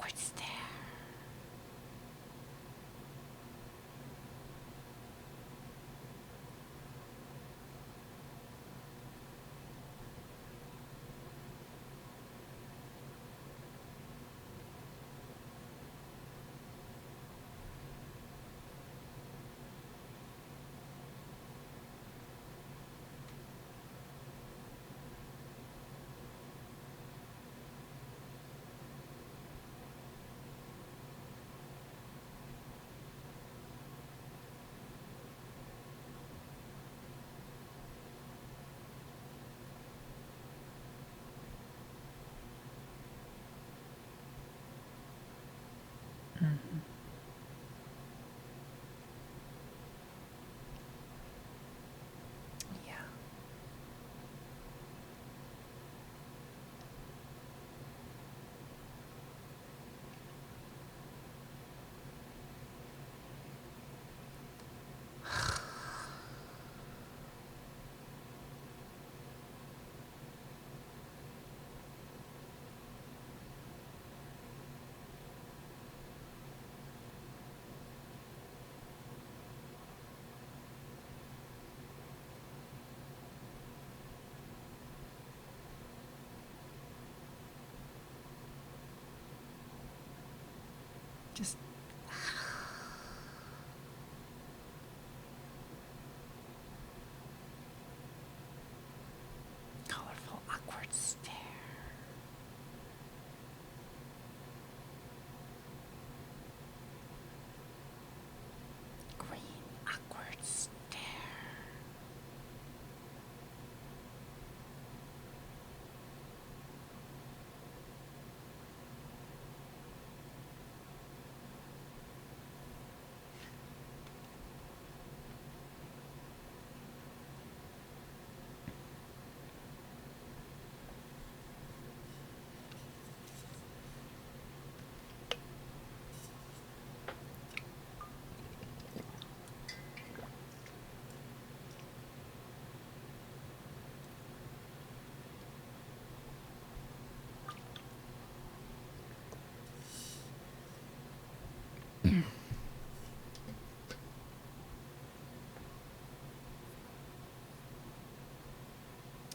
awkward stare. Mm-hmm. Yeah. Just colorful, awkward stare. Green, awkward stare.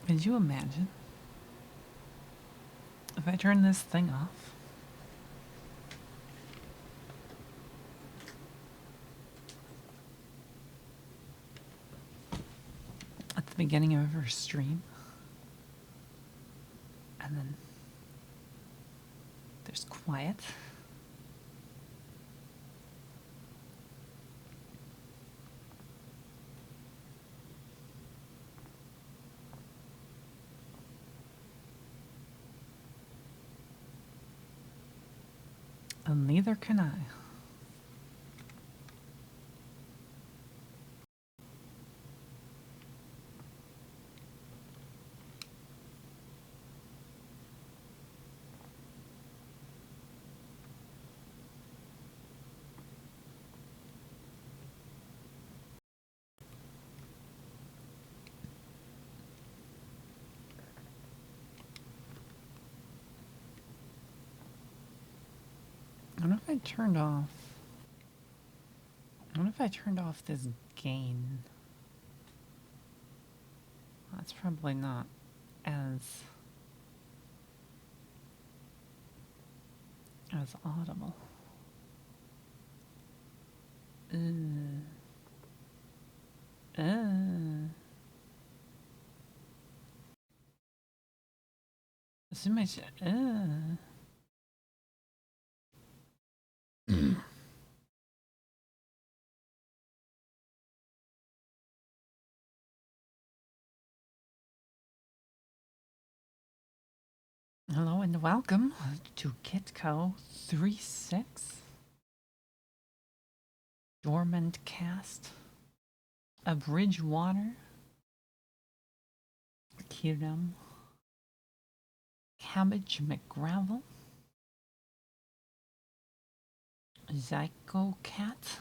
Could you imagine if I turn this thing off? At the beginning of every stream, and then there's quiet. And neither can I. I wonder if I turned off. I wonder if I turned off this gain. That's probably not as audible. So much. Hello and welcome to Kitco 36 Dormant Cast of Bridgewater, Kingdom, Cabbage McGravel, Zyko Cat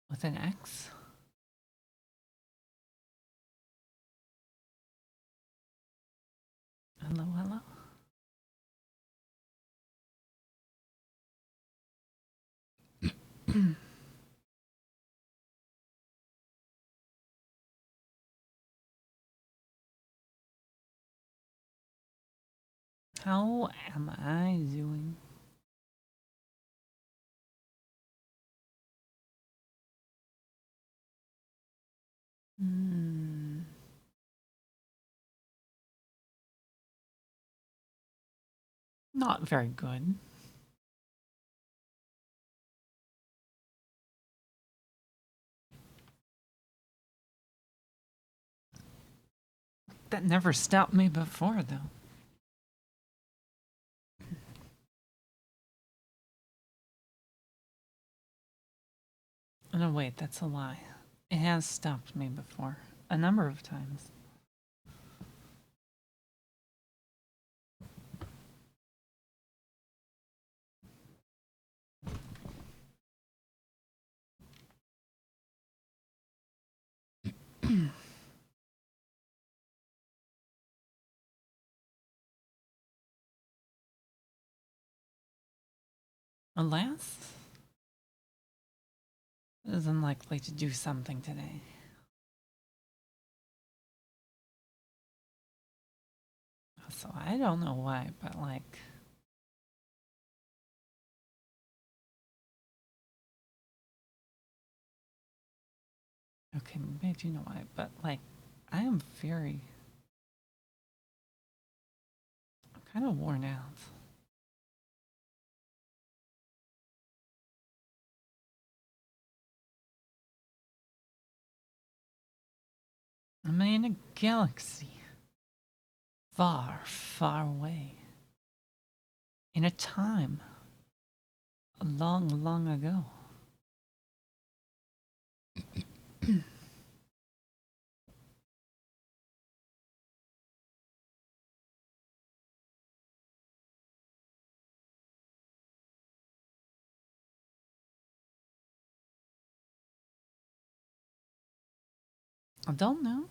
with an X, hello, How am I doing? Hmm. Not very good. That never stopped me before, though. No, wait, that's a lie. It has stopped me before. A number of times. Alas, is unlikely to do something today. So I don't know why, but like. Okay, maybe I do know why, but like, I am very. I'm kind of worn out. I'm in a galaxy far, far away. In a time long, long ago. I don't know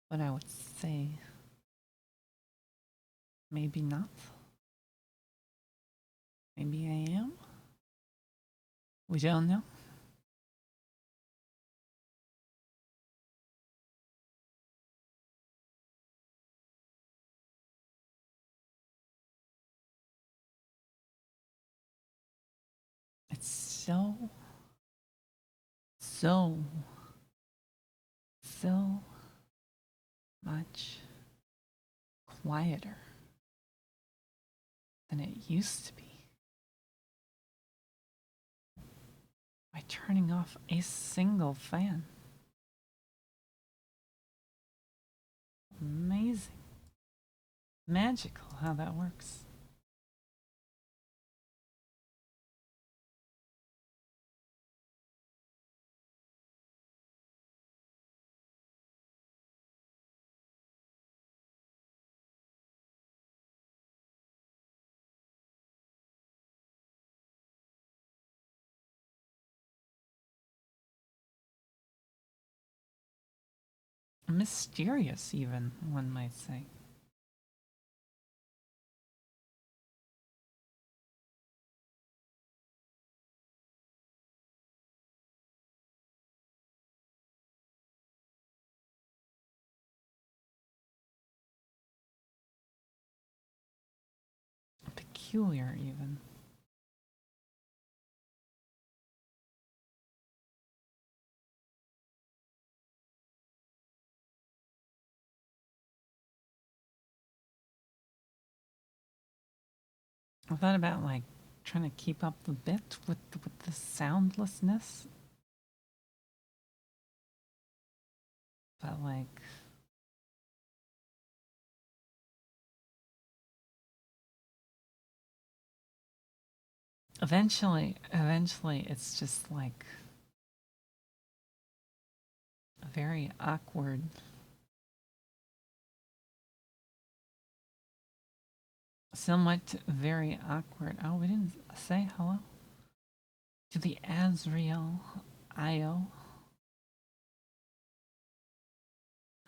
what I would say. Maybe not. Maybe I am. We don't know. It's so, so much quieter than it used to be. By turning off a single fan. Amazing. Magical how that works. Mysterious, even, one might say. Peculiar, even. I thought about like trying to keep up a bit with the soundlessness, but like eventually it's just like a very awkward. Somewhat very awkward. Oh, we didn't say hello to the Azrael IO.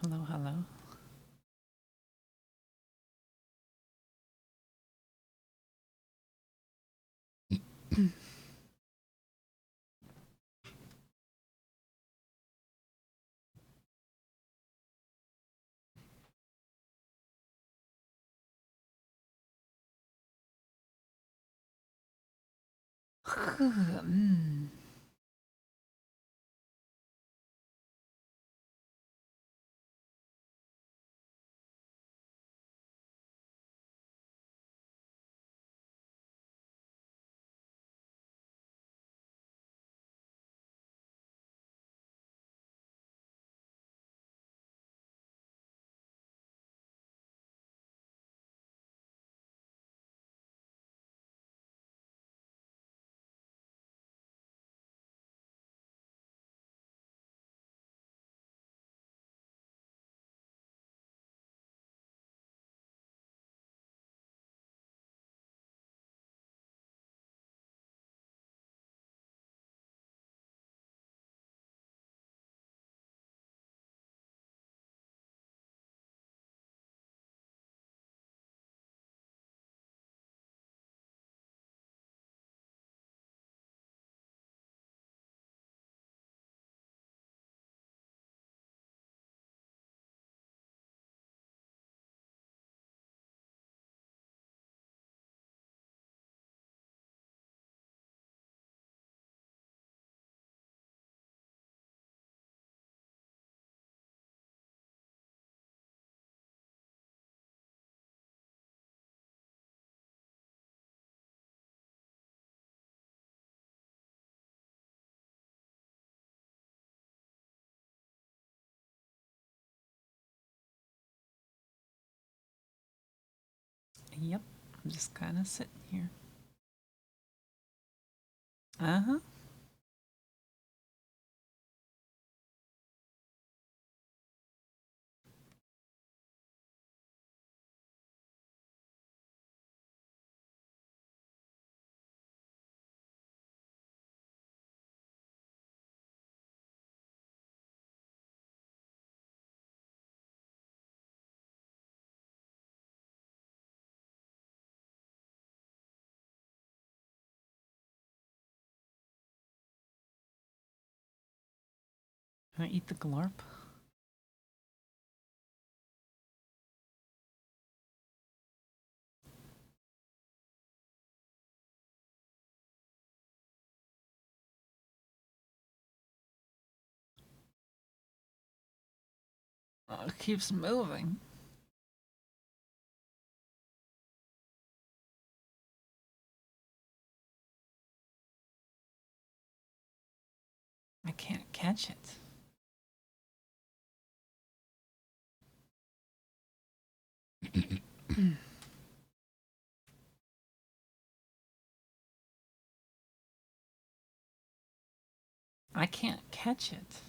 Hello, hello. Mm. Yep. I'm just kind of sitting here. Uh huh. Can I eat the glorp? Oh, it keeps moving. I can't catch it. I can't catch it.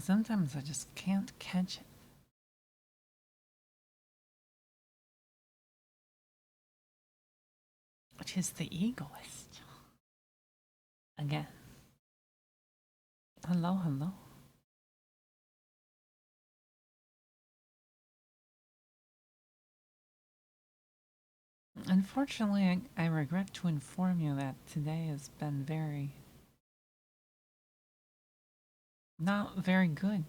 Sometimes I just can't catch it. Which is the egoist. Again. Hello, hello. Unfortunately, I regret to inform you that today has been not very good.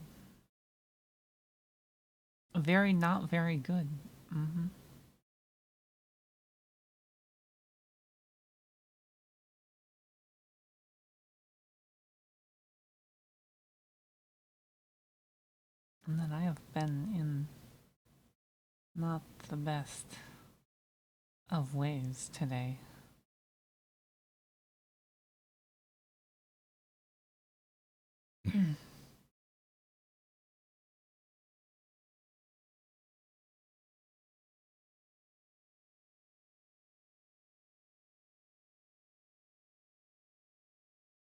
Very not very good. Hmm. And that I have been in not the best of ways today.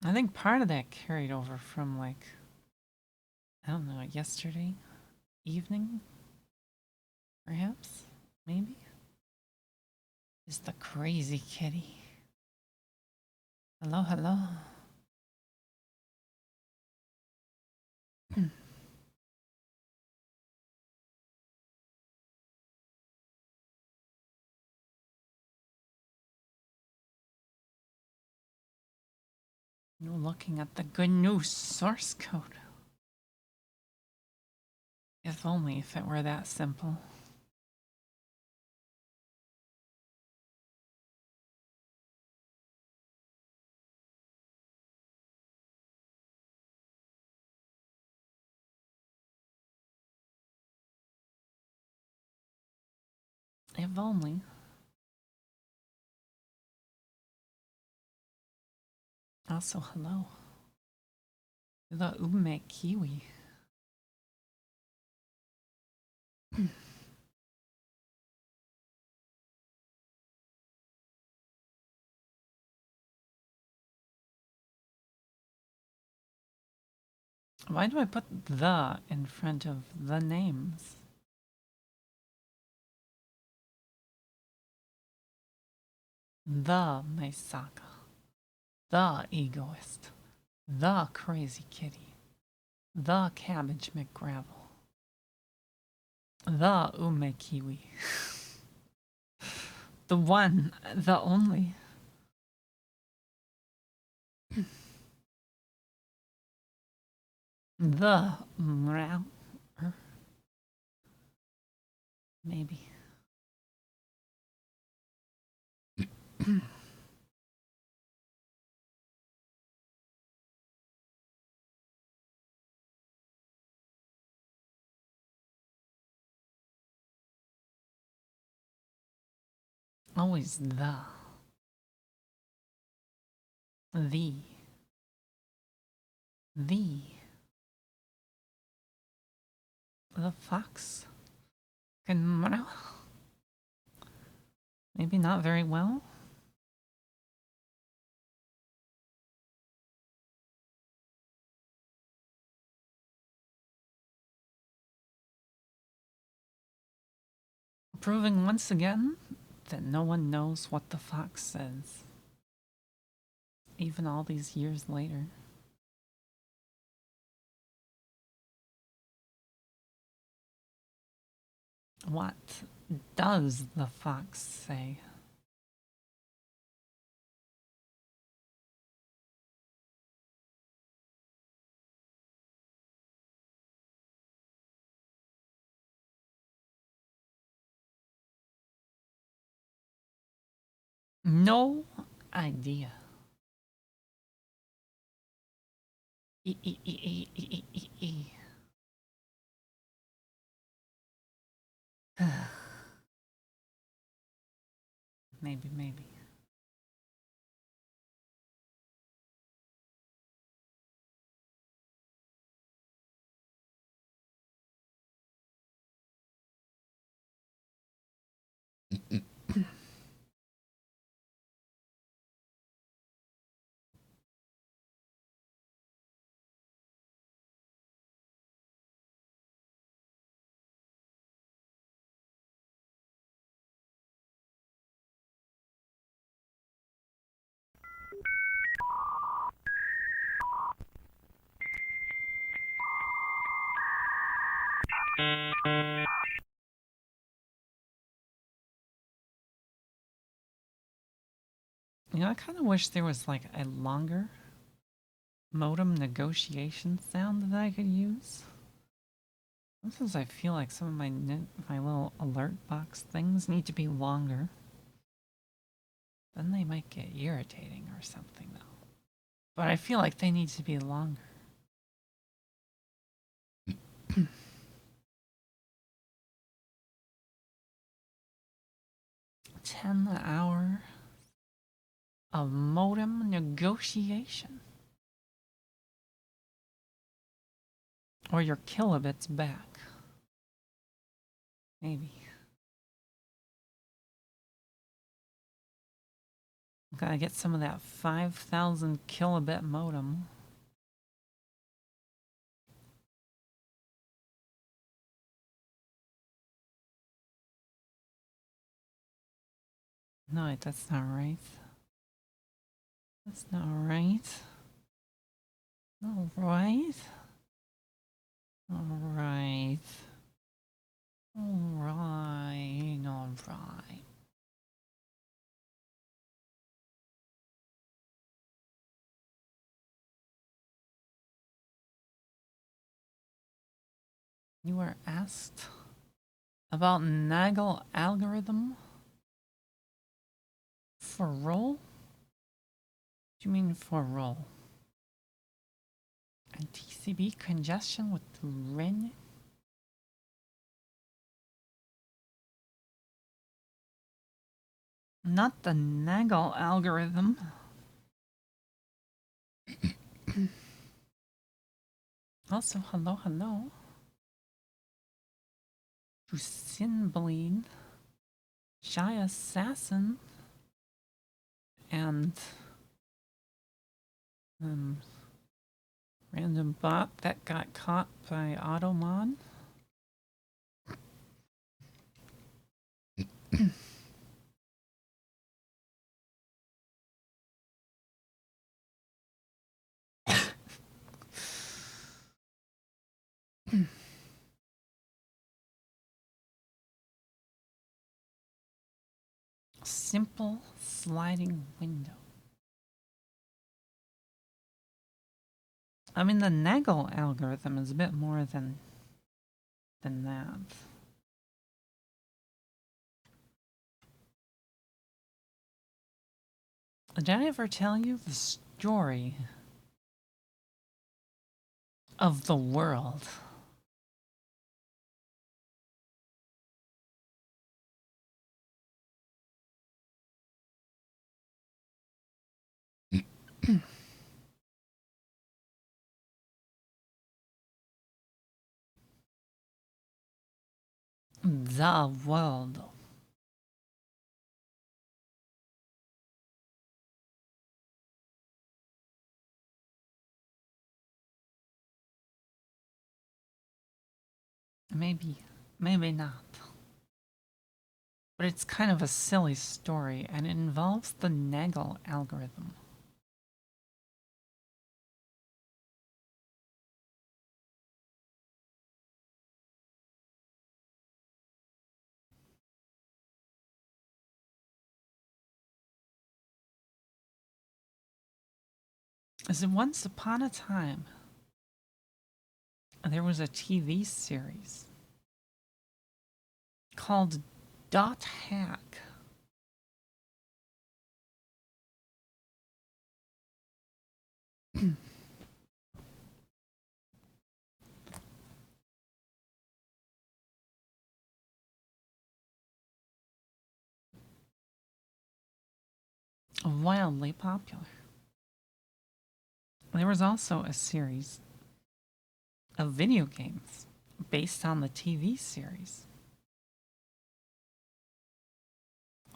I think part of that carried over from, like, I don't know, yesterday evening, perhaps, maybe, is the crazy kitty. Hello, hello. You're looking at the good news source code. If only if it were that simple. If only. Also, hello. The Ume Kiwi. Why do I put the in front of the names? The Maisaka. The Egoist. The Crazy Kitty. The Cabbage McGravel. The Ume Kiwi. The one, the only. The Mrau. Maybe. Always the. The. The. The fox. Can maybe not very well. Proving once again that no one knows what the fox says. Even all these years later. What does the fox say? No idea. Maybe, maybe. You know, I kind of wish there was like a longer modem negotiation sound that I could use. Sometimes I feel like some of my little alert box things need to be longer. Then they might get irritating or something though. But I feel like they need to be longer. 10 hour of modem negotiation. Or your kilobits back. Maybe. Gotta get some of that 5,000 kilobit modem. No, that's not right. That's not right. All right. All right. All right. All right. You were asked about Nagel algorithm for roll? What do you mean for roll? And TCP congestion with RIN? Not the Nagel algorithm. Also, hello. To Sinbleed, Shy Assassin, and random bot that got caught by Automon. Simple sliding window. I mean, the Nagel algorithm is a bit more than that. Did I ever tell you the story of the world? The world. Maybe not. But it's kind of a silly story, and it involves the Nagel algorithm. Is it once upon a time, there was a TV series called Dot Hack. Wildly popular. There was also a series of video games based on the TV series.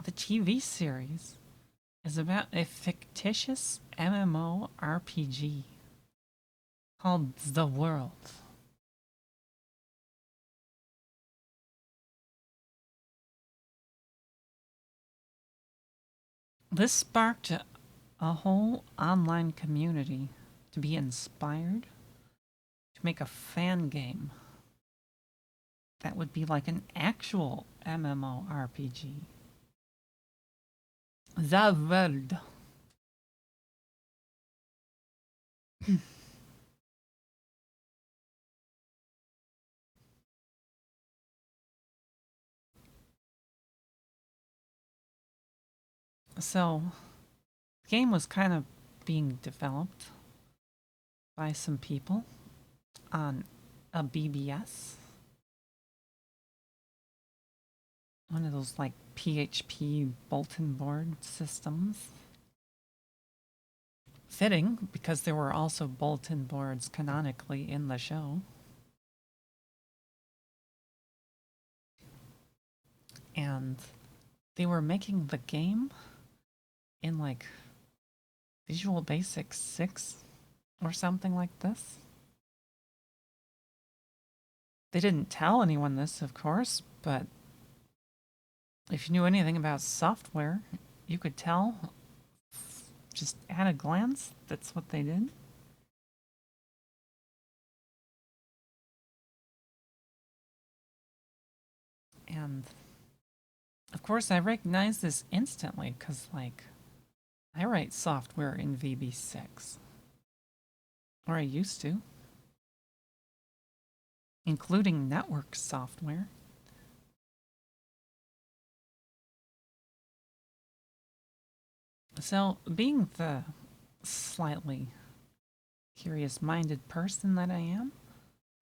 The TV series is about a fictitious MMORPG called The World. This sparked a whole online community to be inspired to make a fan game that would be like an actual MMORPG. The World. So, the game was kind of being developed by some people on a BBS. One of those like PHP bulletin board systems. Fitting, because there were also bulletin boards canonically in the show. And they were making the game in like Visual Basic 6 or something like this. They didn't tell anyone this, of course, but if you knew anything about software, you could tell just at a glance that's what they did. And of course, I recognize this instantly because, like, I write software in VB6. Or I used to, including network software. So, being the slightly curious-minded person that I am,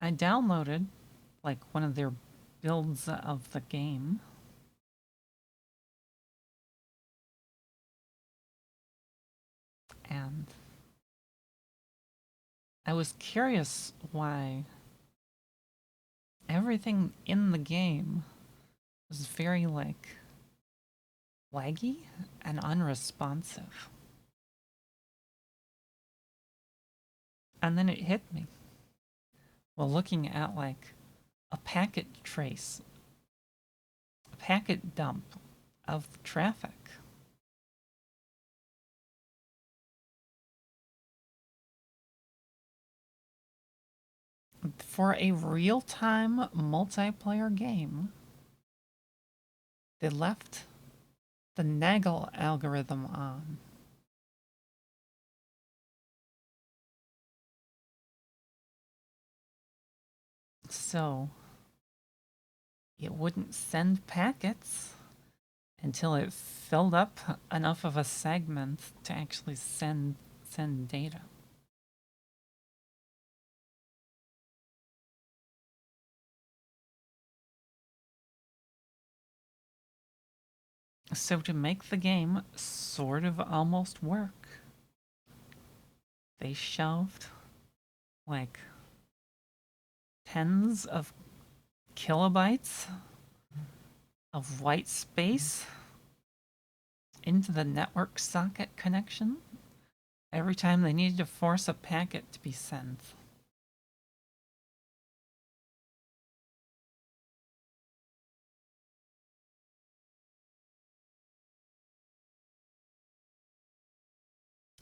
I downloaded, like, one of their builds of the game. And I was curious why everything in the game was very, like, laggy and unresponsive. And then it hit me. Well, looking at, like, a packet trace, a packet dump of traffic. For a real-time multiplayer game, they left the Nagel algorithm on. So it wouldn't send packets until it filled up enough of a segment to actually send data. So to make the game sort of almost work, they shoved like tens of kilobytes of white space into the network socket connection every time they needed to force a packet to be sent.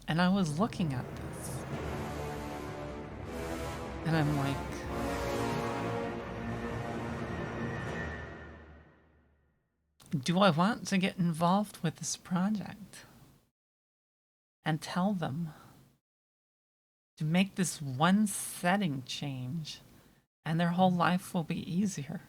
And I was looking at this, and I'm like, do I want to get involved with this project and tell them to make this one setting change and their whole life will be easier?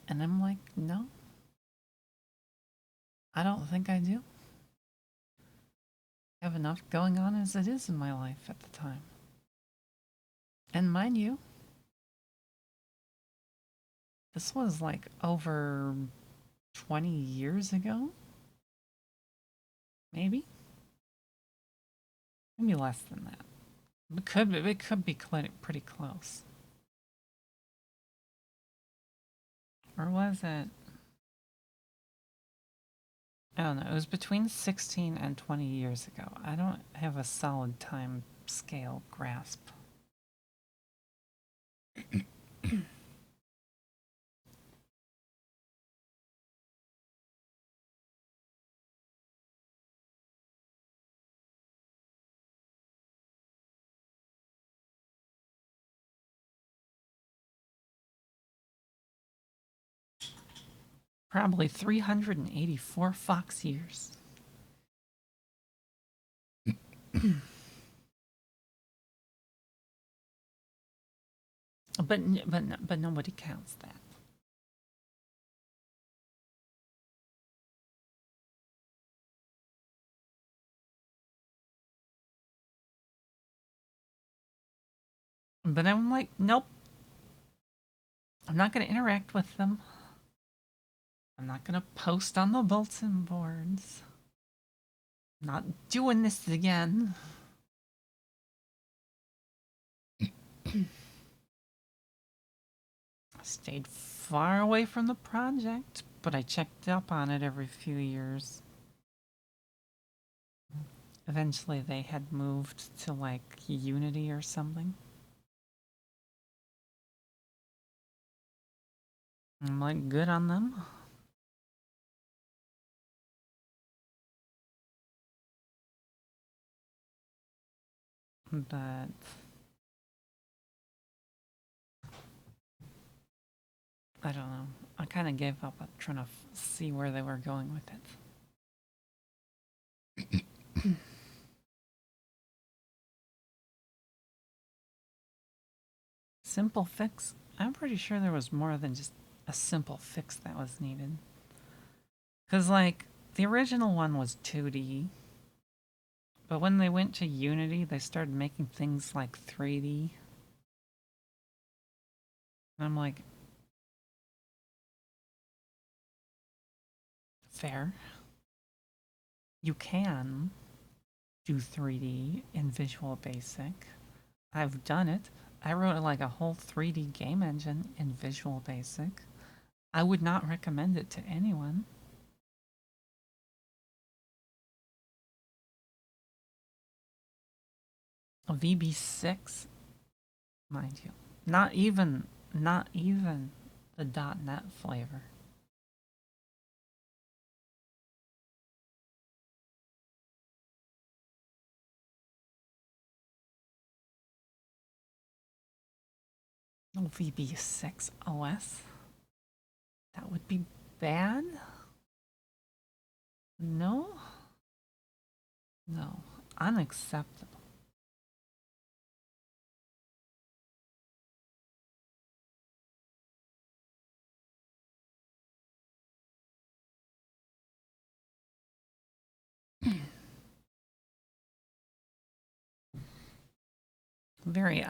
And I'm like, no, I don't think I do. I have enough going on as it is in my life at the time. And mind you, this was like over 20 years ago? Maybe? Maybe less than that. It could be pretty close. Or was it? I don't know. It was between 16 and 20 years ago. I don't have a solid time scale grasp. Probably 384 Fox years. But nobody counts that. But I'm like, nope. I'm not going to interact with them. I'm not going to post on the bulletin boards. I'm not doing this again. Stayed far away from the project, but I checked up on it every few years. Eventually, they had moved to like Unity or something. I'm like, good on them. But I don't know. I kind of gave up on trying to see where they were going with it. Simple fix? I'm pretty sure there was more than just a simple fix that was needed. Because, like, the original one was 2D. But when they went to Unity, they started making things like 3D. And I'm like, fair. You can do 3D in Visual Basic. I've done it. I wrote like a whole 3D game engine in Visual Basic. I would not recommend it to anyone. A VB6, mind you. Not even the .NET flavor. No VB6 OS. That would be bad? No? No. Unacceptable. Very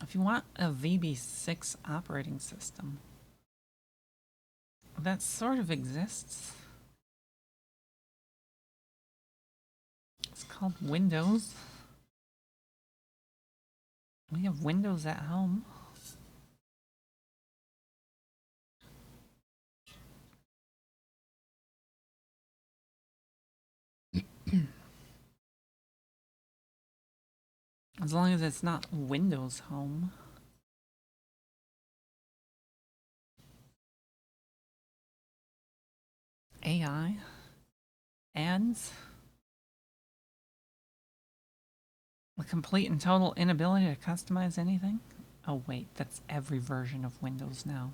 If you want a VB6 operating system, that sort of exists. It's called Windows. We have Windows at home. As long as it's not Windows Home. AI. Ads. A complete and total inability to customize anything? Oh wait, that's every version of Windows now.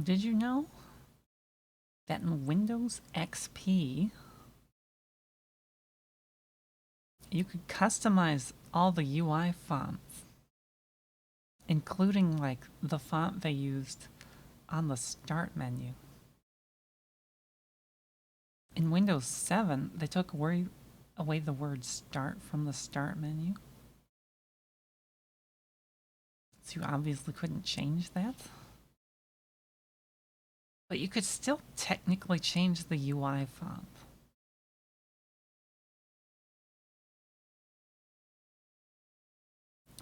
Did you know that in Windows XP, you could customize all the UI fonts, including like the font they used on the start menu? In Windows 7, they took away the word start from the start menu. So you obviously couldn't change that. But you could still technically change the UI font.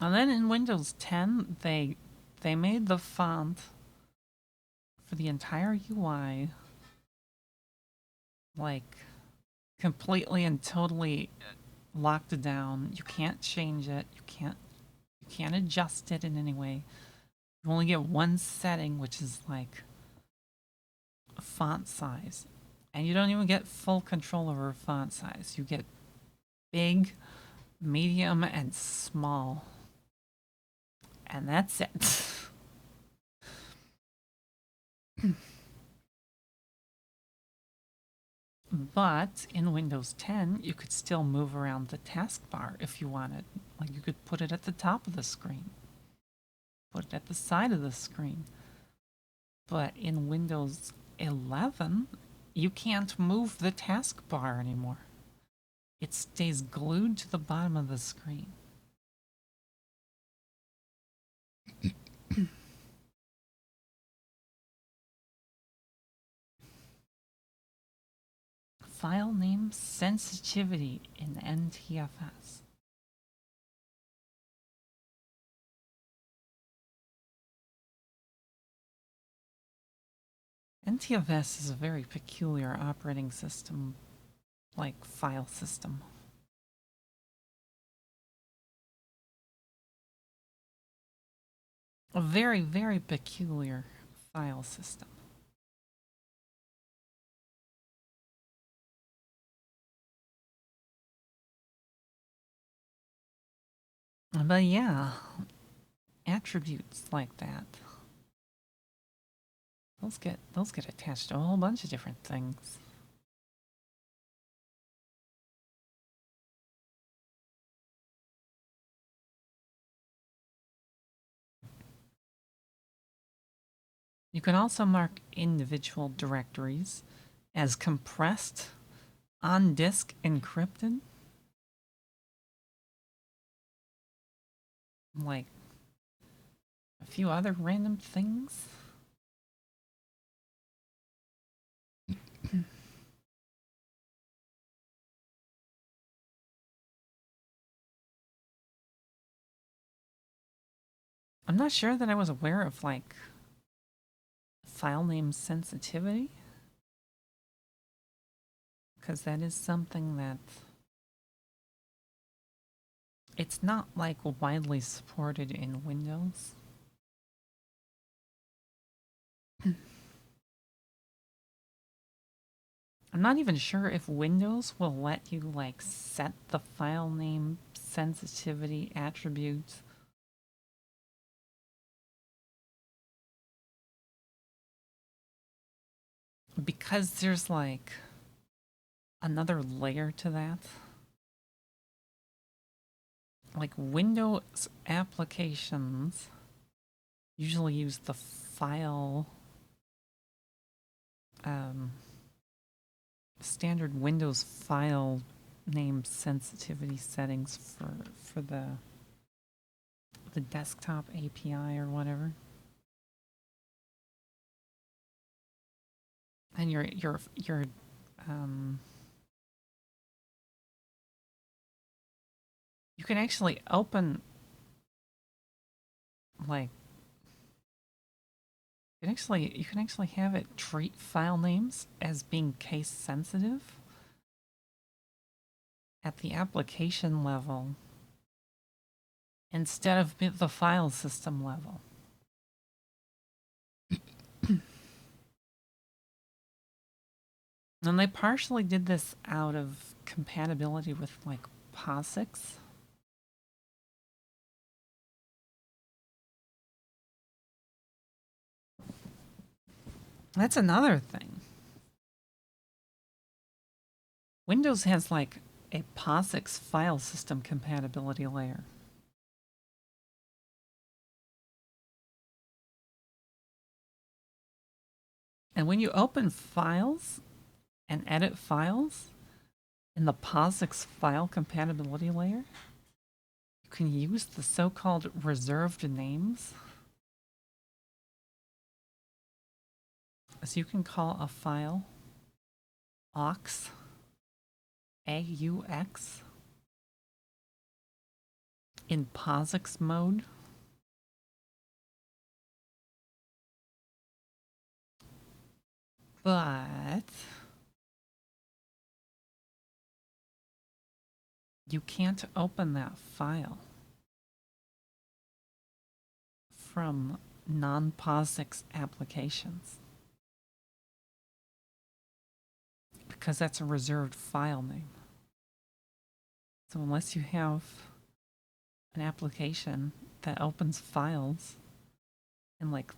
And then in Windows 10, they made the font for the entire UI like completely and totally locked down. You can't change it. You can't adjust it in any way. You only get one setting, which is like font size. And you don't even get full control over font size. You get big, medium, and small. And that's it. But in Windows 10, you could still move around the taskbar if you wanted. Like you could put it at the top of the screen. put it at the side of the screen. But in Windows 11, you can't move the taskbar anymore. It stays glued to the bottom of the screen. File name sensitivity in NTFS. NTFS is a very peculiar operating system, like file system. A very, very peculiar file system. But yeah, attributes like that. Those get attached to a whole bunch of different things. You can also mark individual directories as compressed, on disk encrypted, like a few other random things. I'm not sure that I was aware of like file name sensitivity, because that is something that it's not like widely supported in Windows. I'm not even sure if Windows will let you like set the file name sensitivity attributes. Because there's like another layer to that. Like Windows applications usually use the file standard Windows file name sensitivity settings for the desktop API or whatever. And your you can actually open like you can actually have it treat file names as being case sensitive at the application level instead of the file system level. And they partially did this out of compatibility with like POSIX. That's another thing. Windows has like a POSIX file system compatibility layer. And when you open files and edit files in the POSIX file compatibility layer, you can use the so-called reserved names. So you can call a file aux, AUX, in POSIX mode. But you can't open that file from non-POSIX applications because that's a reserved file name. So unless you have an application that opens files in like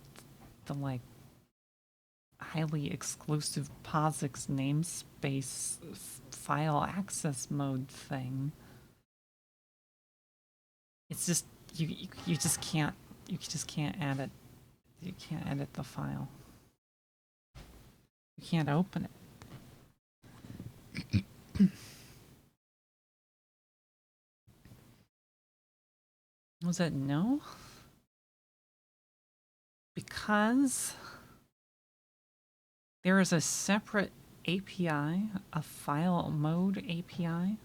the highly exclusive POSIX namespace file access mode thing, it's just you just can't you just can't edit. You can't edit the file. You can't open it. Was it no? Because there is a separate API, a file mode API.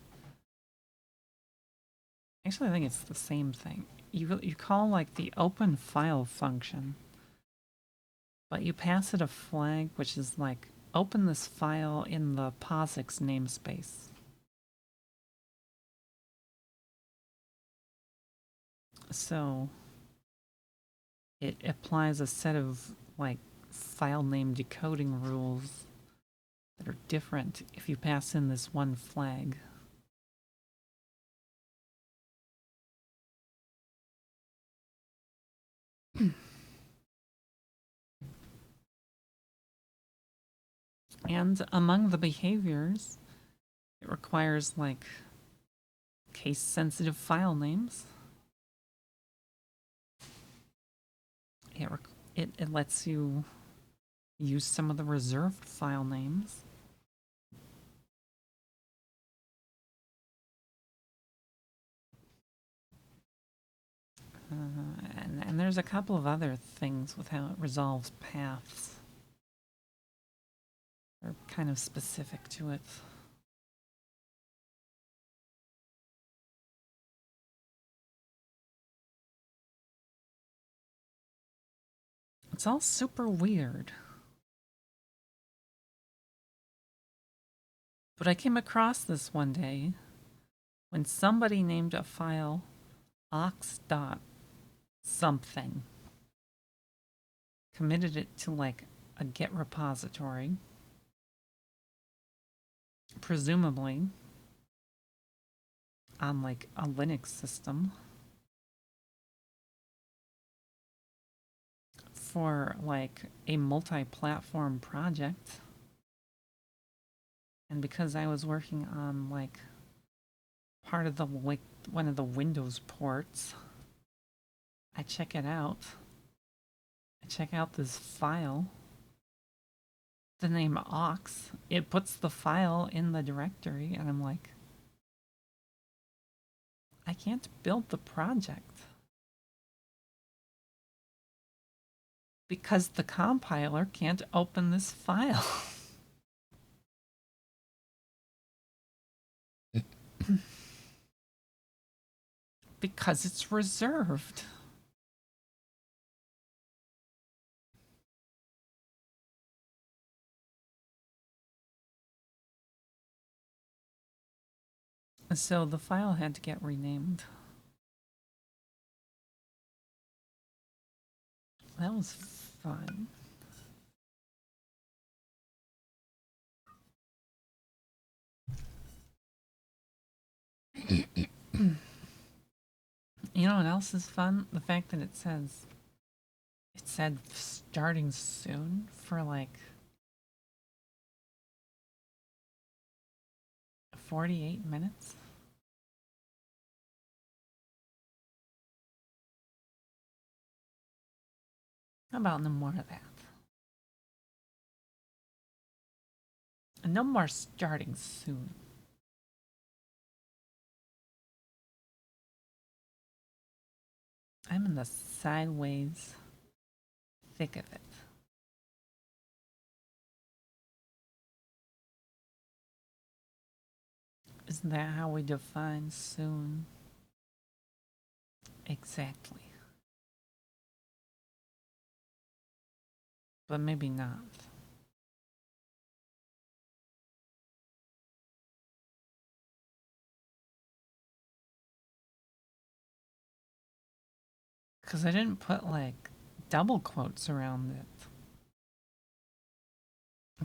Actually, I think it's the same thing. You call like the open file function, but you pass it a flag which is like open this file in the POSIX namespace. So it applies a set of like file name decoding rules that are different if you pass in this one flag. And among the behaviors, it requires like case-sensitive file names. It lets you use some of the reserved file names. And there's a couple of other things with how it resolves paths. They're kind of specific to it. It's all super weird. But I came across this one day when somebody named a file aux.something, committed it to like a Git repository, presumably on like a Linux system, for like a multi-platform project. And because I was working on like part of the like one of the Windows ports, I check it out. I check out this file. The name aux. It puts the file in the directory, and I'm like, I can't build the project because the compiler can't open this file. Because it's reserved. So the file had to get renamed. That was fun. You know what else is fun? The fact that it said starting soon for like 48 minutes. How about no more of that? And no more starting soon. I'm in the sideways thick of it. Isn't that how we define soon? Exactly. But maybe not. Because I didn't put like double quotes around it.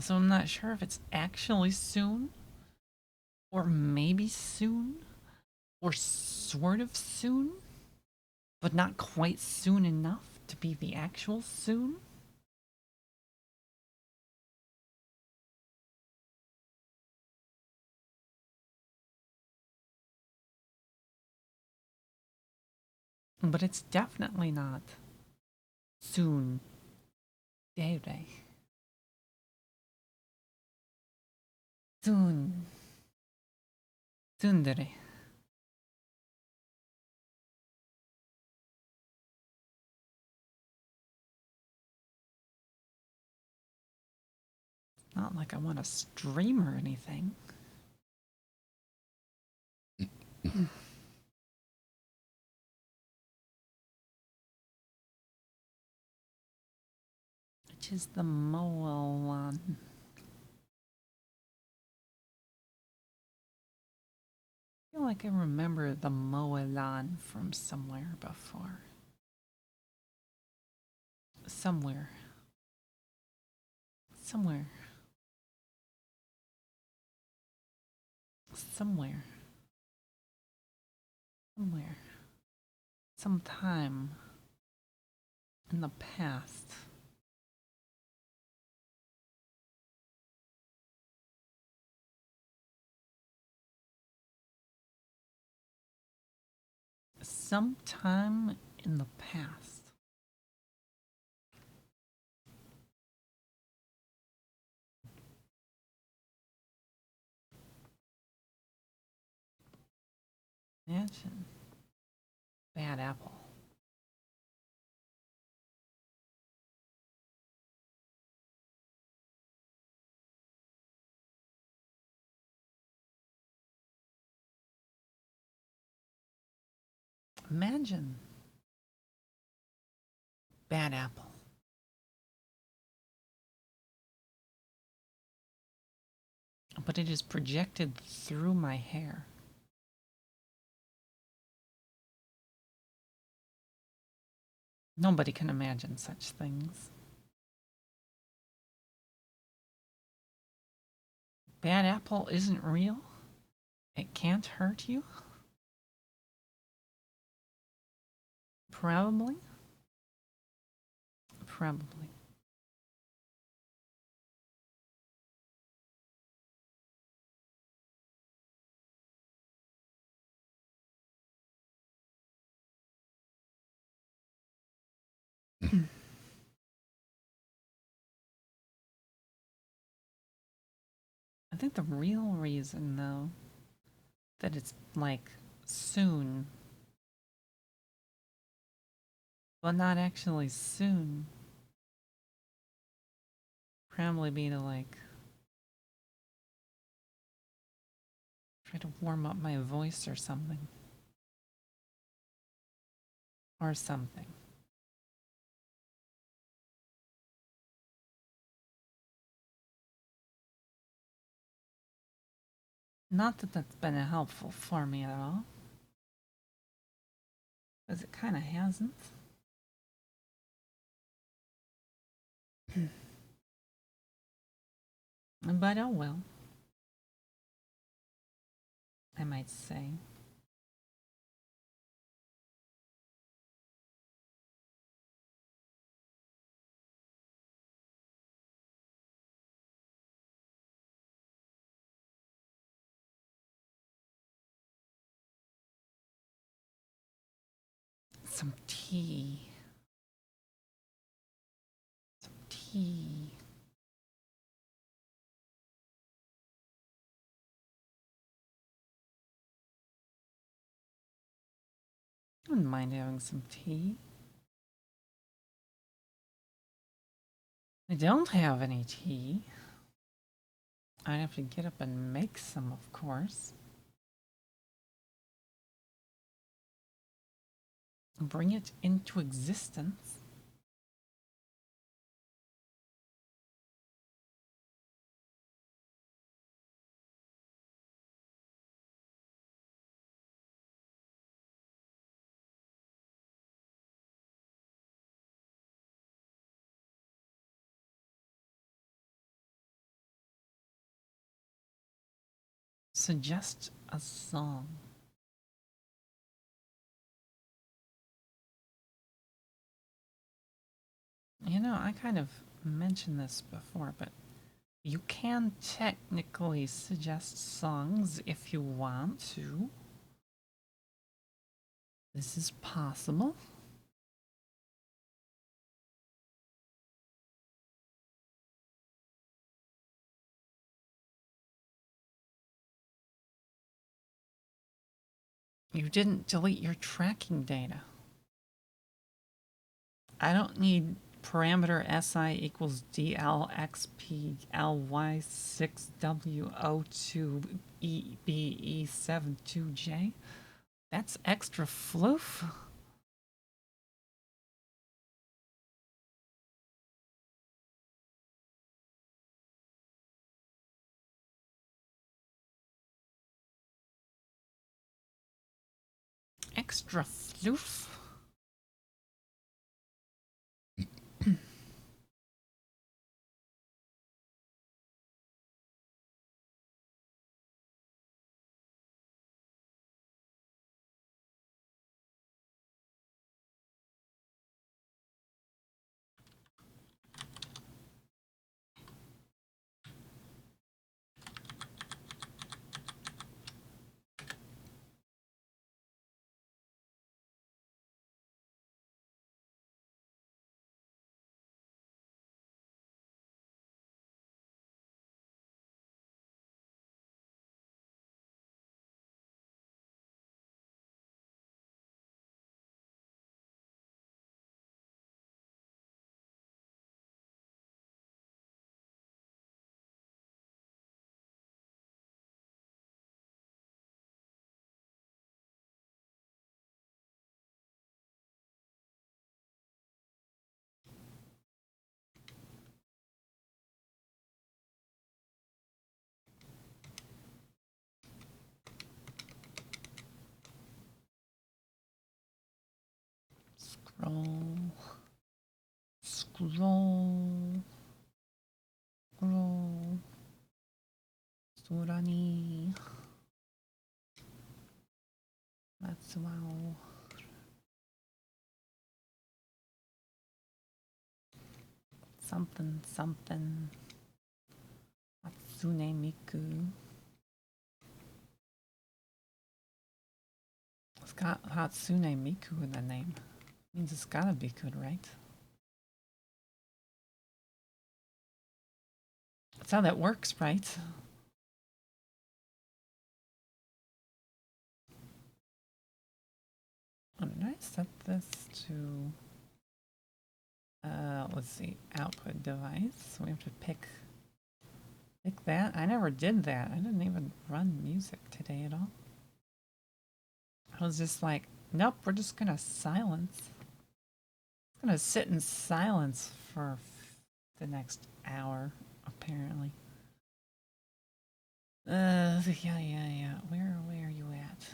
So I'm not sure if it's actually soon, or maybe soon, or sort of soon, but not quite soon enough to be the actual soon. But it's definitely not Soon. Dere. Soon. Tsundere. Not like I want to stream or anything. Which is the Moelon. I feel like I remember the Moelon from somewhere before. Somewhere. Somewhere. Somewhere. Somewhere. Sometime in the past. Sometime in the past. Imagine. Bad apple. Imagine. Bad apple. But it is projected through my hair. Nobody can imagine such things. Bad apple isn't real? It can't hurt you? Probably. Probably. I think the real reason, though, that it's like soon, but not actually soon, probably be to like try to warm up my voice or something. Or something. Not that that's been helpful for me at all. Because it kind of hasn't. But oh well. I might say. Some tea. Some tea. I wouldn't mind having some tea. I don't have any tea. I'd have to get up and make some, of course. Bring it into existence. Suggest a song. You know, I kind of mentioned this before, but you can technically suggest songs if you want to. This is possible. You didn't delete your tracking data. I don't need parameter si equals dlxply6w02ebe72j. That's extra floof. Extra floof. Scroll. Scroll. Scroll. 空にまつわを something something Hatsune Miku. It's got Hatsune Miku in the name. Means it's gotta be good, right? That's how that works, right? Oh, did I set this to let's see, output device. So we have to pick that. I never did that. I didn't even run music today at all. I was just like, nope, we're just gonna silence. I'm gonna sit in silence for the next hour, apparently. Yeah. Where are you at?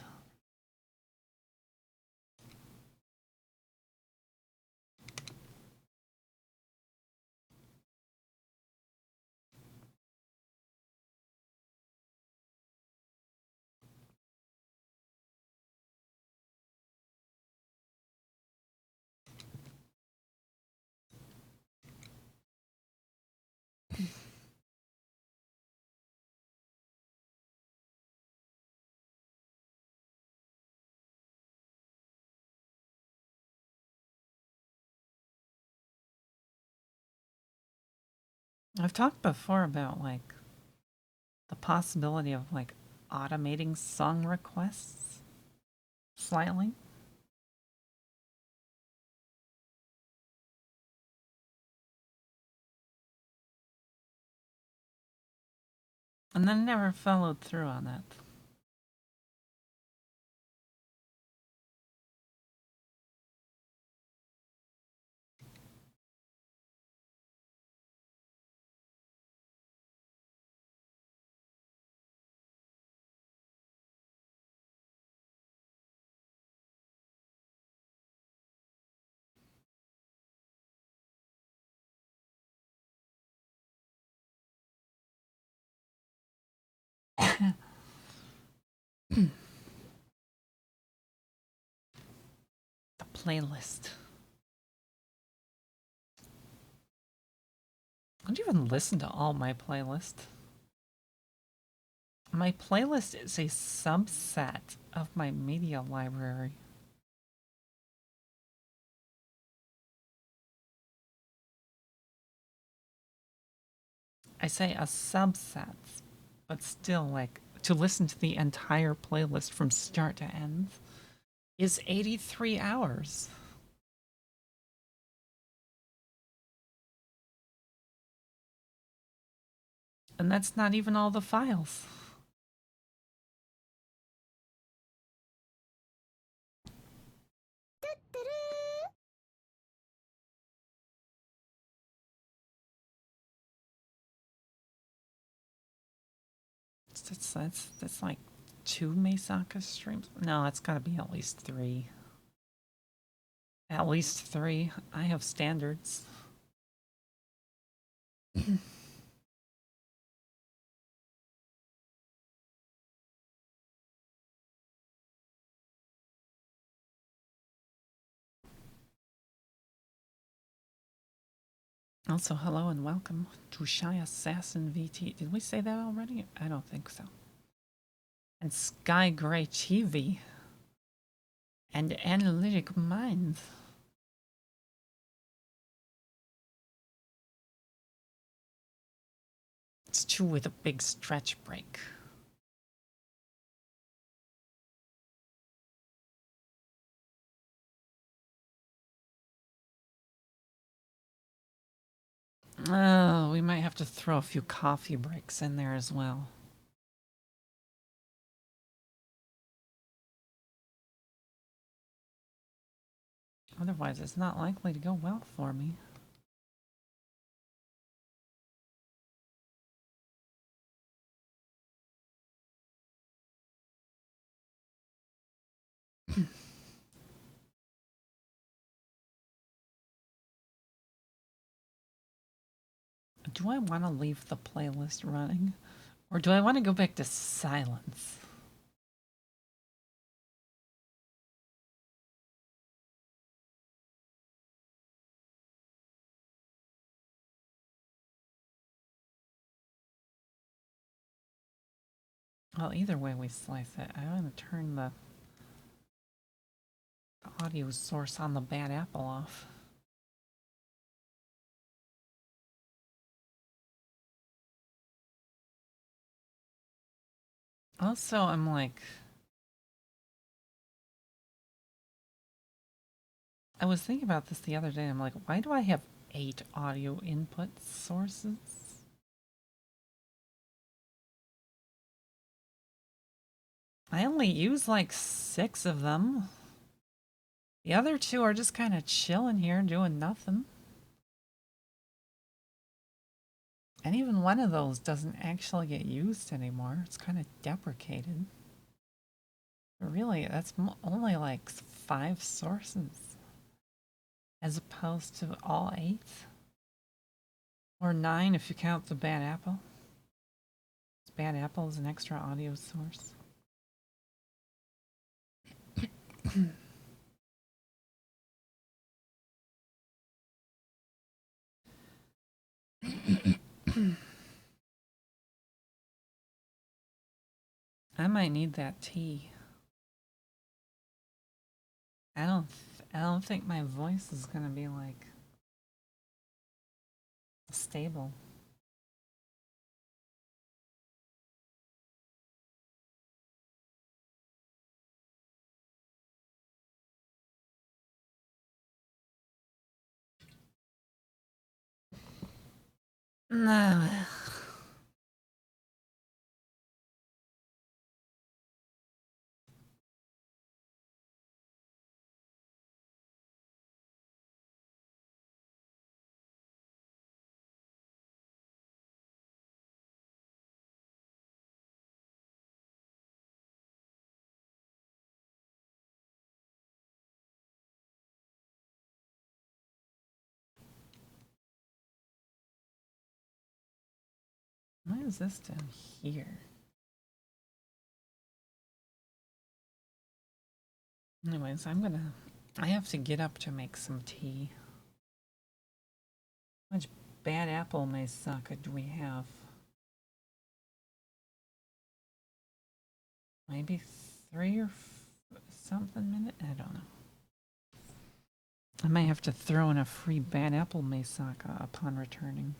I've talked before about like the possibility of like automating song requests slightly. And then never followed through on that. The playlist. I don't even listen to all my playlist. My playlist is a subset of my media library. I say a subset, but still like to listen to the entire playlist from start to end is 83 hours. And that's not even all the files. That's like 2 Mesaka streams. No, it's got to be at least 3. At least 3. I have standards. Also, hello and welcome to Shy Assassin VT. Did we say that already? I don't think so. And Sky Gray TV. And Analytic Mind. It's 2 with a big stretch break. Oh, we might have to throw a few coffee breaks in there as well. Otherwise, it's not likely to go well for me. Do I want to leave the playlist running? Or do I want to go back to silence? Well, either way we slice it, I want to turn the audio source on the bad apple off. Also, I'm like... I was thinking about this the other day. I'm like, why do I have 8 audio input sources? I only use like 6 of them. The other 2 are just kind of chilling here doing nothing. And even one of those doesn't actually get used anymore. It's kind of deprecated. But really, that's only like 5 sources. As opposed to all 8. Or 9 if you count the bad apple. Bad apple is an extra audio source. I might need that tea. I don't think my voice is gonna be like stable. No. Why is this down here? Anyways, I have to get up to make some tea. How much bad apple Mesaka do we have? Maybe 3 or something minutes? I don't know. I might have to throw in a free bad apple Mesaka upon returning.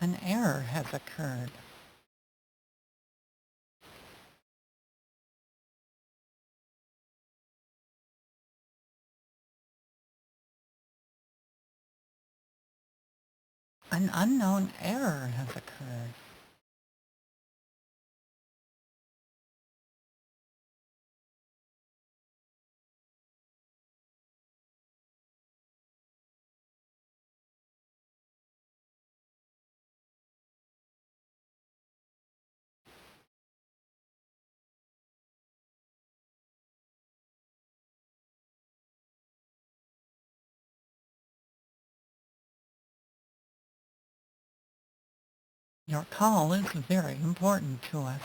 An error has occurred. An unknown error has occurred. Your call is very important to us.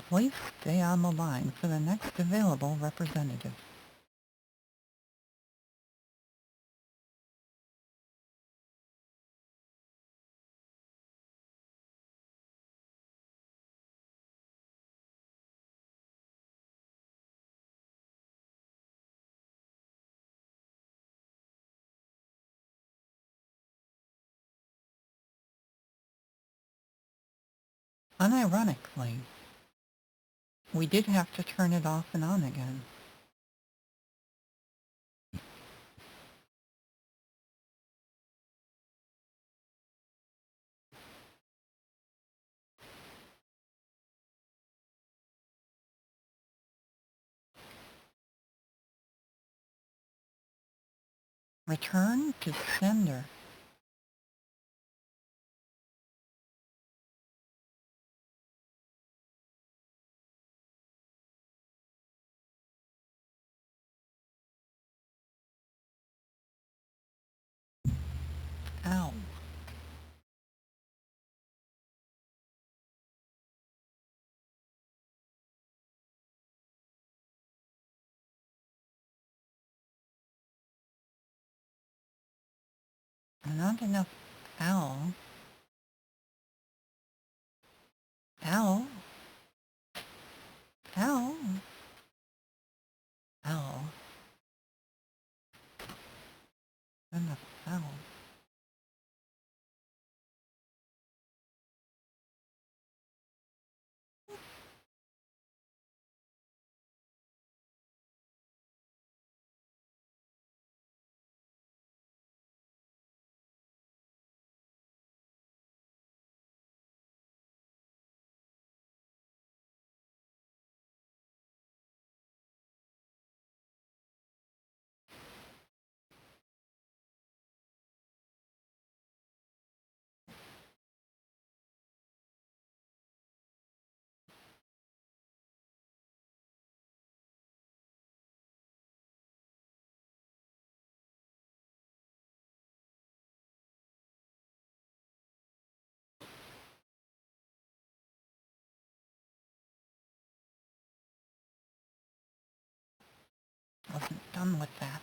Please stay on the line for the next available representative. Unironically, we did have to turn it off and on again. Return to sender. Ow. Not enough ow. Ow. Ow. Ow. Enough ow. Wasn't done with that.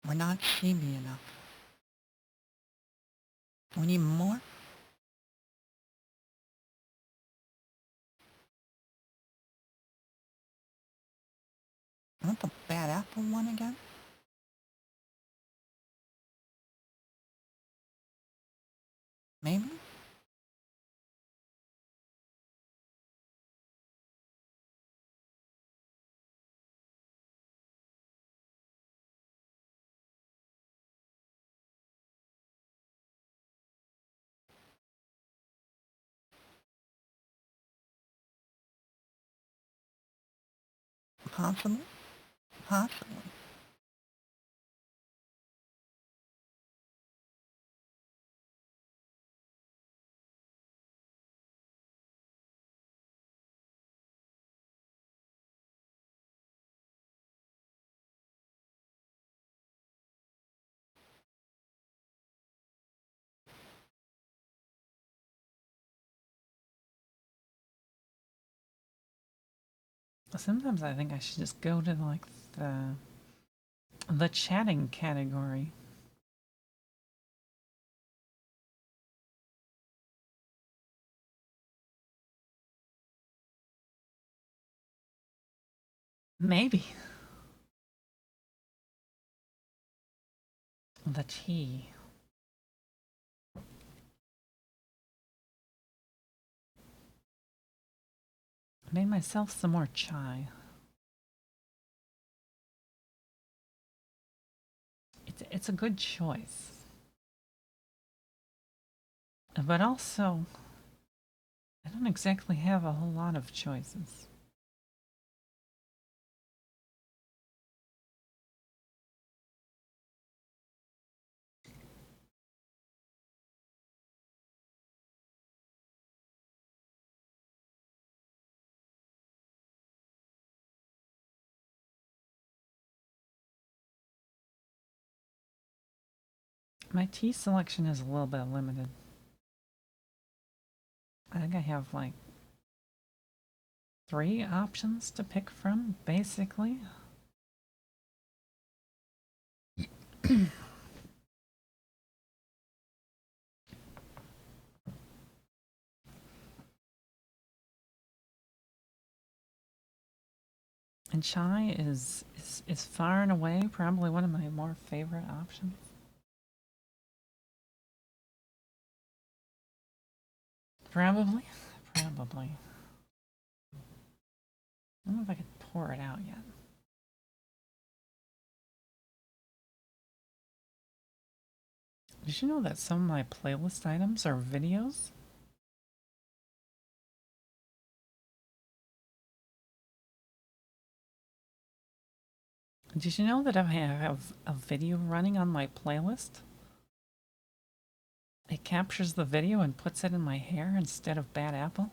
We're not sheepy enough. We need more. I want the bad apple one again. Maybe? Possible? Possibly. Sometimes I think I should just go to like the chatting category. Maybe. The tea. I made myself some more chai. It's a good choice. But also, I don't exactly have a whole lot of choices. My tea selection is a little bit limited. I think I have like 3 options to pick from, basically. And chai is far and away probably one of my more favorite options. Probably. Probably. I don't know if I could pour it out yet. Did you know that some of my playlist items are videos? Did you know that I have a video running on my playlist? It captures the video and puts it in my hair instead of Bad Apple.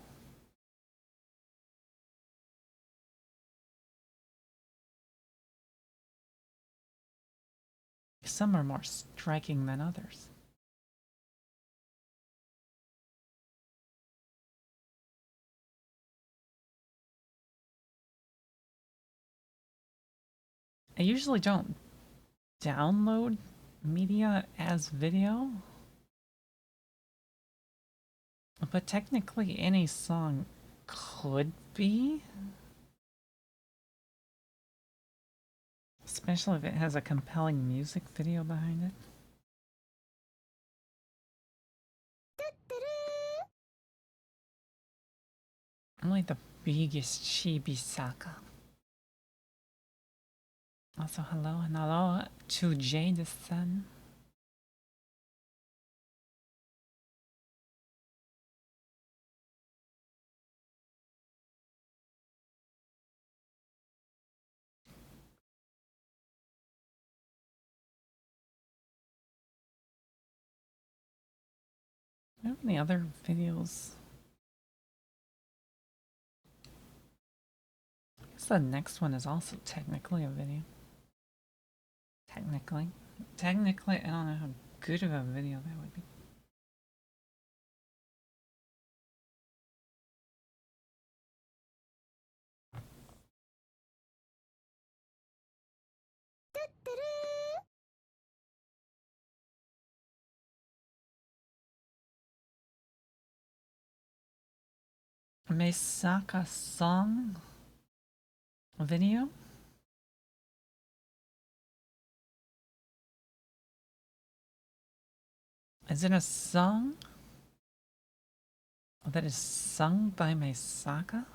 Some are more striking than others. I usually don't download media as video, but technically any song could be. Especially if it has a compelling music video behind it. I'm like the biggest Chibi-Saka. Also, hello and hello to Jade-san. Do you have any other videos? I guess the next one is also technically a video. Technically. Technically, I don't know how good of a video that would be. Meisaka song video? Is it a song that is sung by Meisaka?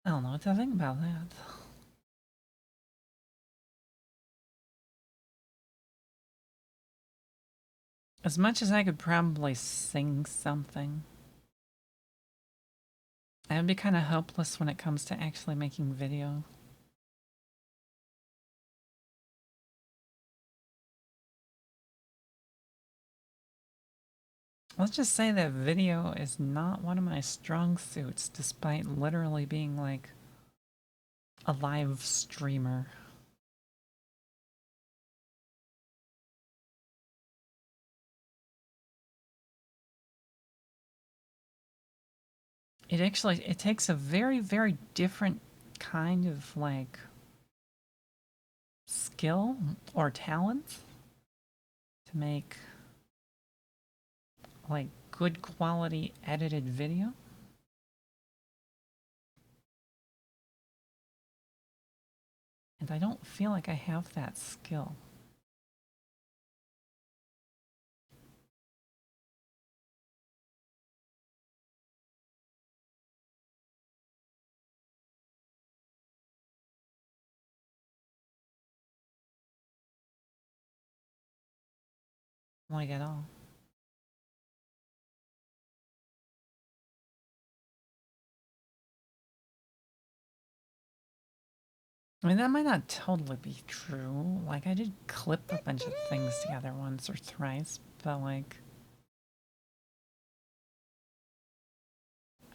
I don't know what to think about that. As much as I could probably sing something, I would be kind of hopeless when it comes to actually making video. Let's just say that video is not one of my strong suits, despite literally being like a live streamer. It takes a very, very different kind of like skill or talent to make like good quality edited video. And I don't feel like I have that skill. Like at all. I mean, that might not totally be true. Like, I did clip a bunch of things together once or thrice, but like,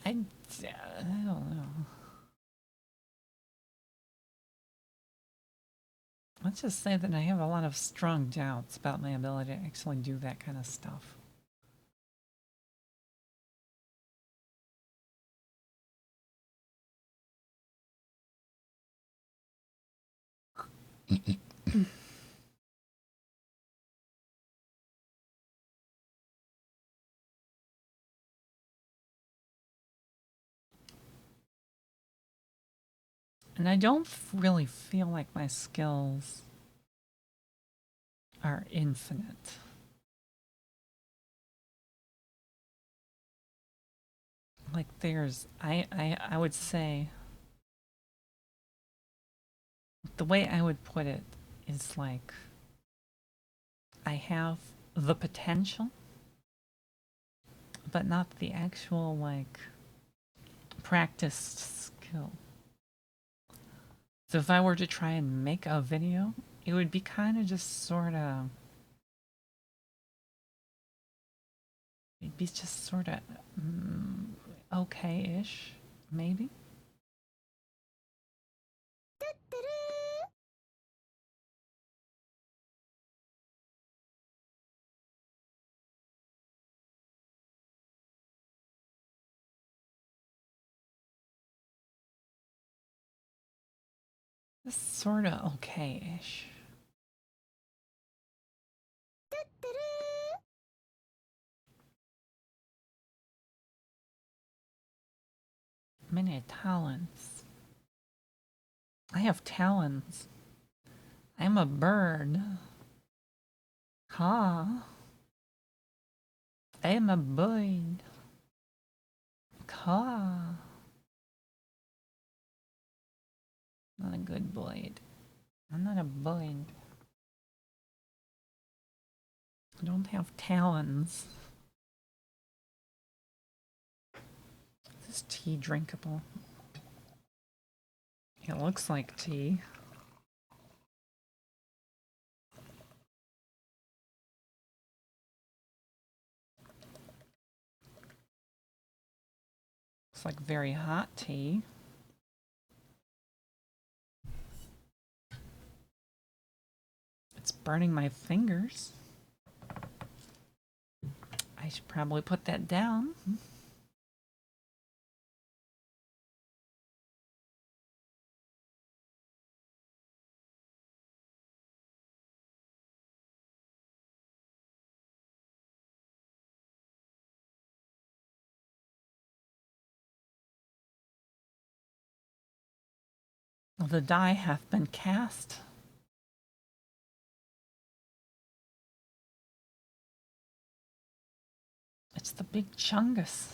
I don't know. Let's just say that I have a lot of strong doubts about my ability to actually do that kind of stuff. And I don't really feel like my skills are infinite. Like I would say the way I would put it is like I have the potential, but not the actual like practiced skill. So if I were to try and make a video, it would be kind of just sort of, it'd be just sort of okay-ish, maybe. Just sort of okay-ish. Many talents. I have talents. I'm a bird. Ha. I am a bird. Ha. Not a good bird. I'm not a bird. I don't have talons. Is this tea drinkable? It looks like tea. It's like very hot tea. It's burning my fingers. I should probably put that down. The die hath been cast. It's the big Chungus.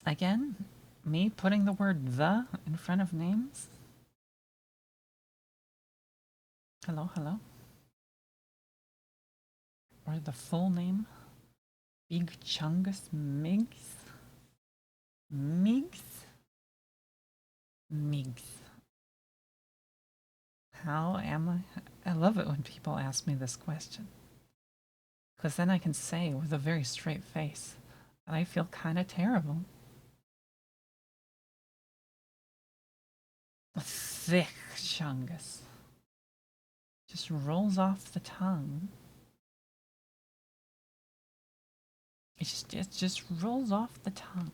Again, me putting the word the in front of names. Hello, hello. Or the full name. Big Chungus Migs. Migs? Migs. How am I? I love it when people ask me this question. Because then I can say with a very straight face that I feel kind of terrible. A thick chungus. Just rolls off the tongue. It just rolls off the tongue.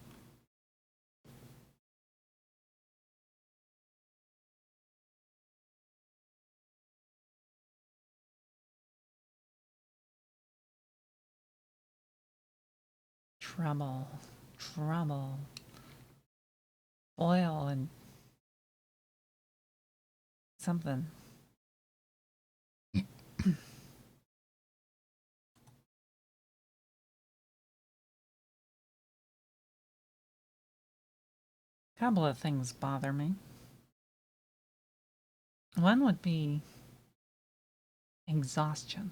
Trouble, trouble. Oil and something. Couple of things bother me. One would be exhaustion.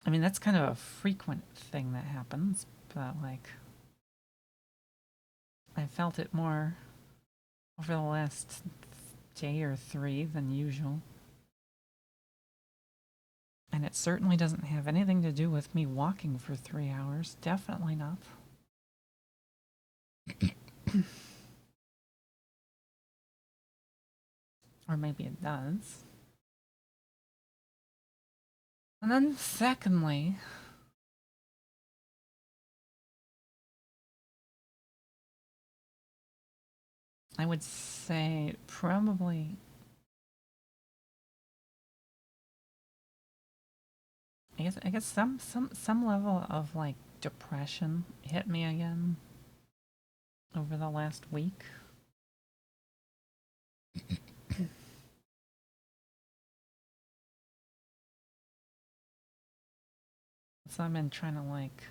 I mean, that's kind of a frequent thing that happens, but like, I felt it more over the last day or three than usual. And it certainly doesn't have anything to do with me walking for 3 hours. Definitely not. Or maybe it does. And then secondly, I would say probably I guess some level of like depression hit me again over the last week. So I've been trying to like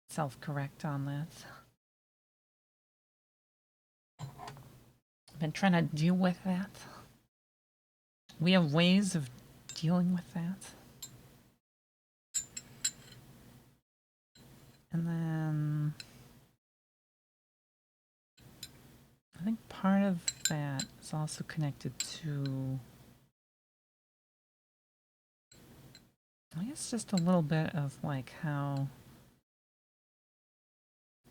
self-correct on that. I've been trying to deal with that. We have ways of dealing with that. And then I think part of that is also connected to, I guess, just a little bit of like how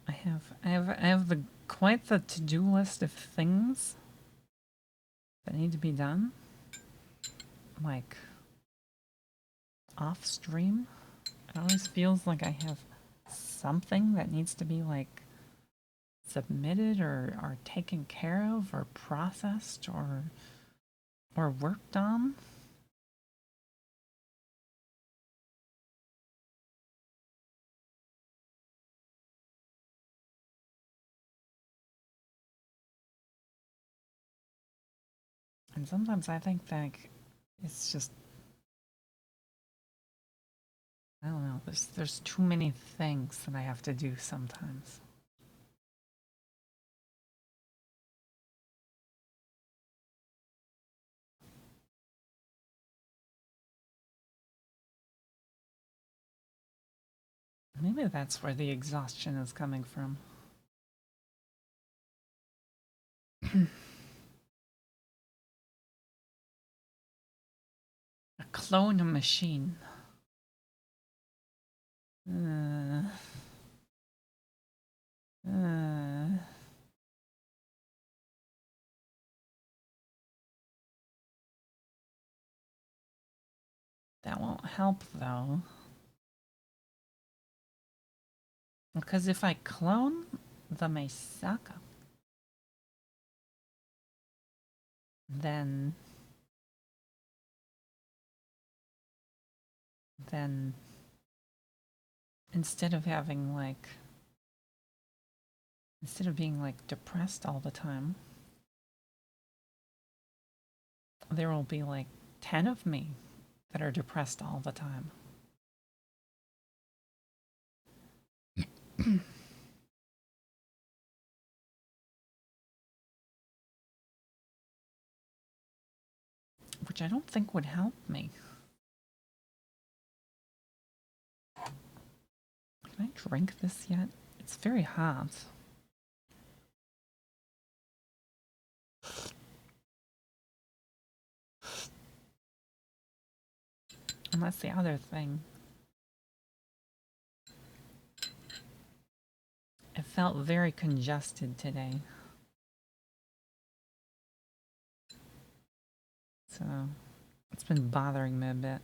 I have quite the to-do list of things that need to be done, like off stream. It always feels like I have something that needs to be like submitted or taken care of or processed or worked on. And sometimes I think that it's just, I don't know, there's too many things that I have to do sometimes. Maybe that's where the exhaustion is coming from. A clone machine. That won't help though. Because if I clone the Meisaka, then instead of having like, instead of being like depressed all the time, there will be like 10 of me that are depressed all the time. Which I don't think would help me. Can I drink this yet? It's very hot. And that's the other thing. It felt very congested today. So it's been bothering me a bit.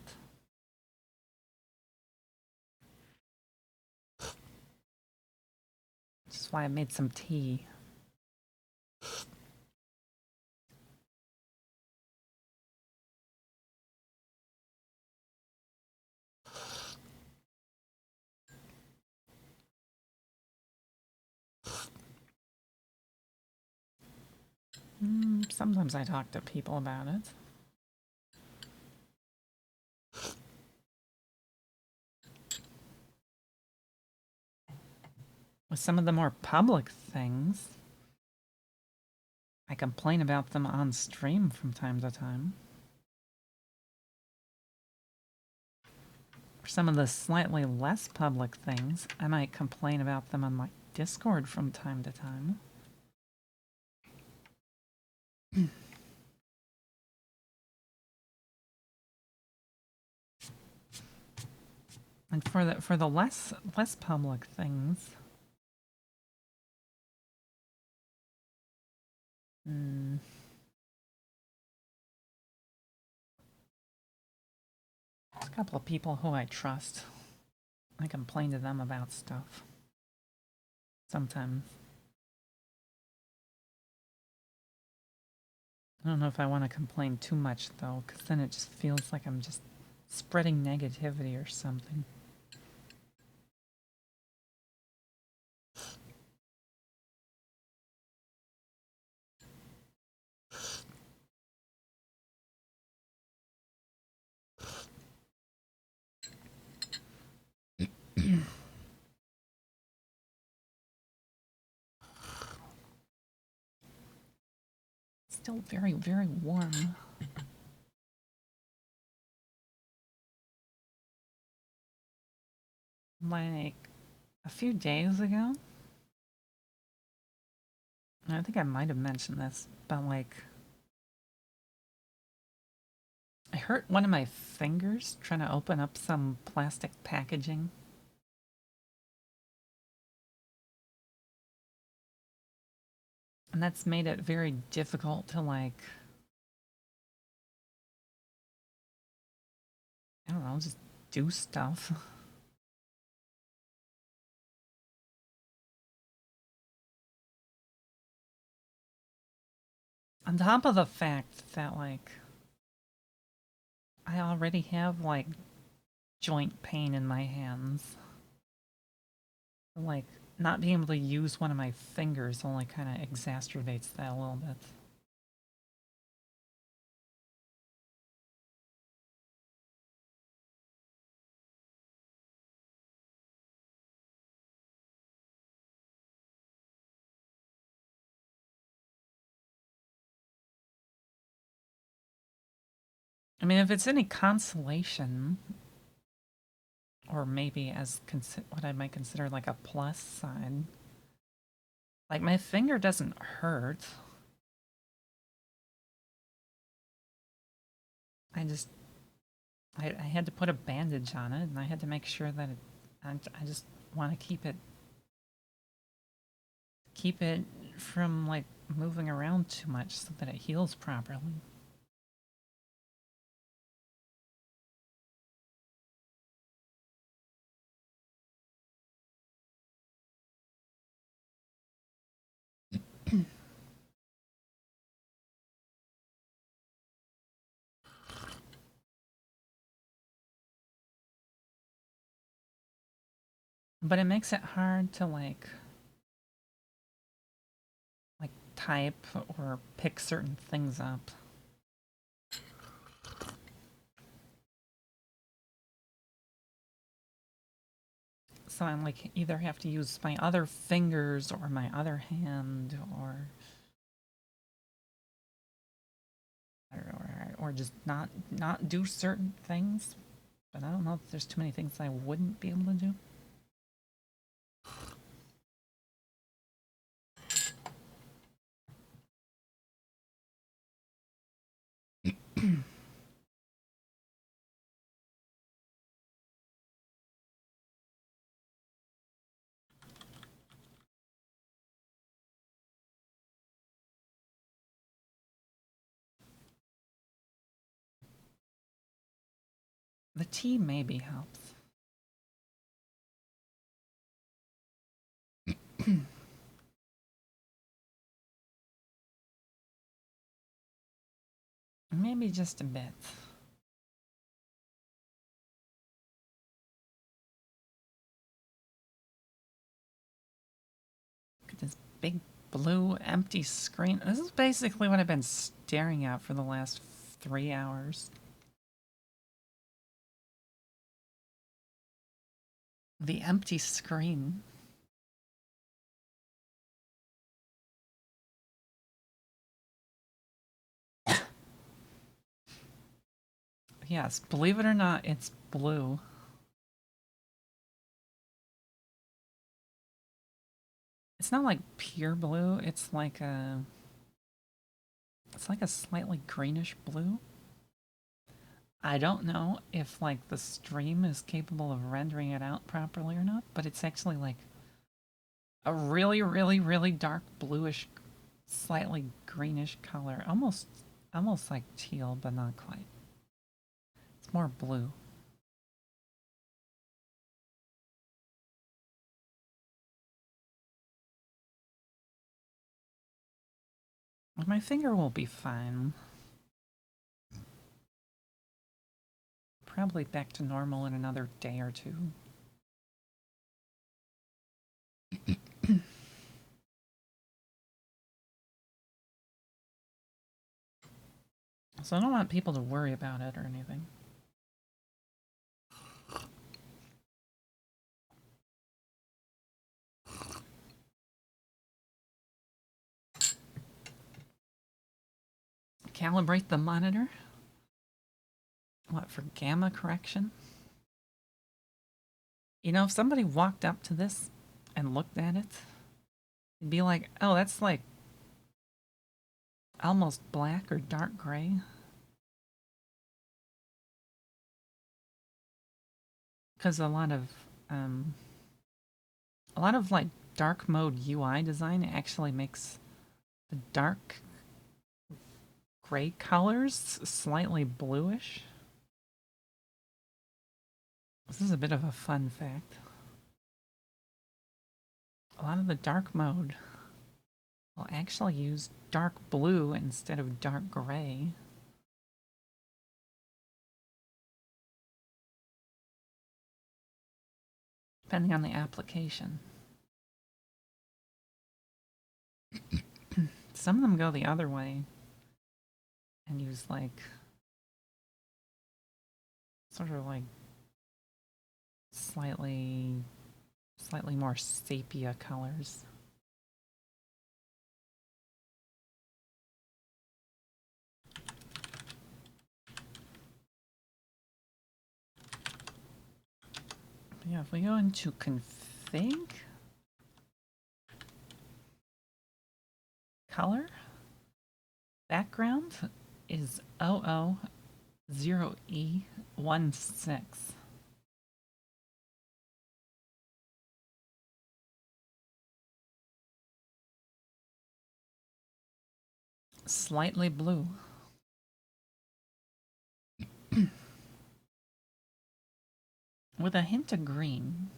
Which is why I made some tea. Sometimes I talk to people about it. With some of the more public things, I complain about them on stream from time to time. For some of the slightly less public things, I might complain about them on my Discord from time to time. And for the less public things, there's a couple of people who I trust. I complain to them about stuff. Sometimes. I don't know if I want to complain too much though, because then it just feels like I'm just spreading negativity or something. Still very, very warm. Like a few days ago, I think I might have mentioned this, but like I hurt one of my fingers trying to open up some plastic packaging. And that's made it very difficult to like, I don't know, just do stuff. On top of the fact that like I already have like joint pain in my hands. Like not being able to use one of my fingers only kind of exacerbates that a little bit. I mean, if it's any consolation, or maybe as what I might consider like a plus side, like my finger doesn't hurt. I had to put a bandage on it, and I had to make sure that I just want to keep it from like moving around too much so that it heals properly. But it makes it hard to like type or pick certain things up. So I'm like either have to use my other fingers or my other hand or just not do certain things. But I don't know if there's too many things I wouldn't be able to do. The tea maybe helps. Maybe just a bit. Look at this big blue empty screen. This is basically what I've been staring at for the last 3 hours. The empty screen. Yes, believe it or not, it's blue. It's not like pure blue, it's like a slightly greenish blue. I don't know if like the stream is capable of rendering it out properly or not, but it's actually like a really, really, really dark bluish, slightly greenish color. Almost like teal, but not quite. It's more blue. My finger will be fine. Probably back to normal in another day or two. So I don't want people to worry about it or anything. Calibrate the monitor? What, for gamma correction? You know, if somebody walked up to this and looked at it, it'd be like, oh, that's like almost black or dark gray. Because a lot of like dark mode UI design actually makes the dark gray colors slightly bluish. This is a bit of a fun fact. A lot of the dark mode will actually use dark blue instead of dark gray. Depending on the application. Some of them go the other way and use like sort of like slightly more sepia colors. But yeah, if we go into config, color, background is 000E16. Slightly blue. With a hint of green.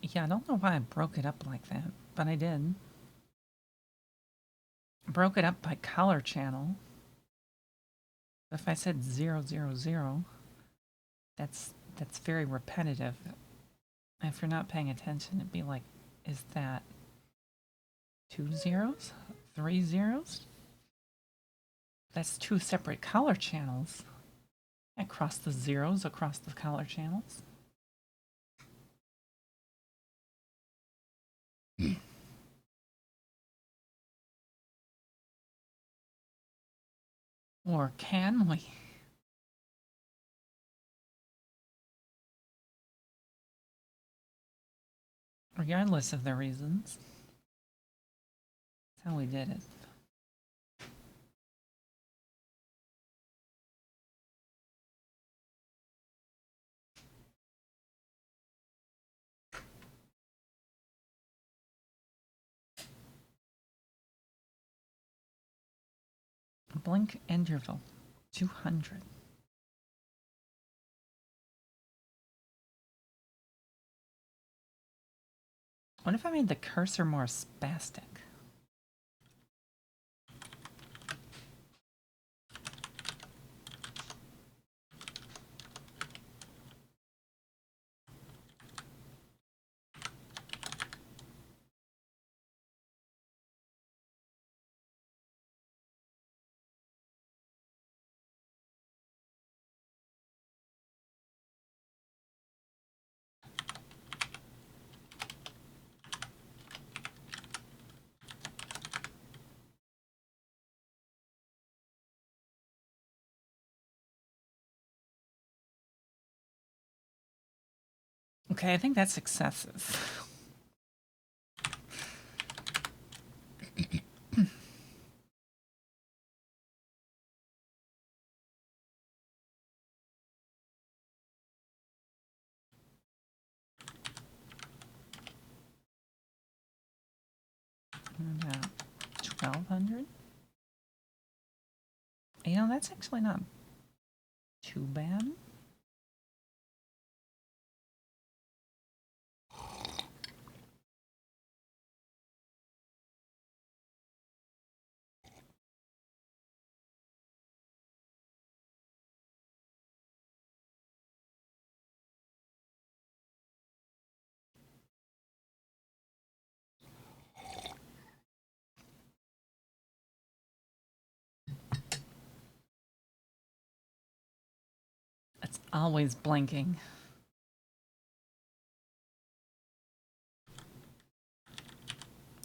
Yeah, I don't know why I broke it up like that, but I did. Broke it up by color channel. If I said 000, that's very repetitive. If you're not paying attention, it'd be like, is that 2 zeros? 3 zeros? That's 2 separate color channels. I crossed the zeros across the color channels. Or can we? Regardless of the reasons. how we did it. Blink interval, 200. What if I made the cursor more spastic? Okay, I think that's excessive. About 1200. You know, that's actually not too bad. It's always blinking.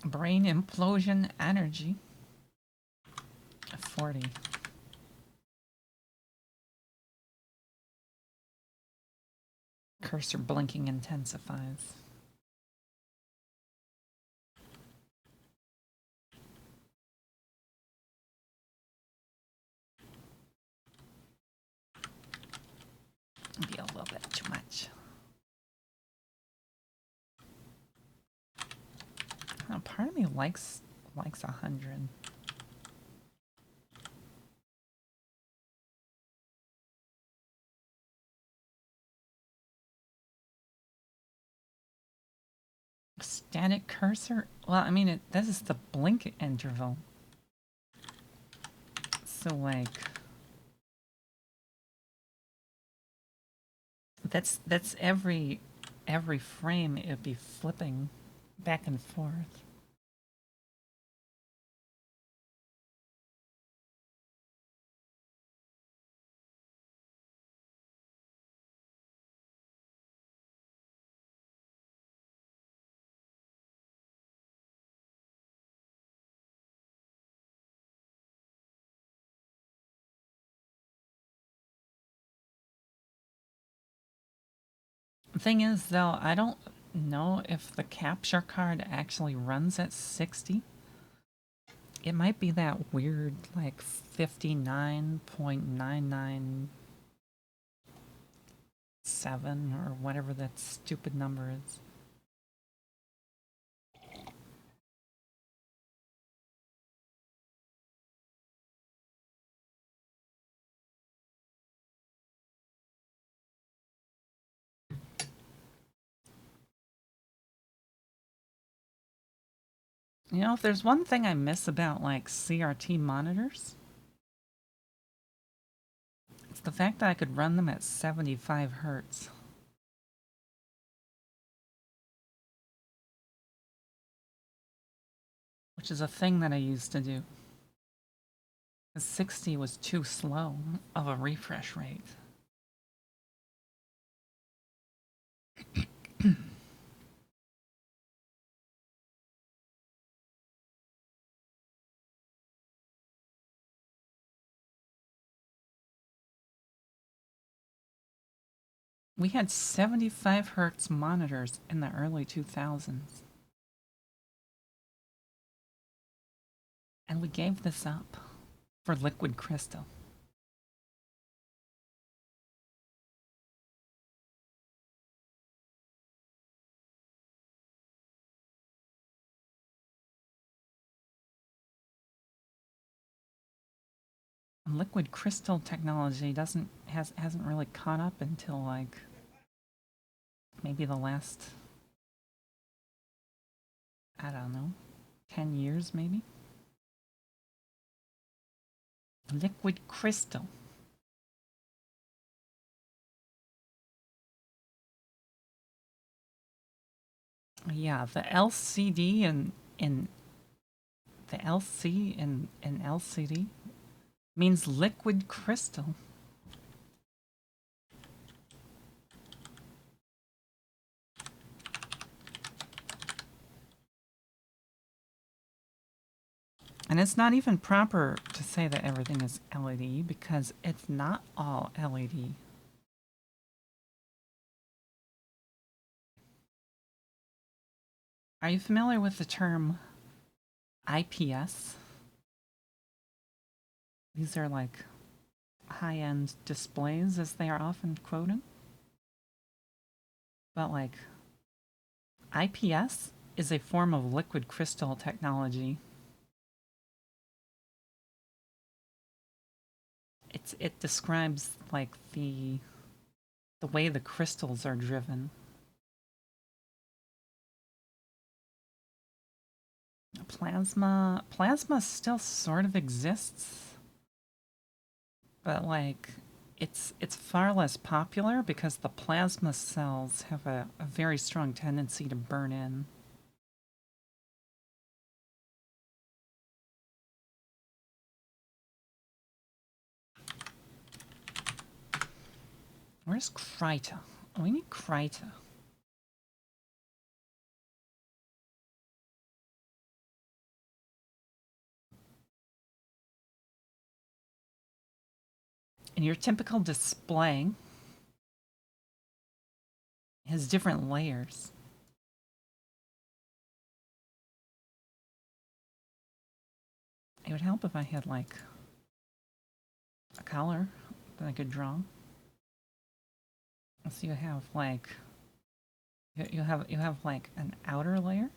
Brain implosion energy. 40. Cursor blinking intensifies. Be a little bit too much. Oh, part of me likes 100. Static cursor? Well, I mean, this is the blink interval. So, like, that's every frame it'd be flipping back and forth. The thing is, though, I don't know if the capture card actually runs at 60. It might be that weird, like, 59.997 or whatever that stupid number is. You know, if there's one thing I miss about, like, CRT monitors, it's the fact that I could run them at 75 hertz. Which is a thing that I used to do. The 60 was too slow of a refresh rate. We had 75 hertz monitors in the early 2000s. And we gave this up for liquid crystal. Liquid crystal technology hasn't really caught up until like maybe the last, I don't know, 10 years maybe. Liquid crystal. Yeah, the LCD and in the LC and LCD means liquid crystal. And it's not even proper to say that everything is LED because it's not all LED. Are you familiar with the term IPS? These are like high-end displays, as they are often quoted. But like, IPS is a form of liquid crystal technology. It describes like the way the crystals are driven. Plasma still sort of exists, but like it's far less popular because the plasma cells have a very strong tendency to burn in. Where's Kryta? We need Kryta. And your typical display has different layers. It would help if I had like a color that I could draw. So you have like you have like an outer layer,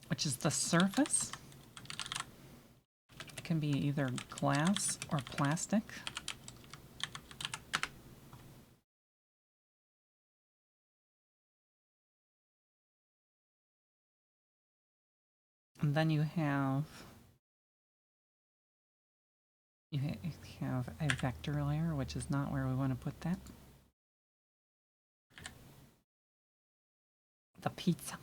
which is the surface. It can be either glass or plastic. And then you have a vector layer, which is not where we want to put that. The pizza.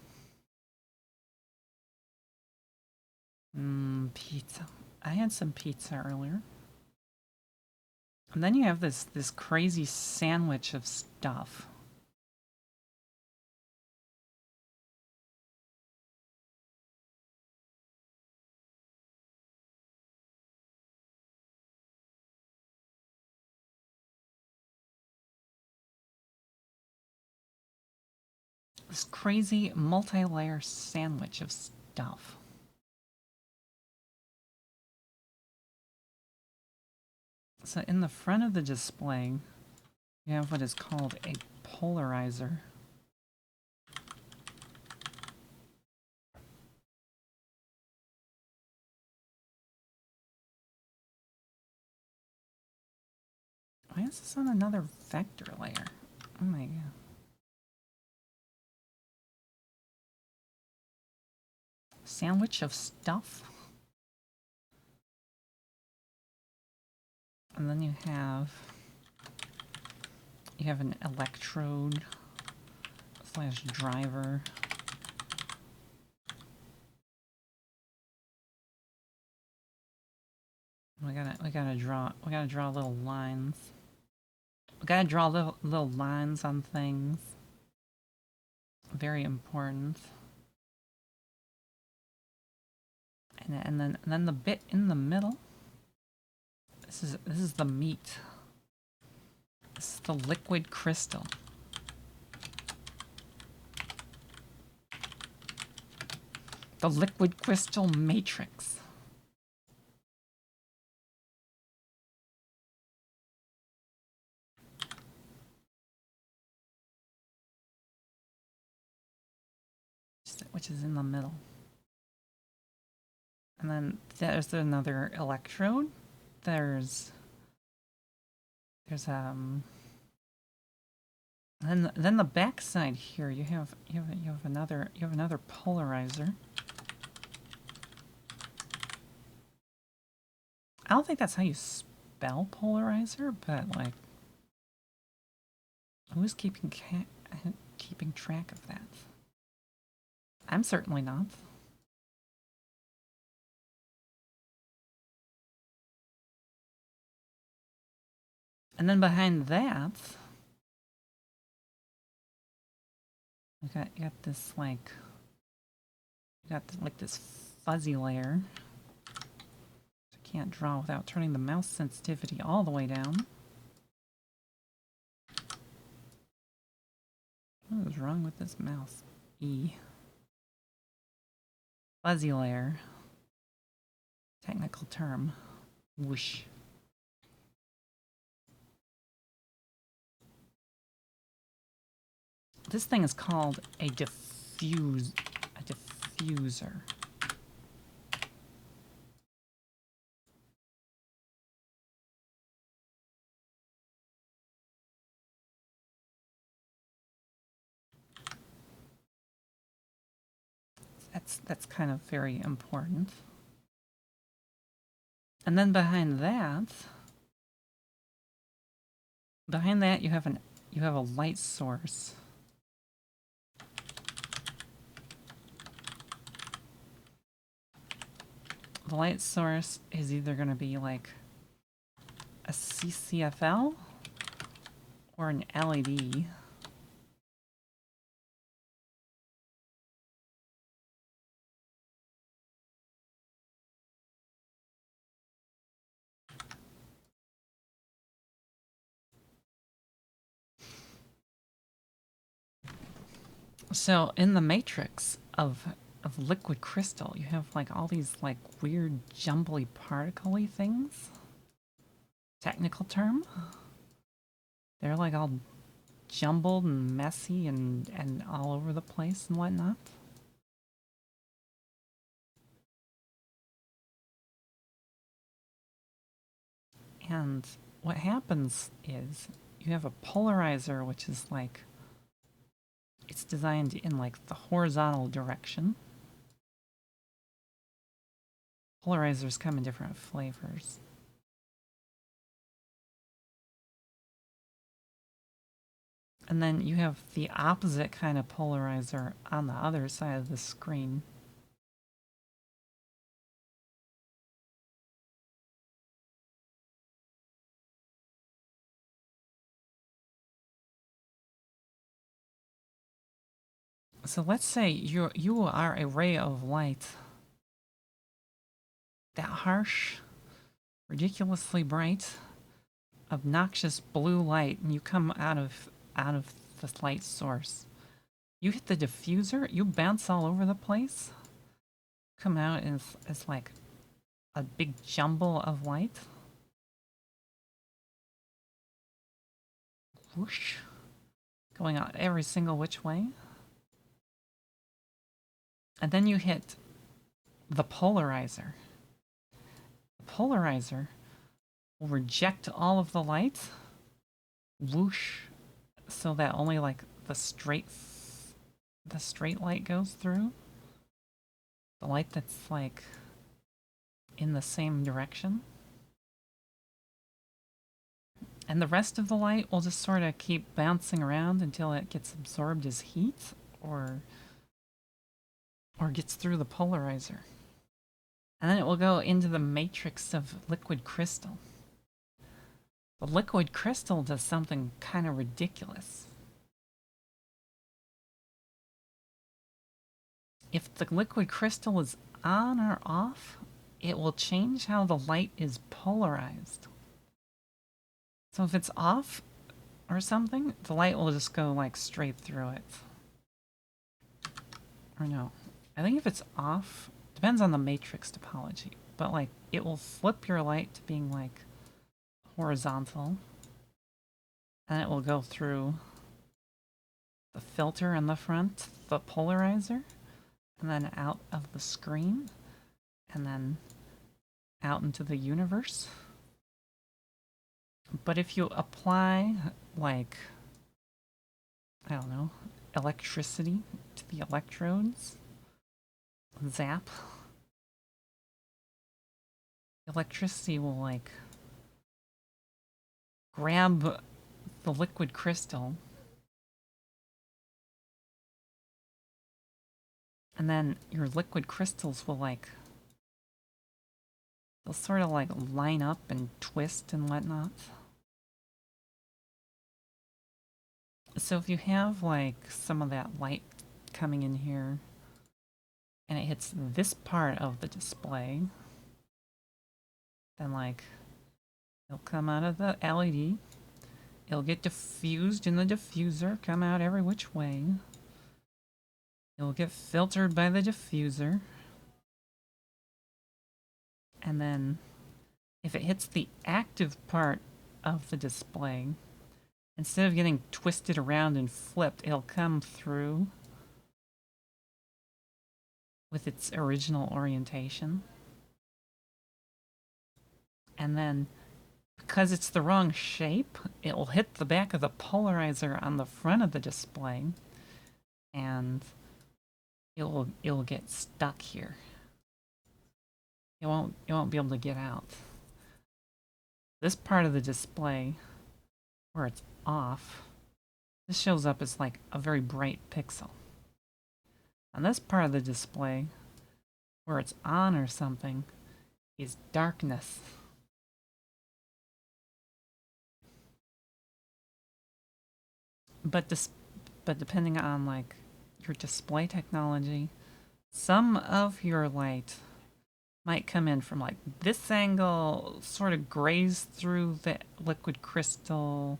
Pizza. I had some pizza earlier. And then you have this crazy sandwich of stuff. This crazy multi-layer sandwich of stuff. So in the front of the display, you have what is called a polarizer. Why is this on another vector layer? Oh my god. Sandwich of stuff? And then you have an electrode slash driver. We gotta draw little lines. We gotta draw little lines on things. Very important. And then the bit in the middle. This is the meat. This is the liquid crystal. The liquid crystal matrix. Which is in the middle. And then there's another electrode. There's then the back side here you have another polarizer. I don't think that's how you spell polarizer, but like, who's keeping track of that? I'm certainly not. And then behind that, you got this like, this fuzzy layer. I can't draw without turning the mouse sensitivity all the way down. What is wrong with this mouse? E. Fuzzy layer. Technical term. Whoosh. This thing is called a diffuser. That's kind of very important. And then behind that you have a light source. The light source is either going to be like a CCFL or an LED. So in the matrix of liquid crystal, you have like all these like weird jumbly particle-y things. Technical term. They're like all jumbled and messy and all over the place and whatnot. And what happens is you have a polarizer, which is like, it's designed in like the horizontal direction. Polarizers come in different flavors. And then you have the opposite kind of polarizer on the other side of the screen. So let's say you are a ray of light. That harsh, ridiculously bright, obnoxious blue light, and you come out of the light source. You hit the diffuser, you bounce all over the place. Come out as like a big jumble of light. Whoosh. Going out every single which way. And then you hit the polarizer. The polarizer will reject all of the light. Whoosh. So that only like the straight light goes through. The light that's like in the same direction. And the rest of the light will just sort of keep bouncing around until it gets absorbed as heat or gets through the polarizer. And then it will go into the matrix of liquid crystal. The liquid crystal does something kind of ridiculous. If the liquid crystal is on or off, it will change how the light is polarized. So if it's off or something, the light will just go like straight through it. Or no, I think if it's off, depends on the matrix topology, but like it will flip your light to being like horizontal, and it will go through the filter in the front, the polarizer, and then out of the screen, and then out into the universe. But if you apply, like, I don't know, electricity to the electrodes, zap, electricity will, like, grab the liquid crystal, and then your liquid crystals will, like, they'll sort of, like, line up and twist and whatnot. So if you have, like, some of that light coming in here, and it hits this part of the display, then, like, it'll come out of the LED, it'll get diffused in the diffuser, come out every which way, it'll get filtered by the diffuser, and then if it hits the active part of the display, instead of getting twisted around and flipped, it'll come through with its original orientation. And then, because it's the wrong shape, it will hit the back of the polarizer on the front of the display, and it'll get stuck here. It won't be able to get out. This part of the display, where it's off, this shows up as like a very bright pixel. On this part of the display, where it's on or something, is darkness. But depending on like your display technology, some of your light might come in from like this angle, sort of graze through the liquid crystal,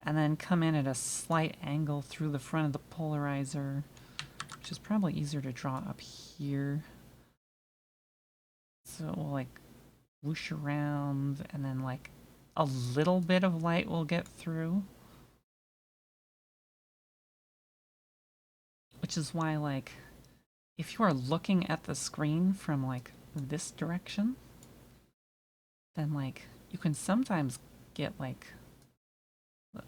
and then come in at a slight angle through the front of the polarizer, which is probably easier to draw up here. So it will like whoosh around, and then like a little bit of light will get through. Which is why, like, if you are looking at the screen from like this direction, then like you can sometimes get like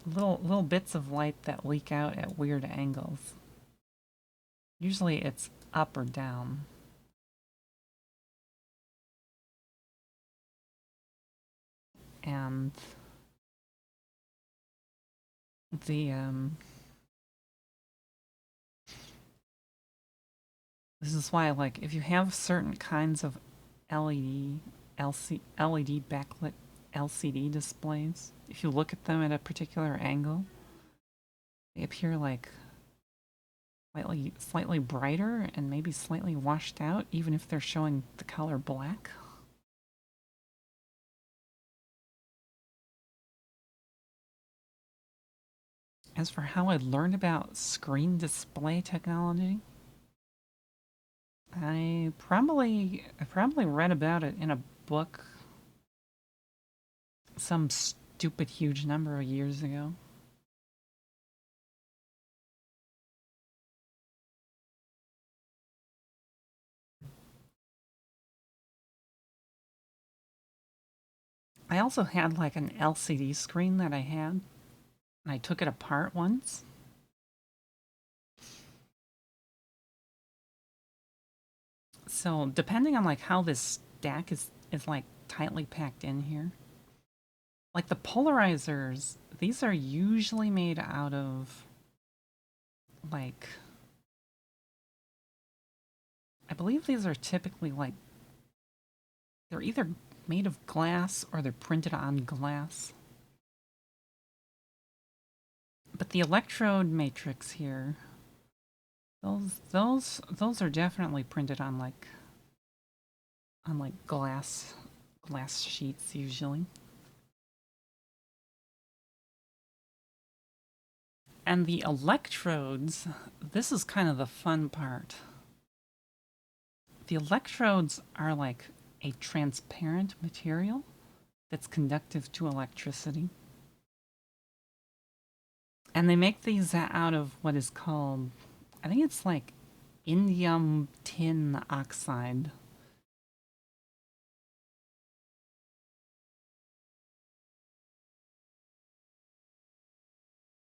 little bits of light that leak out at weird angles. Usually it's up or down. And the this is why, like, if you have certain kinds of LED backlit LCD displays, if you look at them at a particular angle, they appear like slightly brighter and maybe slightly washed out, even if they're showing the color black. As for how I learned about screen display technology, I probably read about it in a book some stupid huge number of years ago. I also had like an LCD screen that I had, and I took it apart once. So depending on like how this stack is like tightly packed in here, like the polarizers, these are usually made out of like, I believe these are typically like, they're either made of glass or they're printed on glass. But the electrode matrix here, those are definitely printed on like glass sheets usually. And the electrodes, this is kind of the fun part. the electrodes are like a transparent material that's conductive to electricity. And they make these out of what is called, I think it's like indium tin oxide.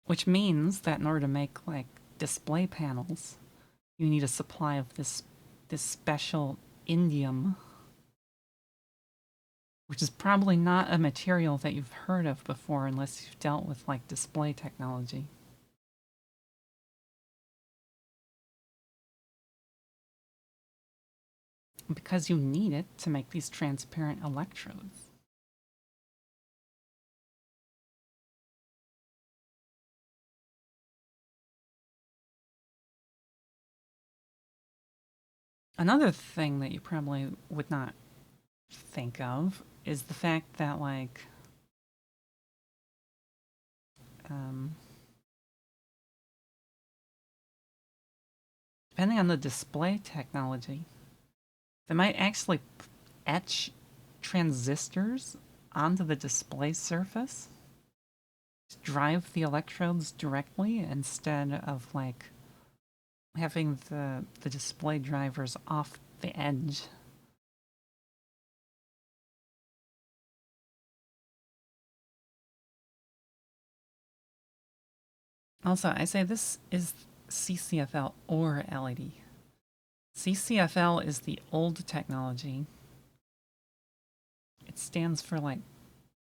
Which means that in order to make like display panels, you need a supply of this special indium, which is probably not a material that you've heard of before unless you've dealt with like display technology. Because you need it to make these transparent electrodes. Another thing that you probably would not think of is the fact that, like, depending on the display technology, they might actually etch transistors onto the display surface to drive the electrodes directly instead of, like, having the display drivers off the edge. Also, I say this is CCFL or LED. CCFL is the old technology. It stands for like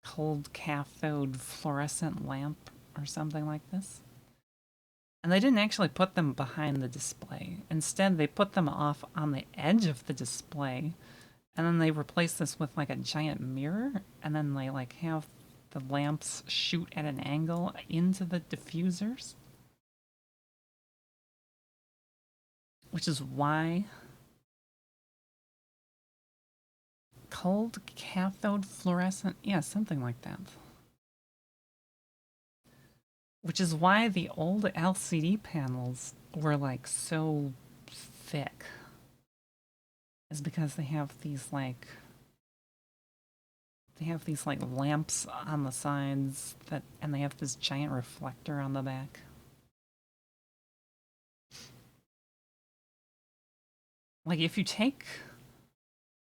cold cathode fluorescent lamp or something like this. And they didn't actually put them behind the display. Instead, they put them off on the edge of the display, and then they replace this with like a giant mirror, and then they like have the lamps shoot at an angle into the diffusers. Which is why cold cathode fluorescent, yeah, something like that. Which is why the old LCD panels were like so thick. Is because they have these like lamps on the sides that, and they have this giant reflector on the back. Like if you take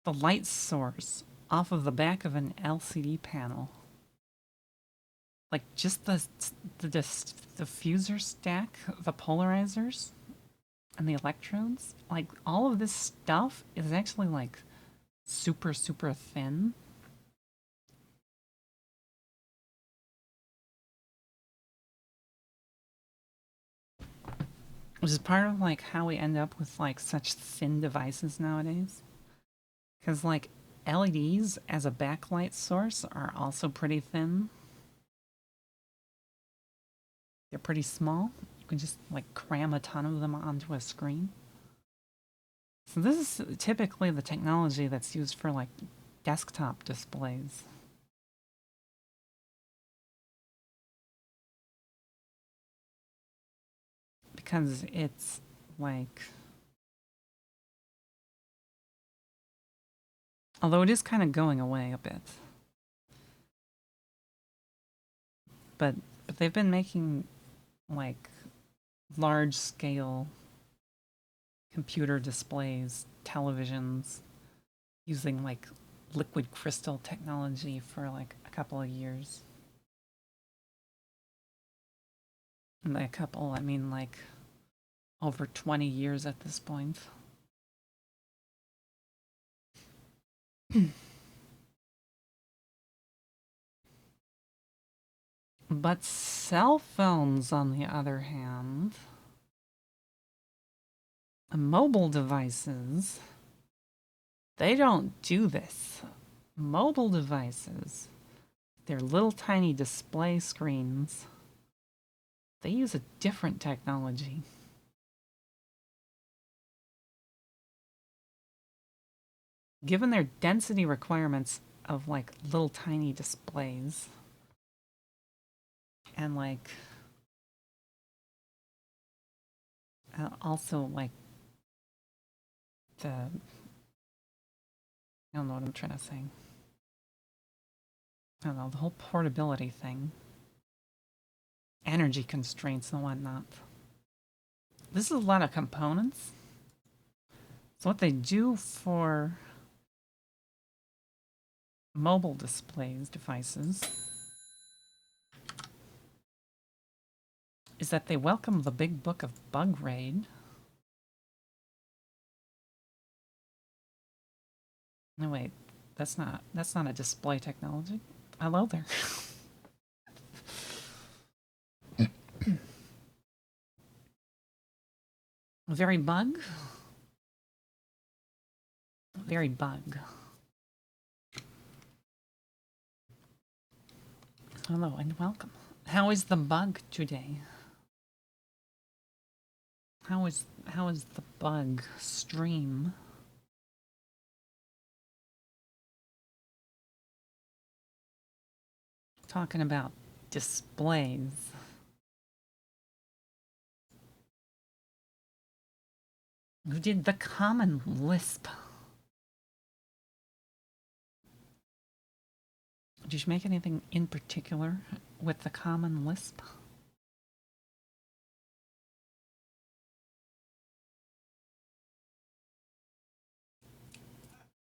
the light source off of the back of an LCD panel, like just the diffuser stack, the polarizers, and the electrodes, like all of this stuff is actually like super, super thin. Which is part of like how we end up with like such thin devices nowadays. Because like LEDs as a backlight source are also pretty thin. They're pretty small. You can just like cram a ton of them onto a screen. So this is typically the technology that's used for like desktop displays. Because it's like, although it is kind of going away a bit. But they've been making like large scale computer displays, televisions, using like liquid crystal technology for like a couple of years. And by a couple, I mean like over 20 years at this point. But cell phones, on the other hand, mobile devices, they don't do this. Mobile devices, they're little tiny display screens. They use a different technology. Given their density requirements of like little tiny displays, and like also like the I don't know what I'm trying to say. I don't know, the whole portability thing. Energy constraints and whatnot. This is a lot of components. So what they do for mobile displays devices is that they welcome the big book of Bug Raid. No wait, that's not a display technology. Hello there. Very bug. Very bug. Hello and welcome. How is the bug today? How is the bug stream? Talking about displays. Who did the Common Lisp? Did you make anything in particular with the Common Lisp?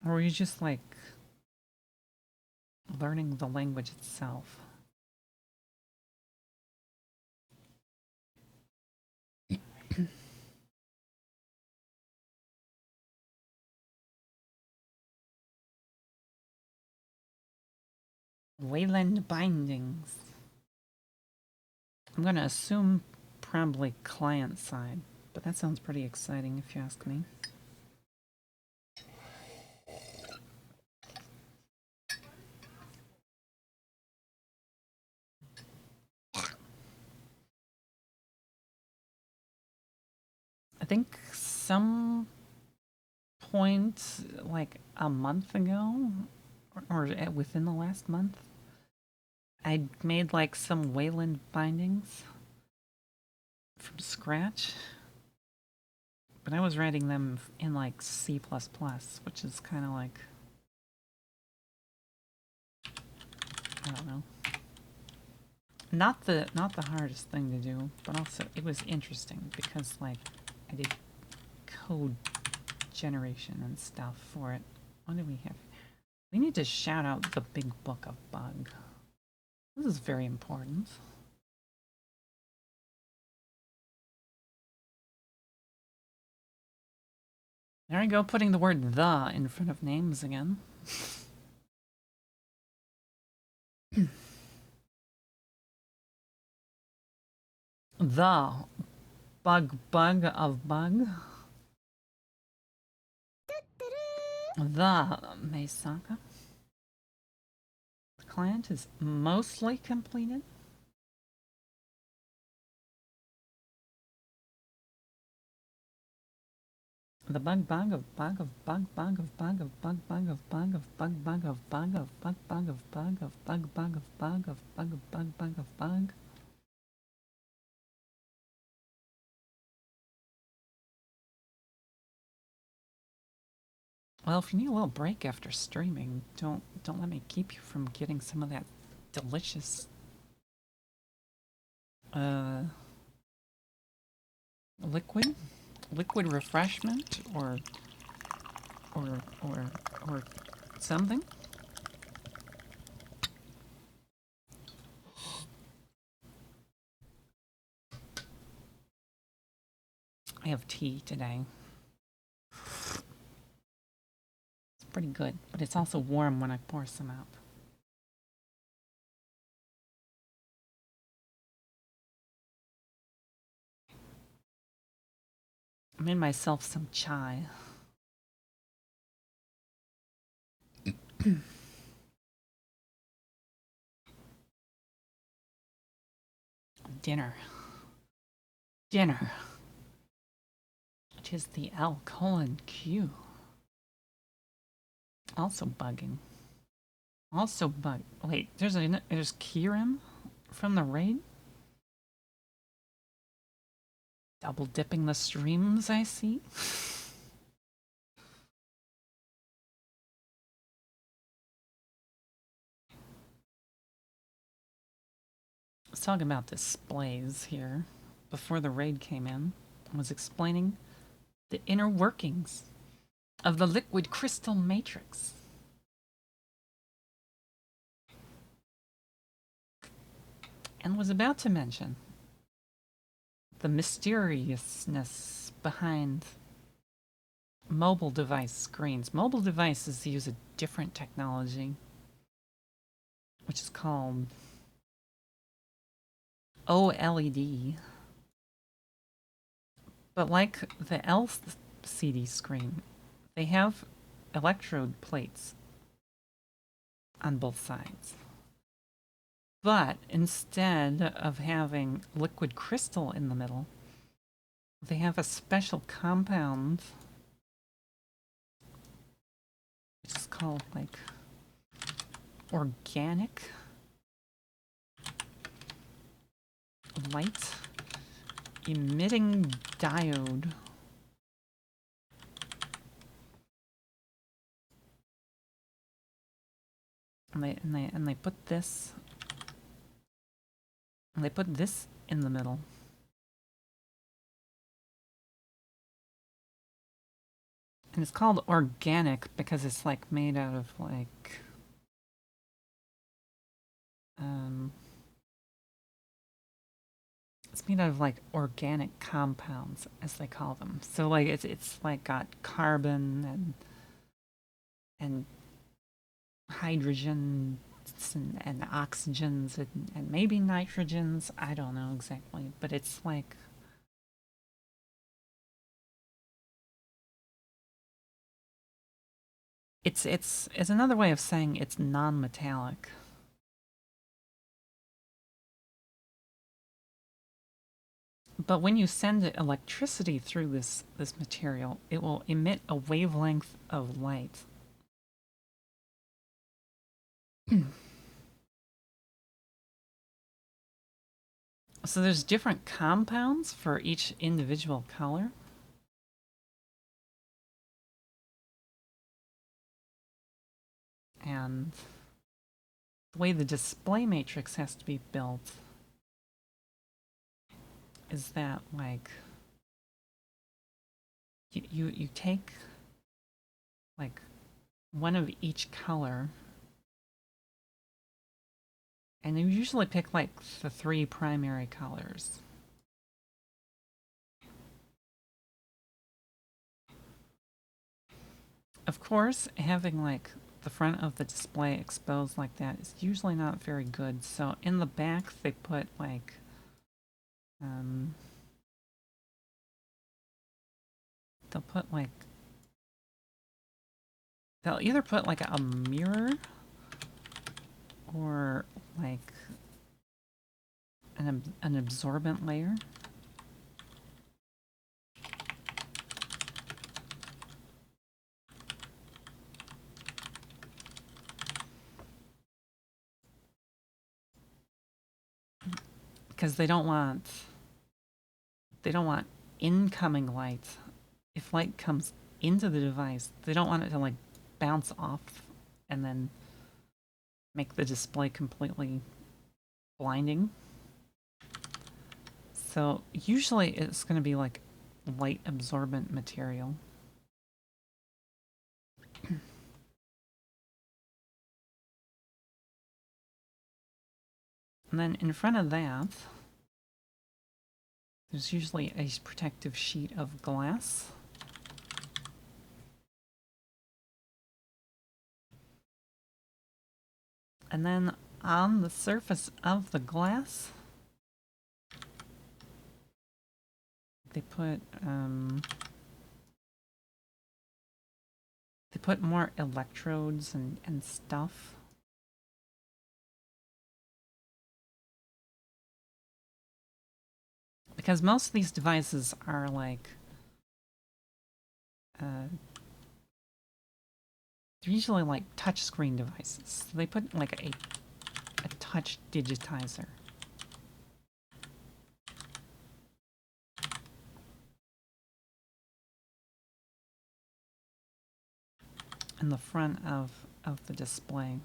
Or were you just like learning the language itself? Wayland Bindings. I'm gonna assume probably client side, but that sounds pretty exciting if you ask me. I think some point like a month ago, or within the last month, I made like some Wayland bindings from scratch, but I was writing them in like C++, which is kind of like, I don't know, not the hardest thing to do, but also it was interesting because like I did code generation and stuff for it. What do we have? We need to shout out the big book of bug. This is very important. There I go, putting the word the in front of names again. The bug of bug. The Meisaka. The client is mostly completed. The bug of bug of bug of bug of bug of bug of bug of bug of bug of bug of bug of bug of bug of bug of bug of bug of bug of bug. Well, if you need a little break after streaming, don't let me keep you from getting some of that delicious liquid refreshment or something. I have tea today. It's pretty good, but it's also warm when I pour some out. I made myself some chai. Dinner. Which is the L:Q. Also bugging. Also bug. Wait, there's Kirim from the raid. Double dipping the streams, I see. was talking about displays here before the raid came in. I was explaining the inner workings of the liquid crystal matrix. And was about to mention the mysteriousness behind mobile device screens. Mobile devices use a different technology, which is called OLED. But like the LCD screen, they have electrode plates on both sides. But instead of having liquid crystal in the middle, they have a special compound which is called like organic light emitting diode. And they put this in the middle. And it's called organic because it's like made out of like it's made out of like organic compounds, as they call them. So like it's like got carbon and hydrogens and oxygens and maybe nitrogens. I don't know exactly, but it's like it's another way of saying it's non-metallic. But when you send electricity through this material, it will emit a wavelength of light. So there's different compounds for each individual color. And the way the display matrix has to be built is that like you take like one of each color, and you usually pick like the 3 primary colors. Of course, having like the front of the display exposed like that is usually not very good. So in the back they put like they'll either put like a mirror or like an absorbent layer. Because they don't want incoming light. If light comes into the device, they don't want it to like bounce off and then make the display completely blinding. So usually it's going to be like light absorbent material. And then in front of that, there's usually a protective sheet of glass. And then on the surface of the glass, they put more electrodes and stuff. Because most of these devices are like they're usually like touchscreen devices. So they put like a touch digitizer. In the front of the display.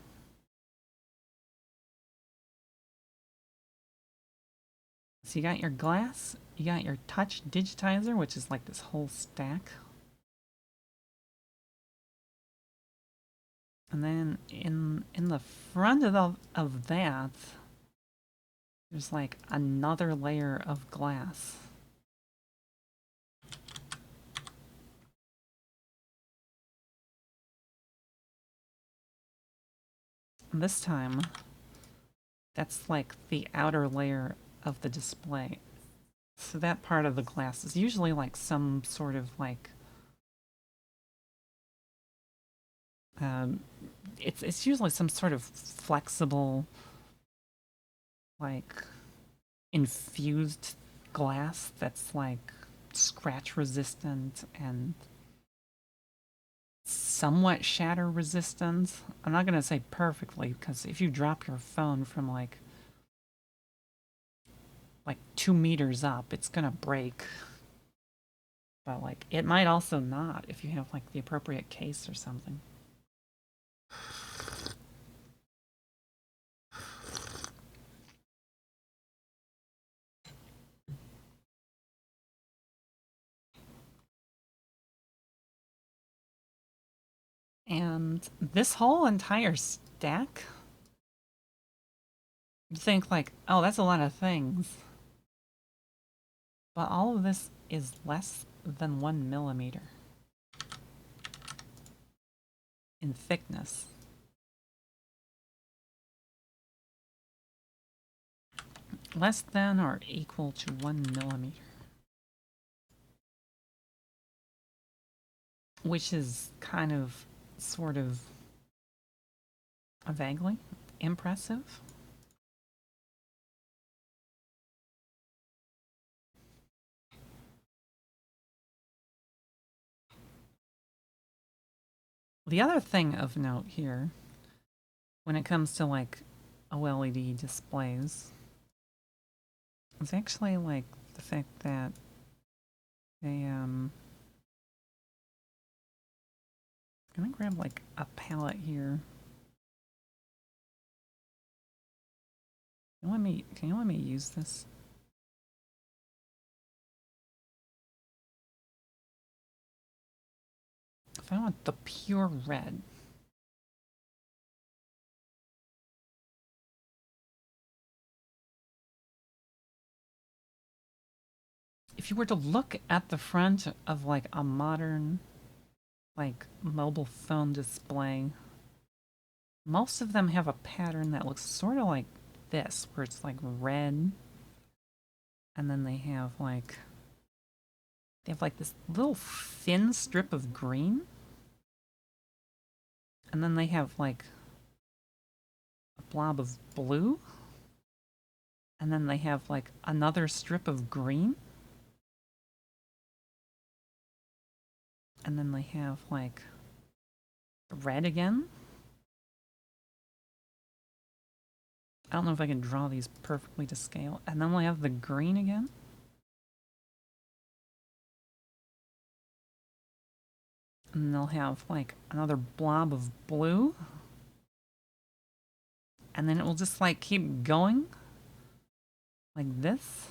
So you got your glass, you got your touch digitizer, which is like this whole stack. And then in the front of that, there's like another layer of glass. And this time, that's like the outer layer of the display. So that part of the glass is usually like some sort of like it's usually some sort of flexible, like infused glass that's like scratch resistant and somewhat shatter resistant. I'm not gonna say perfectly, because if you drop your phone from like 2 meters up, it's gonna break. But like it might also not if you have like the appropriate case or something. And this whole entire stack, you think like, oh, that's a lot of things. But all of this is less than 1 millimeter in thickness. Less than or equal to 1 millimeter. Which is kind of, sort of, vaguely impressive. The other thing of note here, when it comes to like OLED displays, is actually like the fact that they I'm gonna grab like a palette here. Can you let me use this? If I want the pure red, if you were to look at the front of like a modern like mobile phone display, most of them have a pattern that looks sort of like this, where it's like red, and then they have like this little thin strip of green, and then they have like a blob of blue, and then they have like another strip of green, and then they have like red again. I don't know if I can draw these perfectly to scale. And then we have the green again. And they'll have like another blob of blue. And then it will just like keep going like this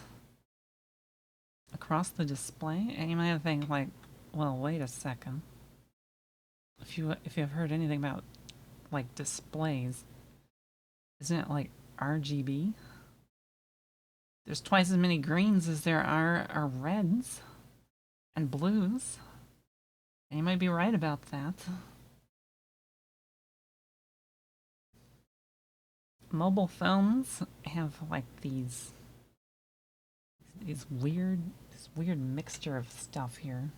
across the display. And you might think like, well, wait a second. If you've heard anything about like displays, isn't it like RGB? There's twice as many greens as there are reds and blues. And you might be right about that. Mobile phones have like this weird mixture of stuff here.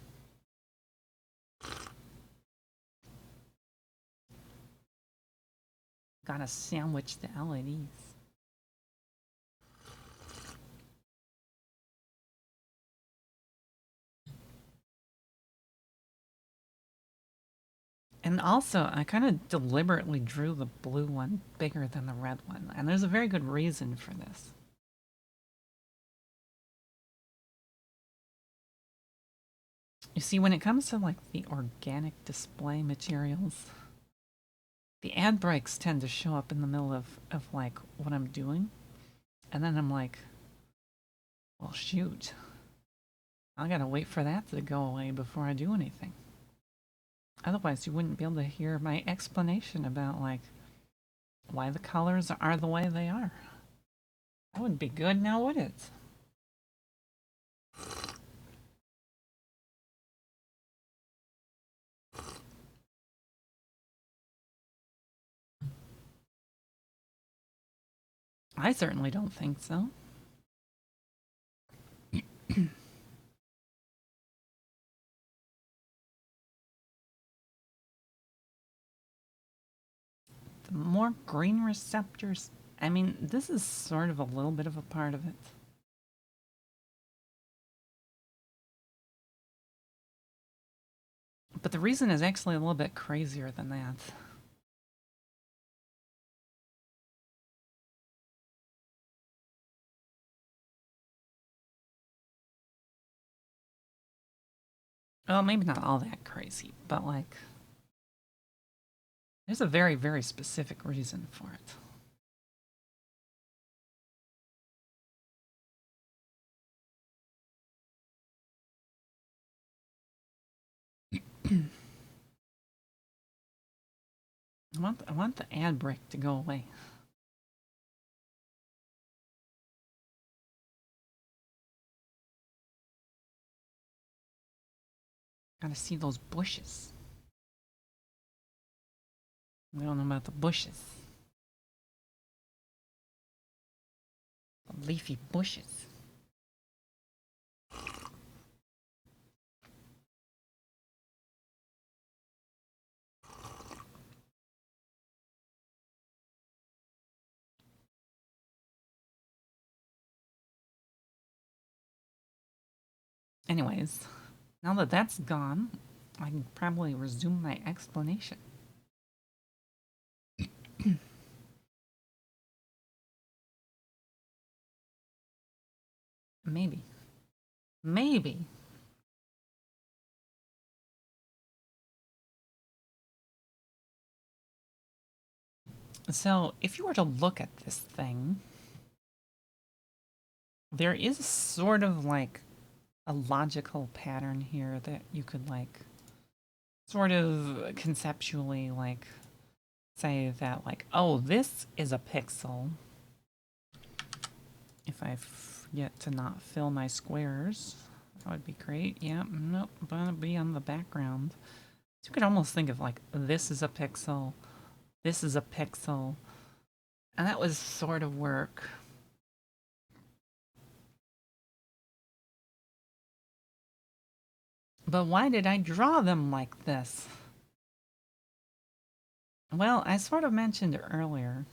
Gotta sandwich the LEDs. And also, I kind of deliberately drew the blue one bigger than the red one, and there's a very good reason for this. You see, when it comes to like the organic display materials, the ad breaks tend to show up in the middle of like what I'm doing, and then I'm like, Well, shoot. I gotta wait for that to go away before I do anything. Otherwise, you wouldn't be able to hear my explanation about, like, why the colors are the way they are. That wouldn't be good now, would it? I certainly don't think so. The more green receptors, I mean, this is sort of a little bit of a part of it. But the reason is actually a little bit crazier than that. Well, maybe not all that crazy, but like, there's a very, very specific reason for it. I want the ad break to go away. Gotta see those bushes. We don't know about the bushes. The leafy bushes. Anyways, now that that's gone, I can probably resume my explanation. Maybe. Maybe. So, if you were to look at this thing, there is sort of like a logical pattern here that you could like sort of conceptually like say that like, oh, this is a pixel. If I forget to not fill my squares, that would be great. Yeah, nope, gonna be on the background. So you could almost think of like, this is a pixel, this is a pixel, and that would sort of work. But why did I draw them like this? Well, I sort of mentioned earlier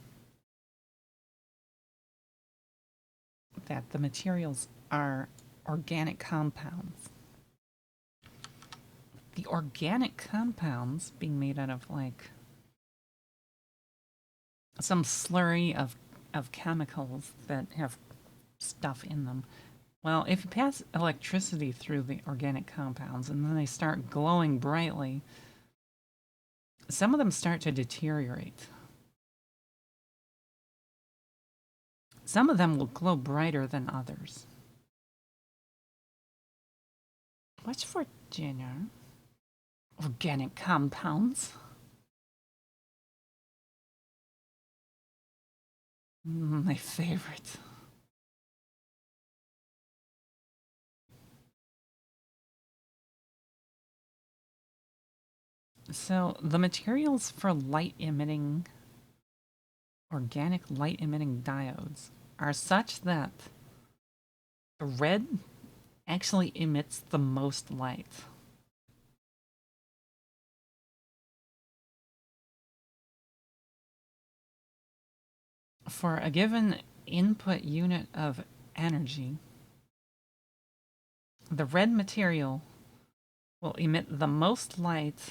that the materials are organic compounds. The organic compounds being made out of like some slurry of chemicals that have stuff in them. Well, if you pass electricity through the organic compounds and then they start glowing brightly, some of them start to deteriorate. Some of them will glow brighter than others. What's for dinner? Organic compounds. My favorite. So the materials for light emitting, organic light emitting diodes are such that the red actually emits the most light. For a given input unit of energy, the red material will emit the most light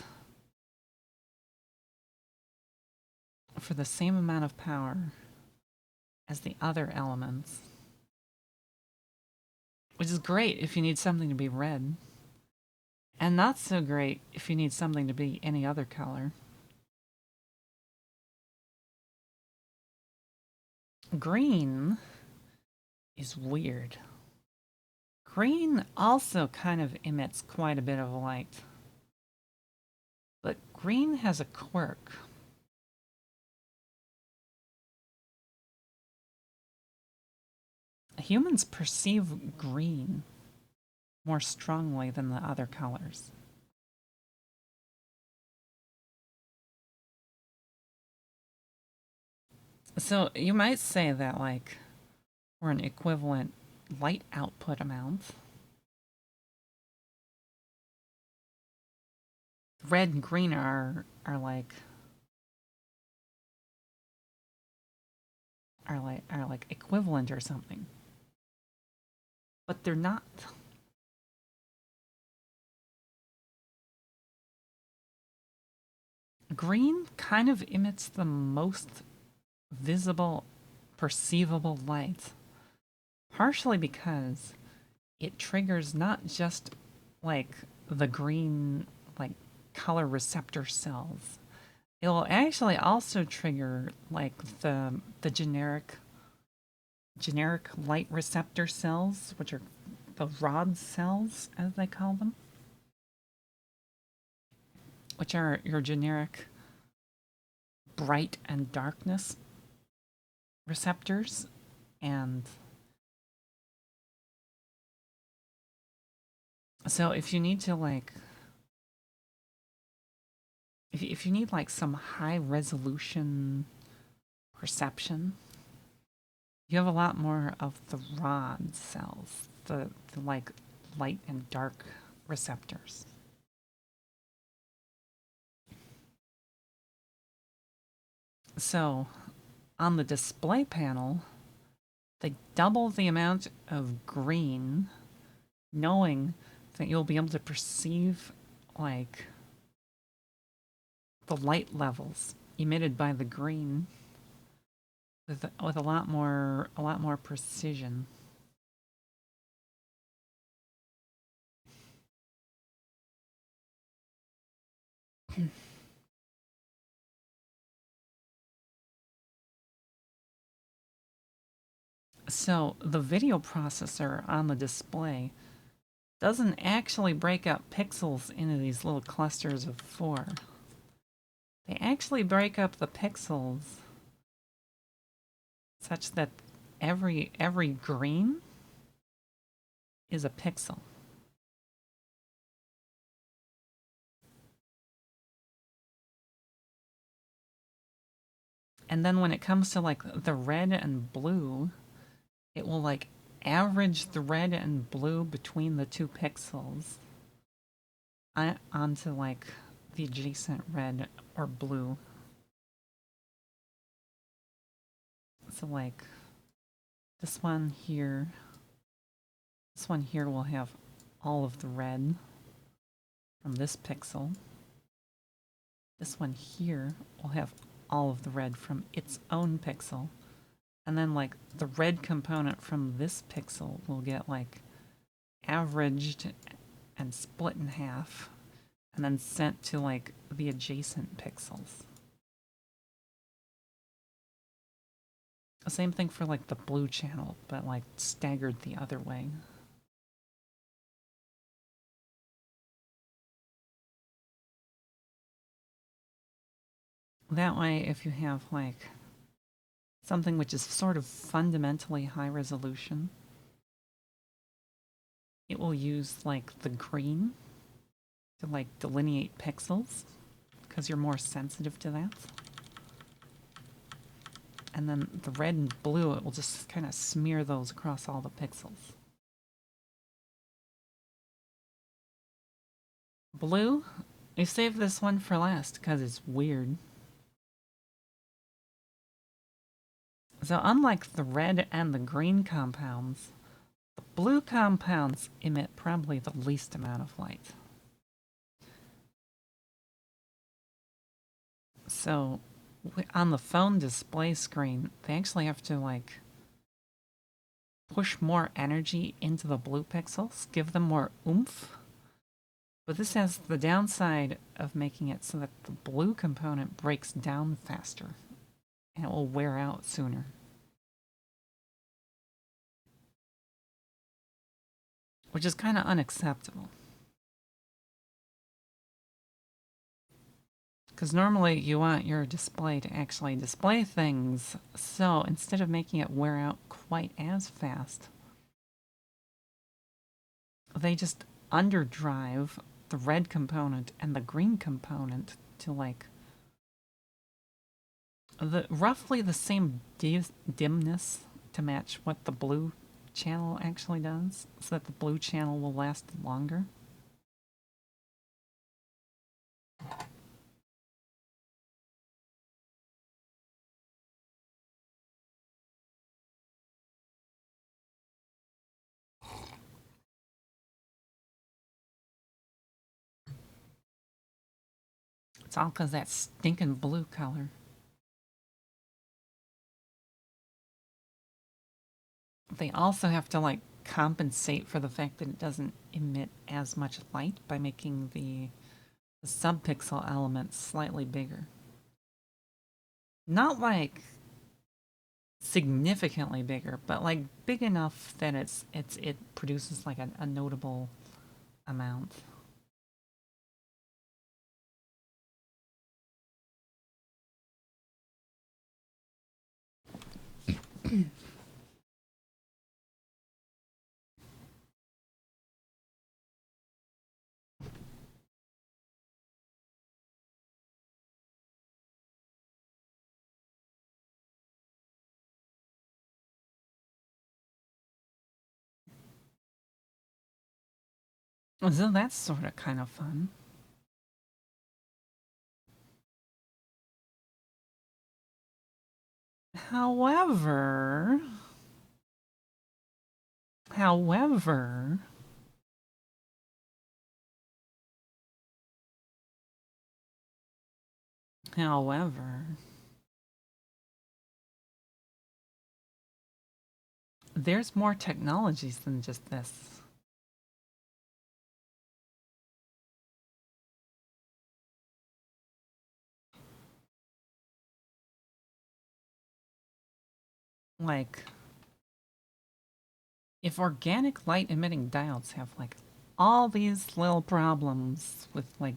for the same amount of power as the other elements. Which is great if you need something to be red, and not so great if you need something to be any other color. Green is weird. Green also kind of emits quite a bit of light. But green has a quirk. Humans perceive green more strongly than the other colors. So you might say that, like, for an equivalent light output amount, red and green are like equivalent or something. But they're not. Green kind of emits the most visible, perceivable light, partially because it triggers not just like the green like color receptor cells. It will actually also trigger like the generic light receptor cells, which are the rod cells as they call them, which are your generic bright and darkness receptors. And so if you need to like if you need like some high resolution perception, you have a lot more of the rod cells, the like light and dark receptors. So on the display panel, they double the amount of green, knowing that you'll be able to perceive like the light levels emitted by the green with a lot more precision. So the video processor on the display doesn't actually break up pixels into these little clusters of 4. They actually break up the pixels such that every green is a pixel. And then when it comes to like the red and blue, it will like average the red and blue between the 2 pixels onto like the adjacent red or blue. So like this one here will have all of the red from this pixel. This one here will have all of the red from its own pixel. And then like the red component from this pixel will get like averaged and split in half and then sent to like the adjacent pixels. Same thing for like the blue channel, but like staggered the other way. That way, if you have like something which is sort of fundamentally high resolution, it will use like the green to like delineate pixels because you're more sensitive to that. And then the red and blue, it will just kind of smear those across all the pixels. Blue, I saved this one for last because it's weird. So unlike the red and the green compounds, the blue compounds emit probably the least amount of light. So on the phone display screen, they actually have to like push more energy into the blue pixels, give them more oomph. But this has the downside of making it so that the blue component breaks down faster and it will wear out sooner. which is kind of unacceptable. Because normally you want your display to actually display things, so instead of making it wear out quite as fast, they just underdrive the red component and the green component to like roughly the same dimness to match what the blue channel actually does, so that the blue channel will last longer. It's all because that stinking blue color. They also have to like compensate for the fact that it doesn't emit as much light by making the subpixel elements slightly bigger. Not like significantly bigger, but like big enough that it produces like a notable amount. So that's sort of kind of fun. However, however, however, there's more technologies than just this. Like, if organic light emitting diodes have like all these little problems with like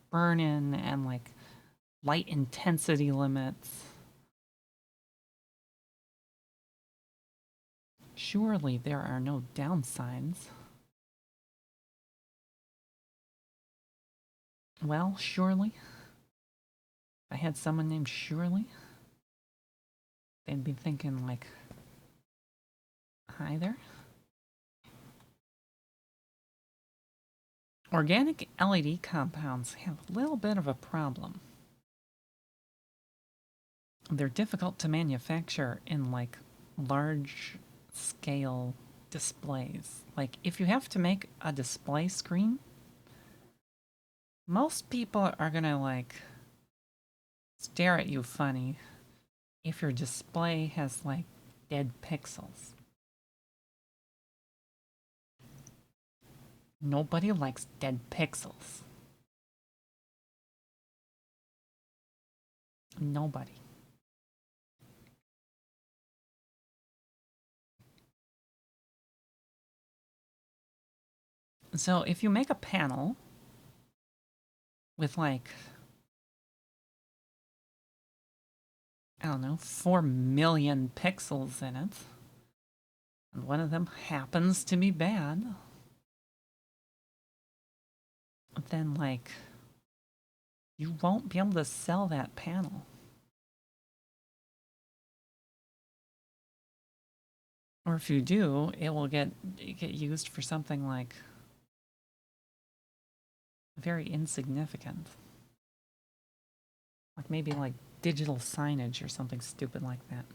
burn-in and like light intensity limits, surely there are no downsides. Well, surely. If I had someone named Shirley, they'd be thinking like, hi there. Organic LED compounds have a little bit of a problem. They're difficult to manufacture in like large scale displays. Like if you have to make a display screen, most people are gonna like stare at you funny if your display has like dead pixels. Nobody likes dead pixels. Nobody. So if you make a panel with like, I don't know, 4 million pixels in it, and one of them happens to be bad, then like, you won't be able to sell that panel. Or if you do, it will get used for something like very insignificant. Like maybe like digital signage or something stupid like that.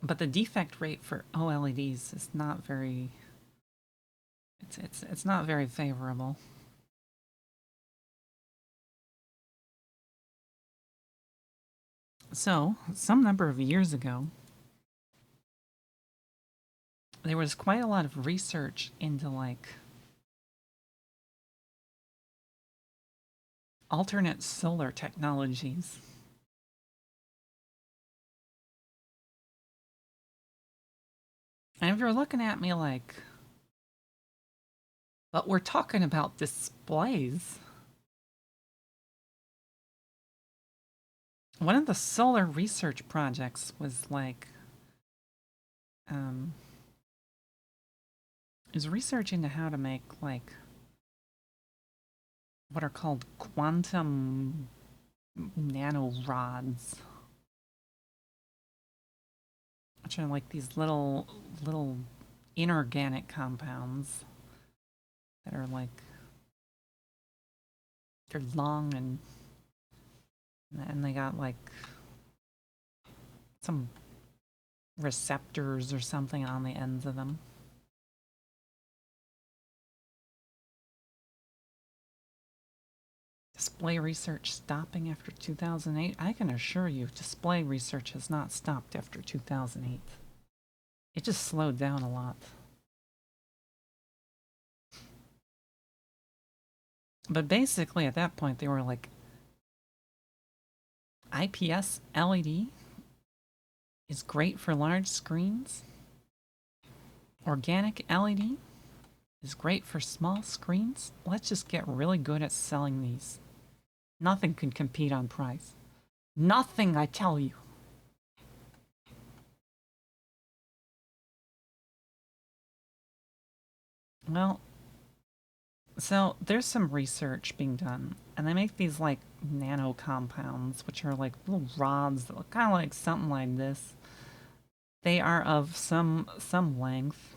But the defect rate for OLEDs is not very it's not very favorable. So, some number of years ago, there was quite a lot of research into like alternate solar technologies if you're looking at me like, but we're talking about displays. One of the solar research projects was like, is research into how to make like what are called quantum nanorods, which are like these little inorganic compounds that are like they're long and they got like some receptors or something on the ends of them. Display research stopping after 2008? I can assure you, display research has not stopped after 2008. It just slowed down a lot. But basically, at that point, they were like, IPS LED is great for large screens. Organic LED is great for small screens. Let's just get really good at selling these. Nothing can compete on price. Nothing, I tell you. Well, so there's some research being done, and they make these like nano compounds, which are like little rods that look kind of like something like this. They are of some length.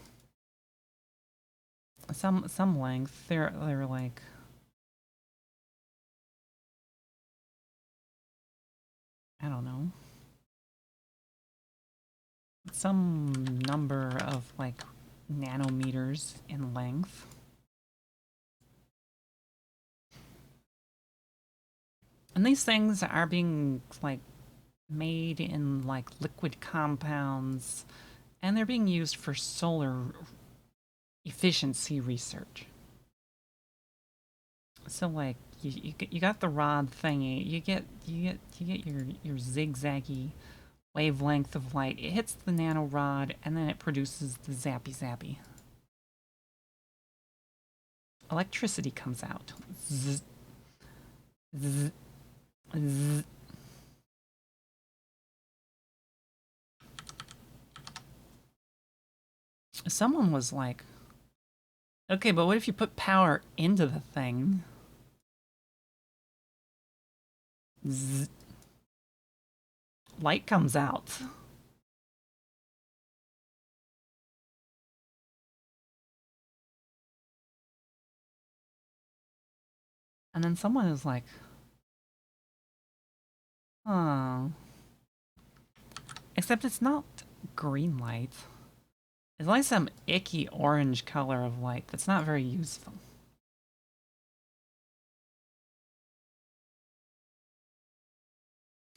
Some length. They're like I don't know. Some number of like nanometers in length. And these things are being like made in like liquid compounds, and they're being used for solar efficiency research. So like you got the rod thingy, you get your zigzaggy wavelength of light. It hits the nanorod and then it produces the zappy. Electricity comes out. Zzz, zzz, zzz. Someone was like, okay, but what if you put power into the thing? Zzz. Light comes out. And then someone is like, oh. Except it's not green light. It's like some icky orange color of light that's not very useful.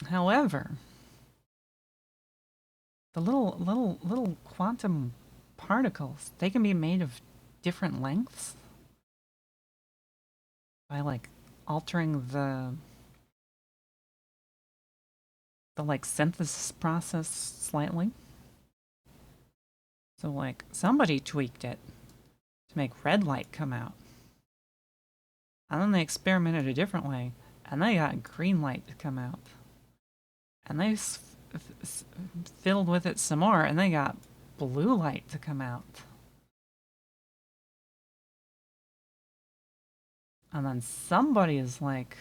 However, the little quantum particles, they can be made of different lengths by like altering the like synthesis process slightly. So like somebody tweaked it to make red light come out. And then they experimented a different way and they got green light to come out. And they filled with it some more and they got blue light to come out. And then somebody is like,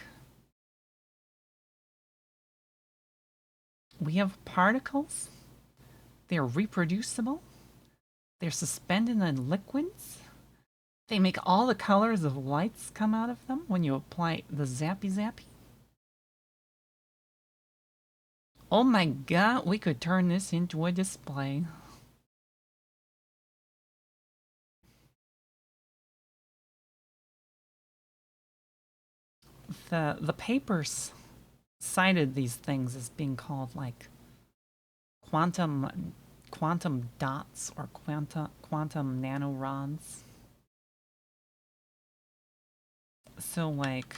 we have particles, they're reproducible, they're suspended in liquids, they make all the colors of lights come out of them when you apply the zappy. Oh my god, we could turn this into a display. The papers cited these things as being called like quantum dots or quantum nanorods. So like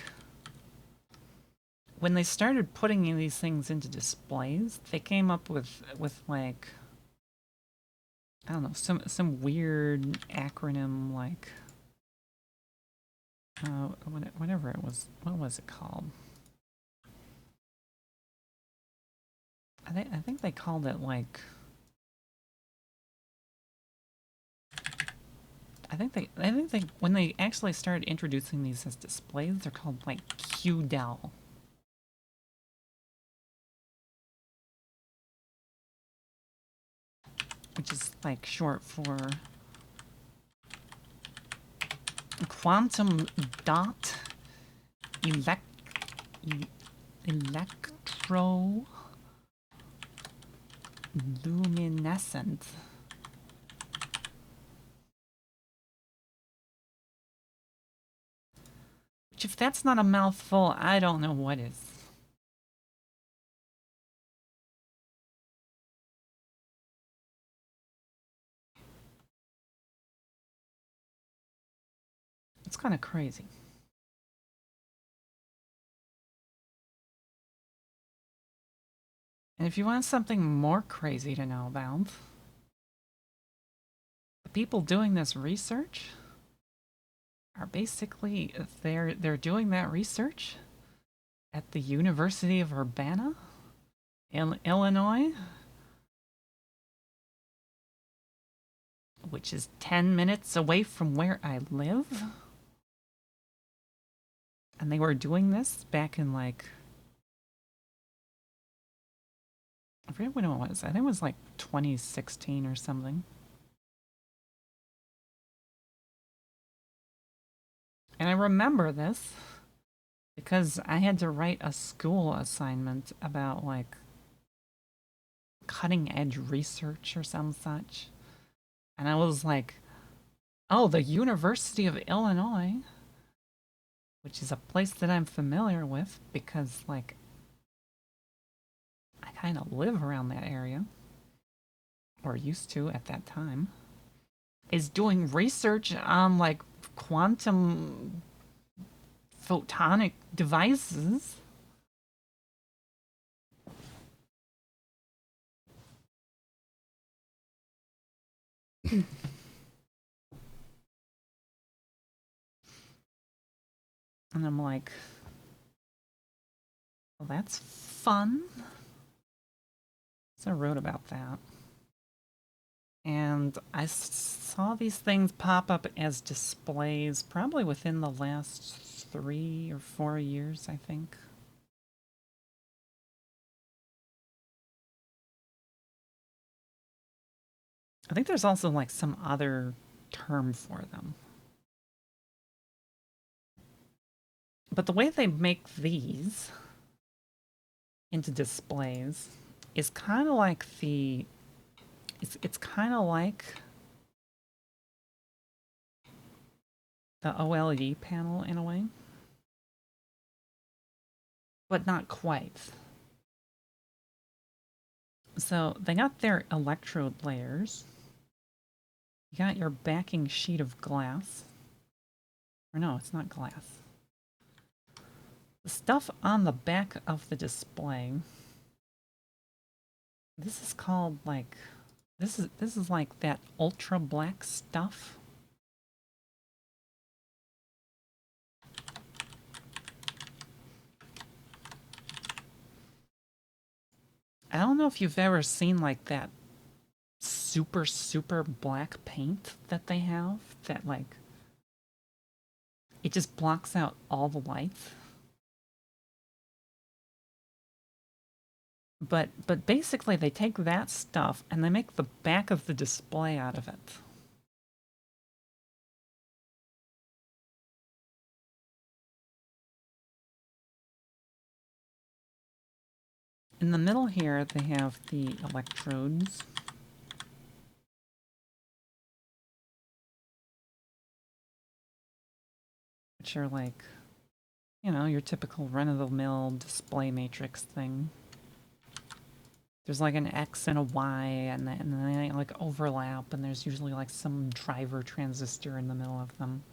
when they started putting these things into displays, they came up with like I don't know, some weird acronym like whatever it was. What was it called? I think they called it like I think they when they actually started introducing these as displays, they're called like QDEL. Which is like short for quantum dot elect electro luminescent. Which, if that's not a mouthful, I don't know what is. It's kind of crazy. And if you want something more crazy to know about, the people doing this research are basically they're doing that research at the University of Urbana in Illinois, which is 10 minutes away from where I live. And they were doing this back in like I forget when it was. I think it was like 2016 or something. And I remember this because I had to write a school assignment about like cutting edge research or some such. And I was like, oh, the University of Illinois, which is a place that I'm familiar with because like I kind of live around that area, or used to at that time, is doing research on like quantum photonic devices. And I'm like, well, that's fun. So I wrote about that. And I saw these things pop up as displays probably within the last 3 or 4 years, I think. I think there's also like some other term for them. But the way they make these into displays is kind of like it's kind of like the OLED panel in a way, but not quite. So they got their electrode layers. You got your backing sheet of glass. Or no, it's not glass. The stuff on the back of the display. This is called like this is like that ultra black stuff. I don't know if you've ever seen like that super black paint that they have that like it just blocks out all the lights. But basically they take that stuff and they make the back of the display out of it. In the middle here they have the electrodes. Which are like, you know, your typical run-of-the-mill display matrix thing. There's like an X and a Y, and then they like overlap, and there's usually like some driver transistor in the middle of them.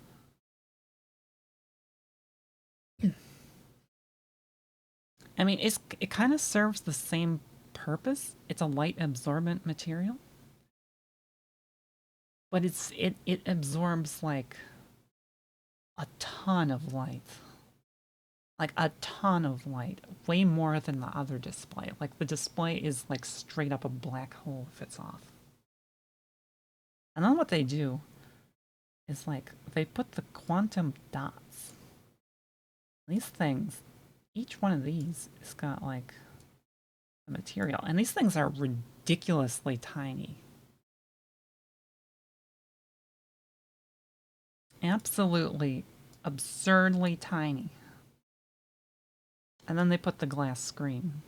I mean, it kind of serves the same purpose. It's a light absorbent material. but it absorbs like a ton of light. Like a ton of light, way more than the other display. Like the display is like straight up a black hole if it's off. And then what they do is like they put the quantum dots. These things, each one of these has got like a material, and these things are ridiculously tiny. Absolutely absurdly tiny. And then they put the glass screen.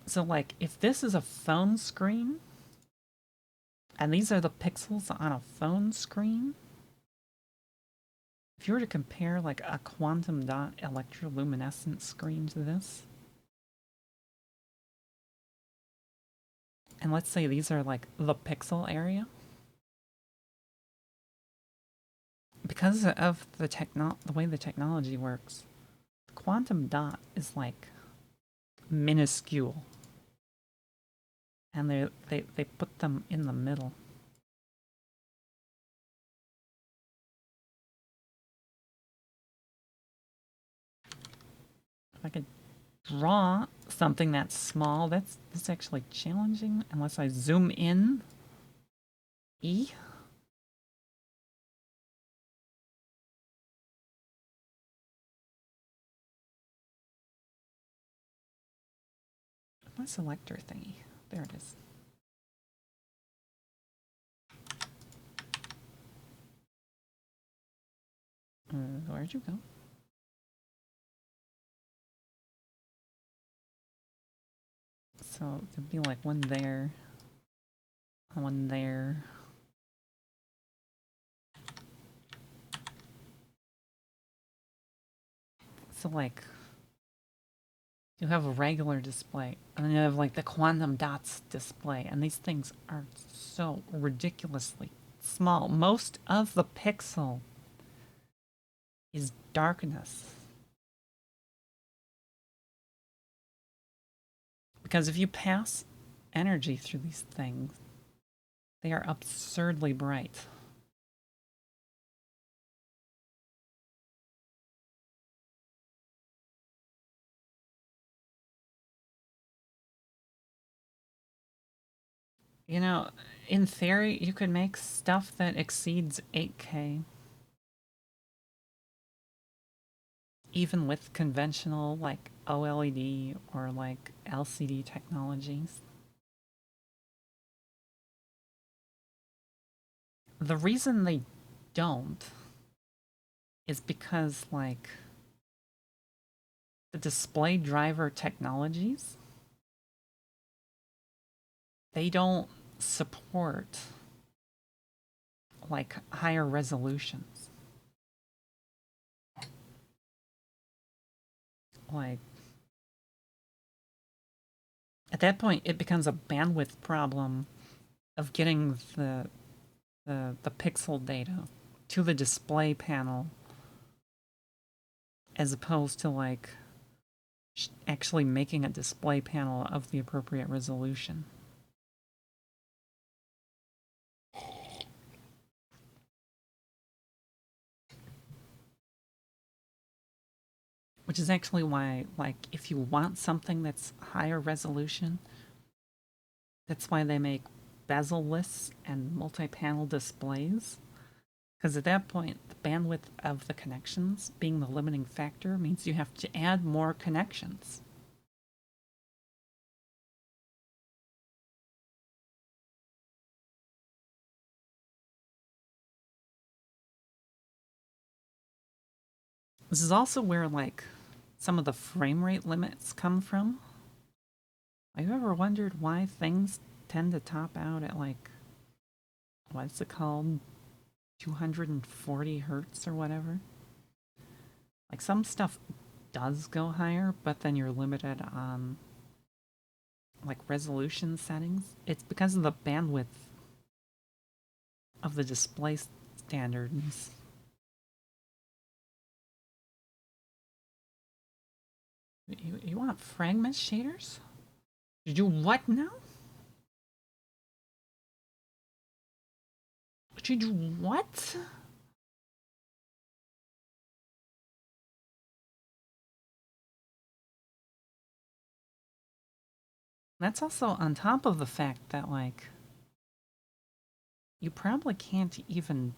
So like if this is a phone screen, and these are the pixels on a phone screen, if you were to compare like a quantum dot electroluminescent screen to this, and let's say these are like the pixel area, because of the way the technology works, the quantum dot is like minuscule, and they put them in the middle. If I could draw something that's small, that's actually challenging unless I zoom in. E. My selector thingy. There it is. Where'd you go? So there'd be like one there, one there. So like you have a regular display, and then you have like the quantum dots display, and these things are so ridiculously small. Most of the pixel is darkness. Because if you pass energy through these things, they are absurdly bright. You know, in theory, you could make stuff that exceeds 8K, even with conventional like OLED or like LCD technologies. The reason they don't is because like the display driver technologies, they don't support like higher resolutions. Like at that point it becomes a bandwidth problem of getting the pixel data to the display panel as opposed to like actually making a display panel of the appropriate resolution. Which is actually why, like, if you want something that's higher resolution, that's why they make bezel-less and multi-panel displays. Because at that point, the bandwidth of the connections being the limiting factor means you have to add more connections. This is also where, like, some of the frame rate limits come from. Have you ever wondered why things tend to top out at, like, what's it called? 240 hertz or whatever? Like, some stuff does go higher, but then you're limited on, like, resolution settings. It's because of the bandwidth of the display standards. You want fragment shaders? Did you what now? Did you what? That's also on top of the fact that, like, you probably can't even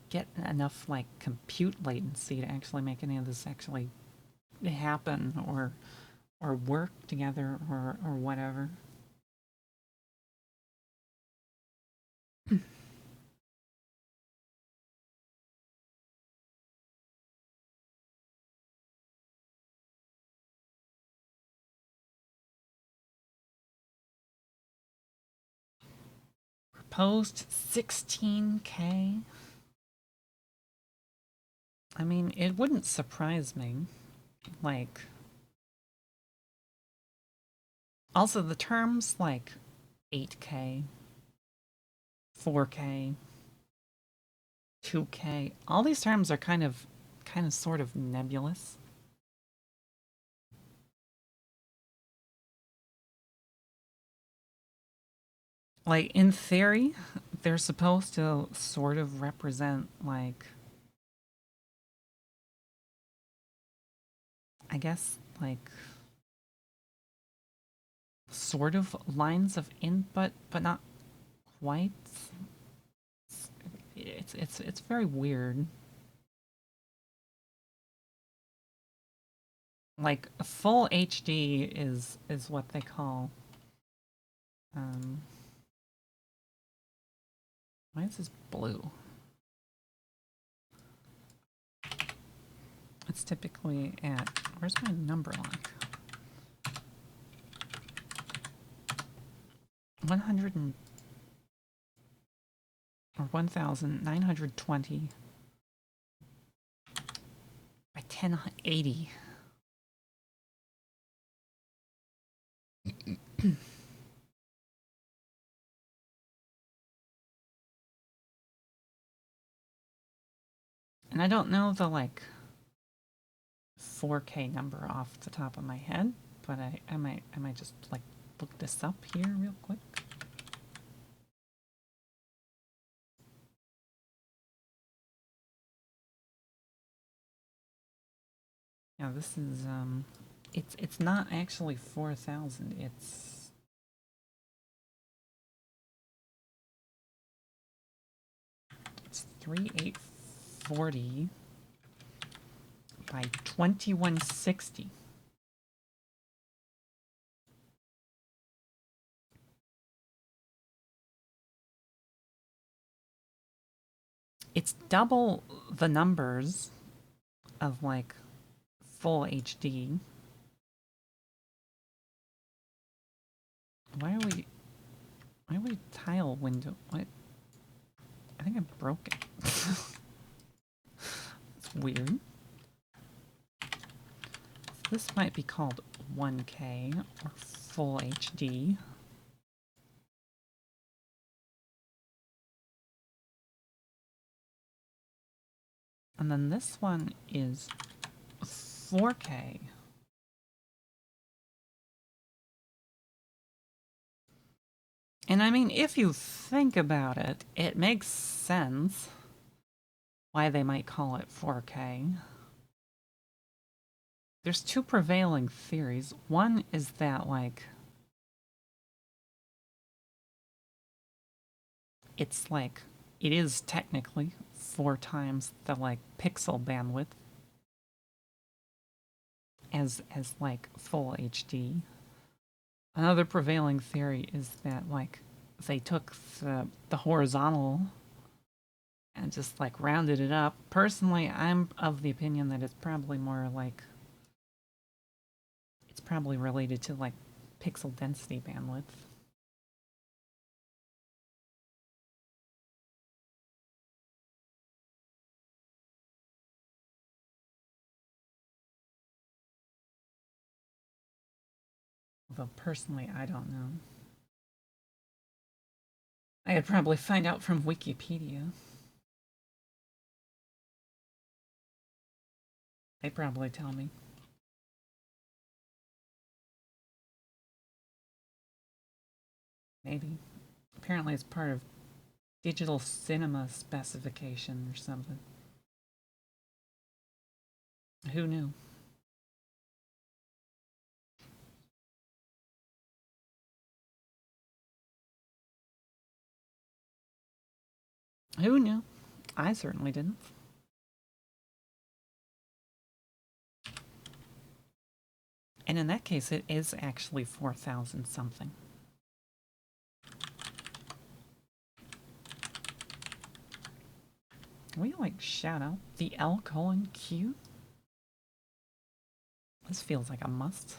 get enough, like, compute latency to actually make any of this actually happen or work together or whatever. Proposed 16K? I mean, it wouldn't surprise me. Like, also the terms like 8K, 4K, 2K, all these terms are kind of sort of nebulous. Like, in theory, they're supposed to sort of represent, like, I guess, like, sort of lines of input, but not quite. It's very weird. Like, full HD is what they call. Um, why is this blue? It's typically at, where's my number lock? 100 or 1920 by 1080. And I don't know the, like, 4K number off the top of my head, but I might just, like, look this up here real quick. Yeah, this is it's not actually 4000. It's 3840 by 2160. It's double the numbers of, like, full HD. Why are we tile window? What? I think I broke it. It's weird. This might be called 1K or full HD. And then this one is 4K. And I mean, if you think about it, it makes sense why they might call it 4K. There's two prevailing theories. One is that, like, it's like, it is technically 4 times the, like, pixel bandwidth as like full HD. Another prevailing theory is that, like, they took the horizontal and just, like, rounded it up. Personally, I'm of the opinion that it's probably more like, it's probably related to, like, pixel density bandwidth. Although personally, I don't know. I'd probably find out from Wikipedia. They'd probably tell me. maybe. Apparently it's part of digital cinema specification or something. Who knew? Who knew? I certainly didn't. And in that case, it is actually 4,000 something. Can we, like, shout out the L:Q? This feels like a must.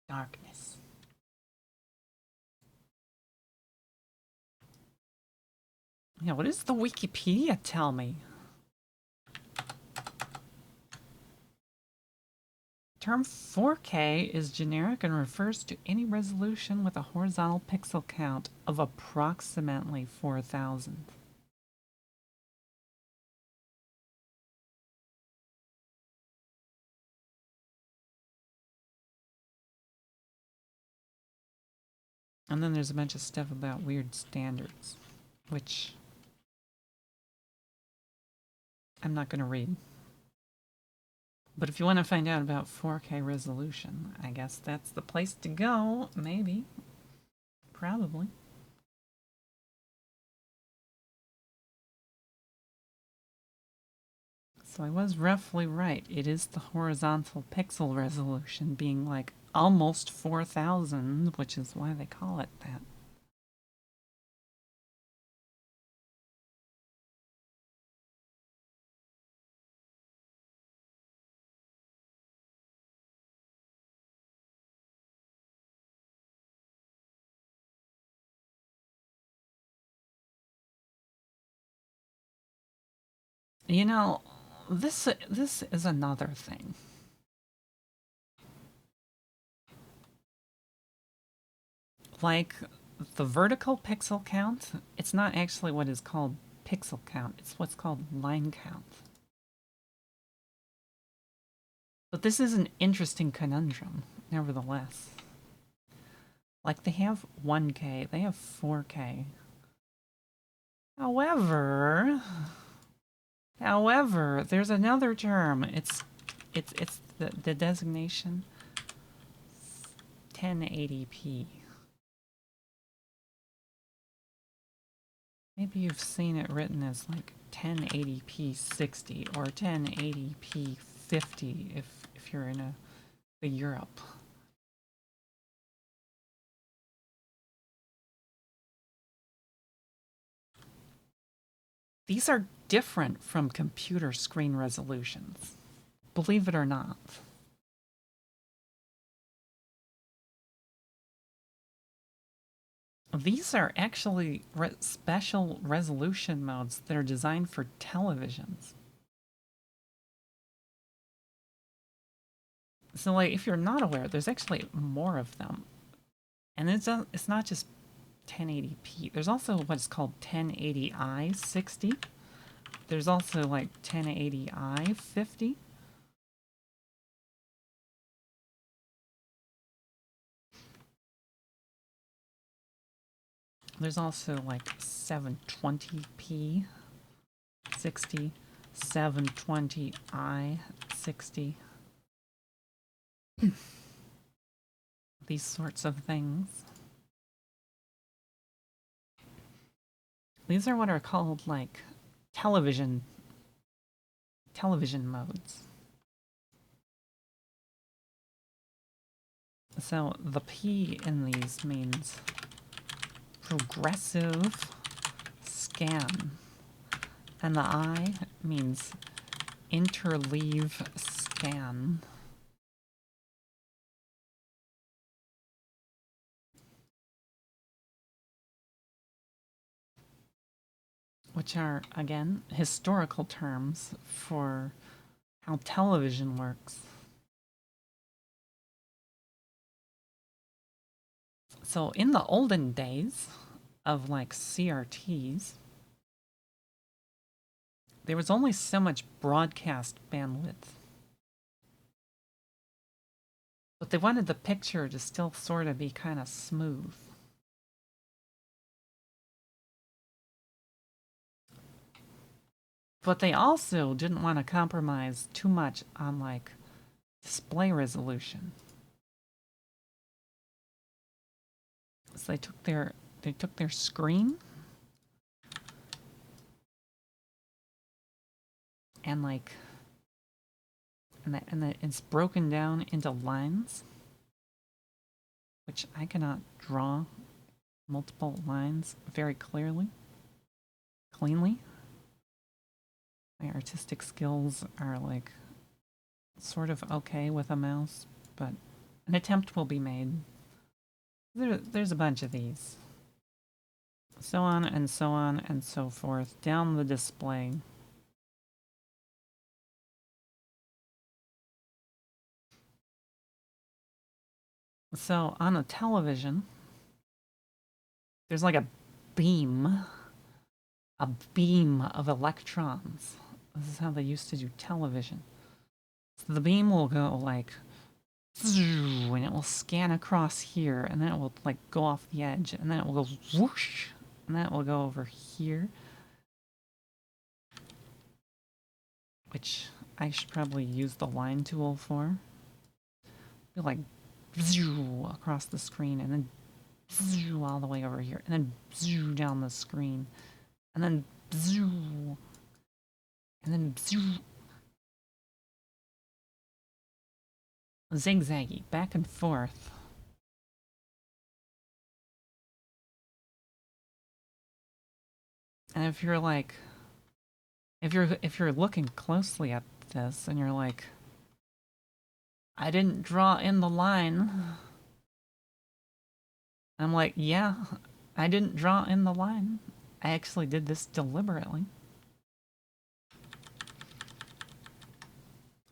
Darkness. Yeah, what does the Wikipedia tell me? Term 4K is generic and refers to any resolution with a horizontal pixel count of approximately 4,000. And then there's a bunch of stuff about weird standards, which I'm not going to read. But if you want to find out about 4K resolution, I guess that's the place to go, maybe. Probably. So I was roughly right. It is the horizontal pixel resolution being like almost 4,000, which is why they call it that. You know, this is another thing. Like the vertical pixel count, it's not actually what is called pixel count. It's what's called line count. But this is an interesting conundrum, nevertheless. Like they have 1K, they have 4K. However, there's another term. It's the designation 1080p. Maybe you've seen it written as like 1080p 60 or 1080p 50 if you're in a Europe. These are different from computer screen resolutions, believe it or not. These are actually special resolution modes that are designed for televisions. So, like, if you're not aware, there's actually more of them. And it's not just 1080p. There's also what's called 1080i 60. There's also, like, 1080i 50. There's also, like, 720p 60, 720i 60. These sorts of things. These are what are called, like, television modes. So the P in these means progressive scan, and the I means interleave scan. Which are, again, historical terms for how television works. So in the olden days of like CRTs, there was only so much broadcast bandwidth. But they wanted the picture to still sort of be kind of smooth. But they also didn't want to compromise too much on like display resolution. So they took their screen and like and it's broken down into lines, which I cannot draw multiple lines very cleanly. My artistic skills are like sort of okay with a mouse, but an attempt will be made. There's a bunch of these. So on and so on and so forth down the display. So on a television, there's like a beam of electrons. This is how they used to do television. So the beam will go like, and it will scan across here, and then it will like go off the edge, and then it will go whoosh, and then it will go over here, which I should probably use the line tool for. Be like across the screen, and then all the way over here, and then down the screen, and then and then zigzaggy back and forth. And if you're like, if you're looking closely at this, and you're like, I didn't draw in the line. I'm like, yeah, I didn't draw in the line. I actually did this deliberately.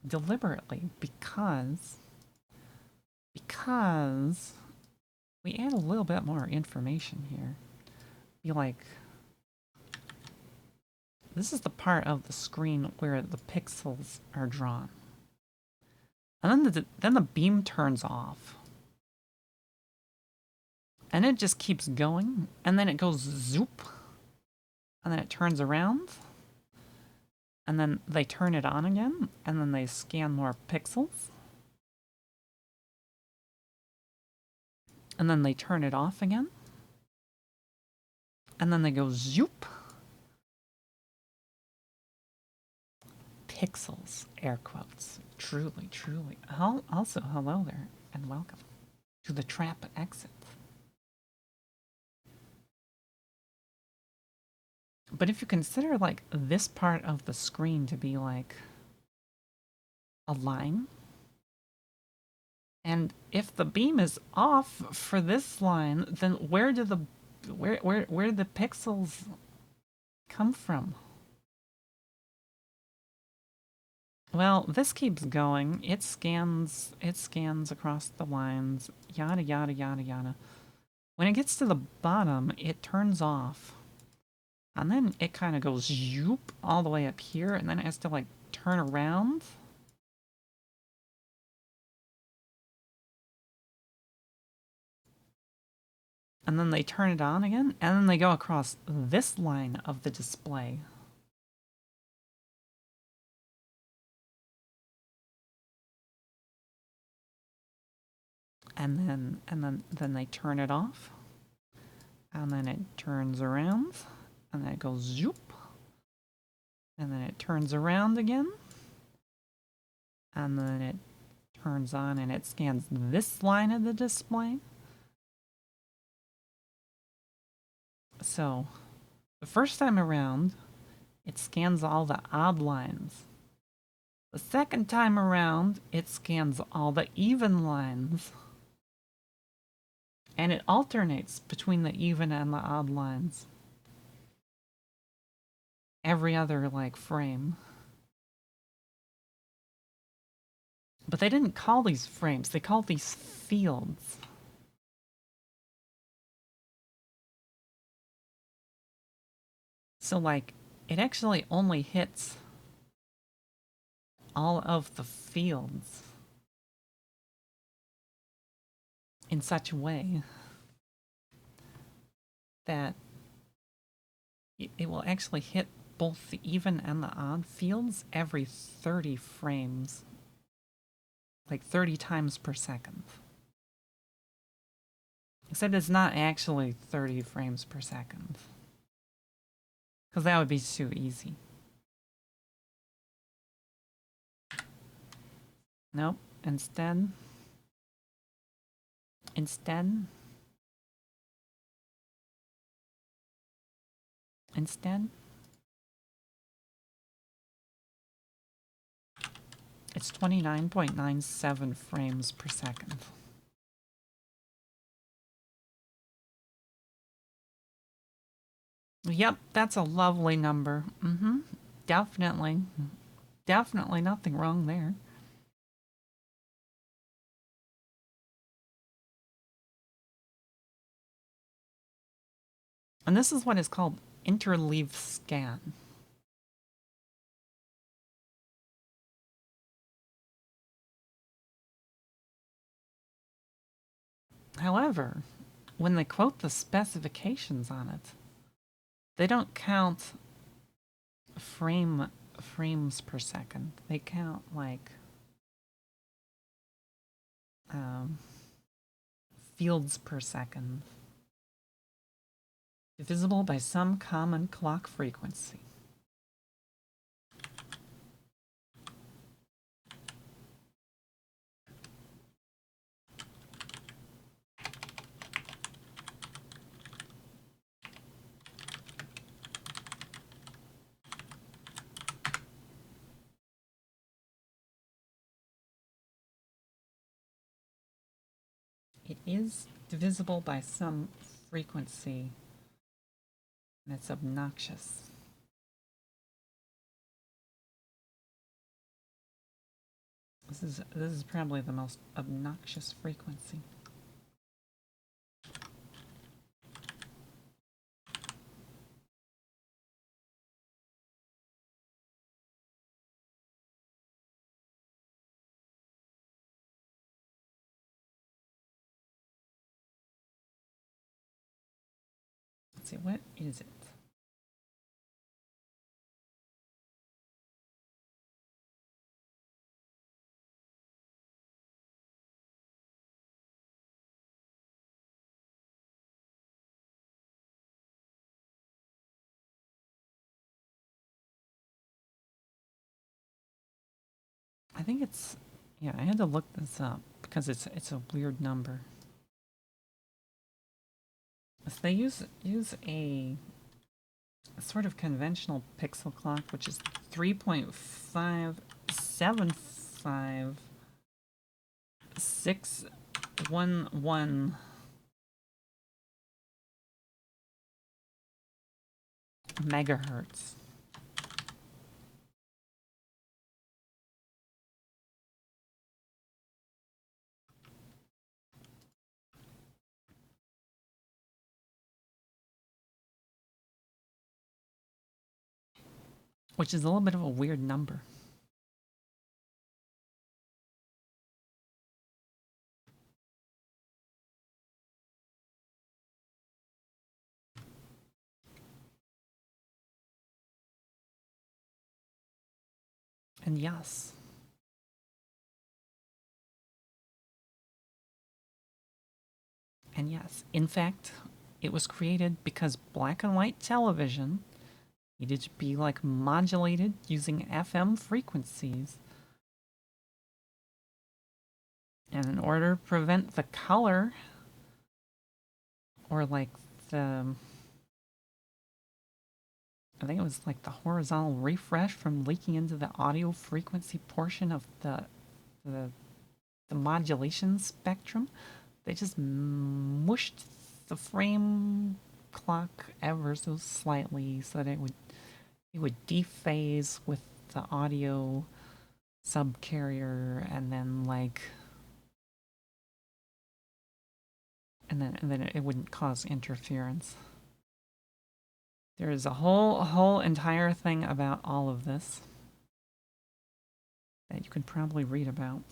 Deliberately, because we add a little bit more information here. Be like, this is the part of the screen where the pixels are drawn. And then the beam turns off. And it just keeps going, and then it goes zoop, and then it turns around, and then they turn it on again, and then they scan more pixels, and then they turn it off again, and then they go zoop. Pixels, air quotes. Truly, truly. Also, hello there, and welcome to the trap exit. But if you consider like this part of the screen to be like a line, and if the beam is off for this line, then where did the pixels come from? Well, this keeps going. It scans across the lines, yada yada yada yada. When it gets to the bottom, it turns off. And then it kind of goes zoop all the way up here, and then it has to like turn around. And then they turn it on again, and then they go across this line of the display. And then they turn it off. And then it turns around, and then it goes zoop. And then it turns around again. And then it turns on and it scans this line of the display. So, the first time around, it scans all the odd lines. The second time around, it scans all the even lines. And it alternates between the even and the odd lines. Every other, like, frame. But they didn't call these frames, they called these fields. So, like, it actually only hits all of the fields in such a way that it will actually hit both the even and the odd fields every 30 frames, like 30 times per second. Except it's not actually 30 frames per second, because that would be too easy. Nope. Instead, instead, it's 29.97 frames per second. Yep, that's a lovely number. Definitely. Definitely nothing wrong there. And this is what is called interleave scan. However, when they quote the specifications on it, they don't count frames per second. They count like fields per second, divisible by some common clock frequency. It is divisible by some frequency, and it's obnoxious. This is probably the most obnoxious frequency. Let's see, what is it? I think it's, yeah, I had to look this up because it's a weird number. So they use a sort of conventional pixel clock, which is 3.575611 megahertz. Which is a little bit of a weird number. And yes. And yes, in fact, it was created because black and white television needed to be like modulated using FM frequencies. And in order to prevent the color or like the, I think it was like the horizontal refresh from leaking into the audio frequency portion of the modulation spectrum, they just mushed the frame clock ever so slightly so that it would dephase with the audio subcarrier, and then like and then it wouldn't cause interference. There is a whole entire thing about all of this that you could probably read about.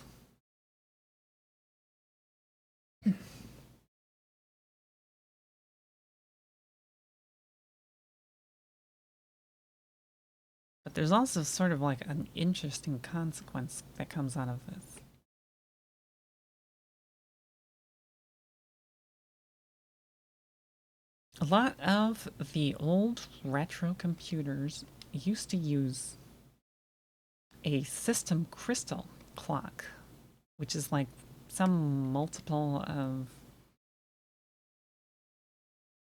But there's also sort of like an interesting consequence that comes out of this. A lot of the old retro computers used to use a system crystal clock, which is like some multiple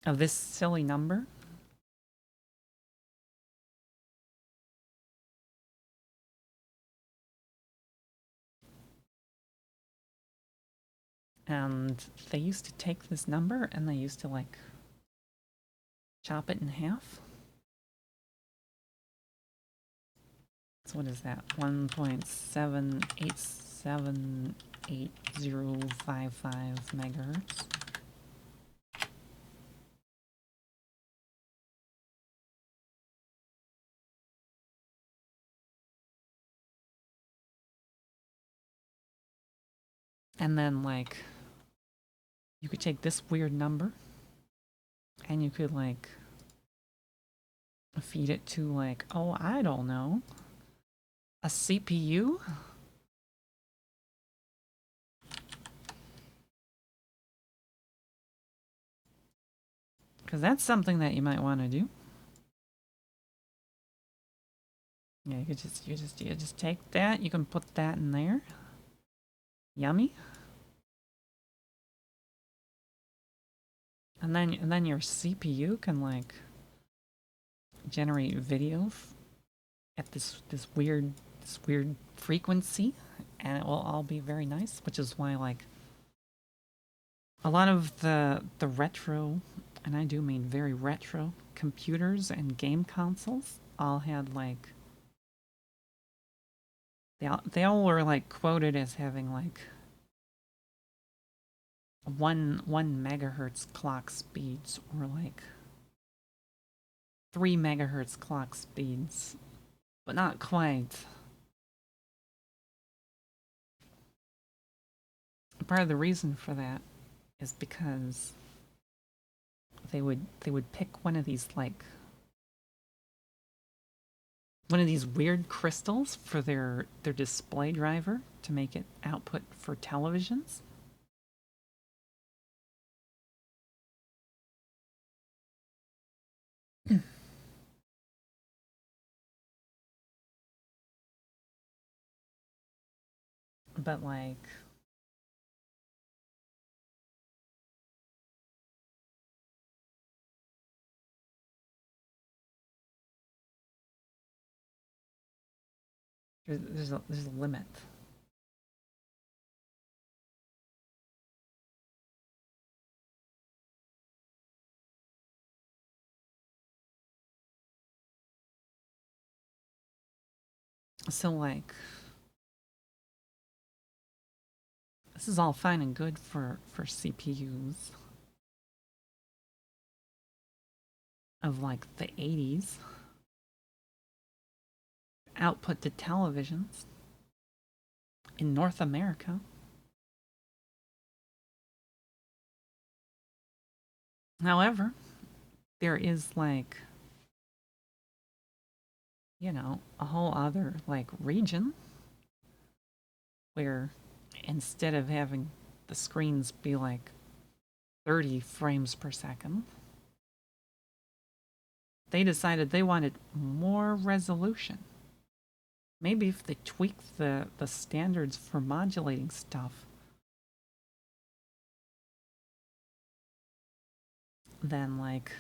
of this silly number. And they used to take this number and they used to like chop it in half. So what is that? 1.7878055 megahertz. And then like you could take this weird number and you could like feed it to like, oh, I don't know, a CPU? Because that's something that you might want to do. Yeah, you just take that. You can put that in there. Yummy. And then your CPU can like generate video at this weird frequency, and it will all be very nice. Which is why like a lot of the retro, and I do mean very retro computers and game consoles all had like they all were like quoted as having like one megahertz clock speeds or like 3 megahertz clock speeds, but not quite. Part of the reason for that is because they would pick one of these like one of these weird crystals for their display driver to make it output for televisions. But like there's a limit. So like this is all fine and good for CPUs of like the 80s. Output to televisions in North America. However, there is like, you know, a whole other like region where instead of having the screens be like 30 frames per second, they decided they wanted more resolution. Maybe if they tweak the standards for modulating stuff, then like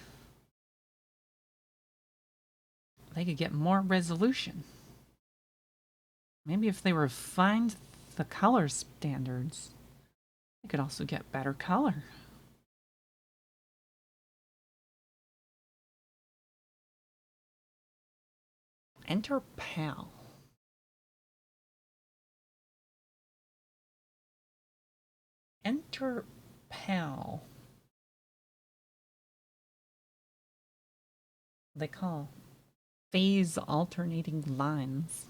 they could get more resolution. Maybe if they refined the color standards, they could also get better color. Enter PAL. Enter PAL. they call phase alternating lines.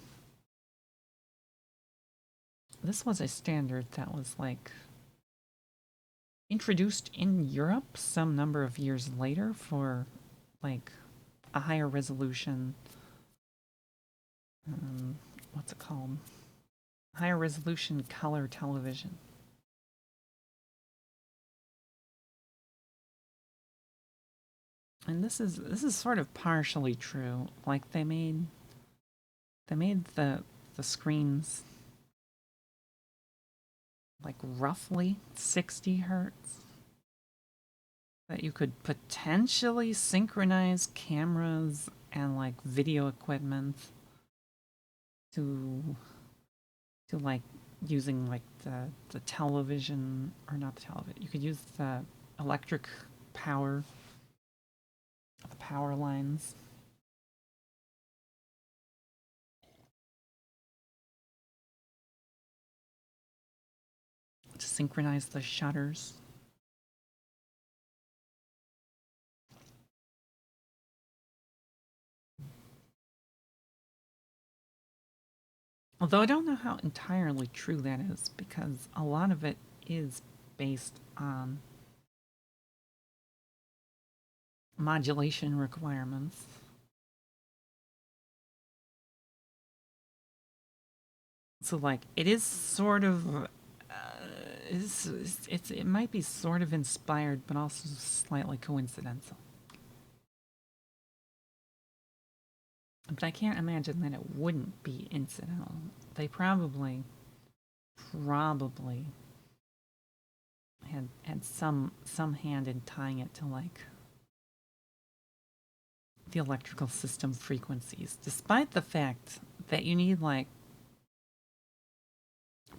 This was a standard that was like introduced in Europe some number of years later for like a higher resolution. What's it called? Higher resolution color television. And this is sort of partially true. Like they made the screens like roughly 60 hertz that you could potentially synchronize cameras and like video equipment to like using like the television, or not the television. You could use the electric power, the power lines. To synchronize the shutters. Although I don't know how entirely true that is, because a lot of it is based on modulation requirements. So like it is sort of it might be sort of inspired, but also slightly coincidental. But I can't imagine that it wouldn't be incidental. They probably had some hand in tying it to like the electrical system frequencies, despite the fact that you need like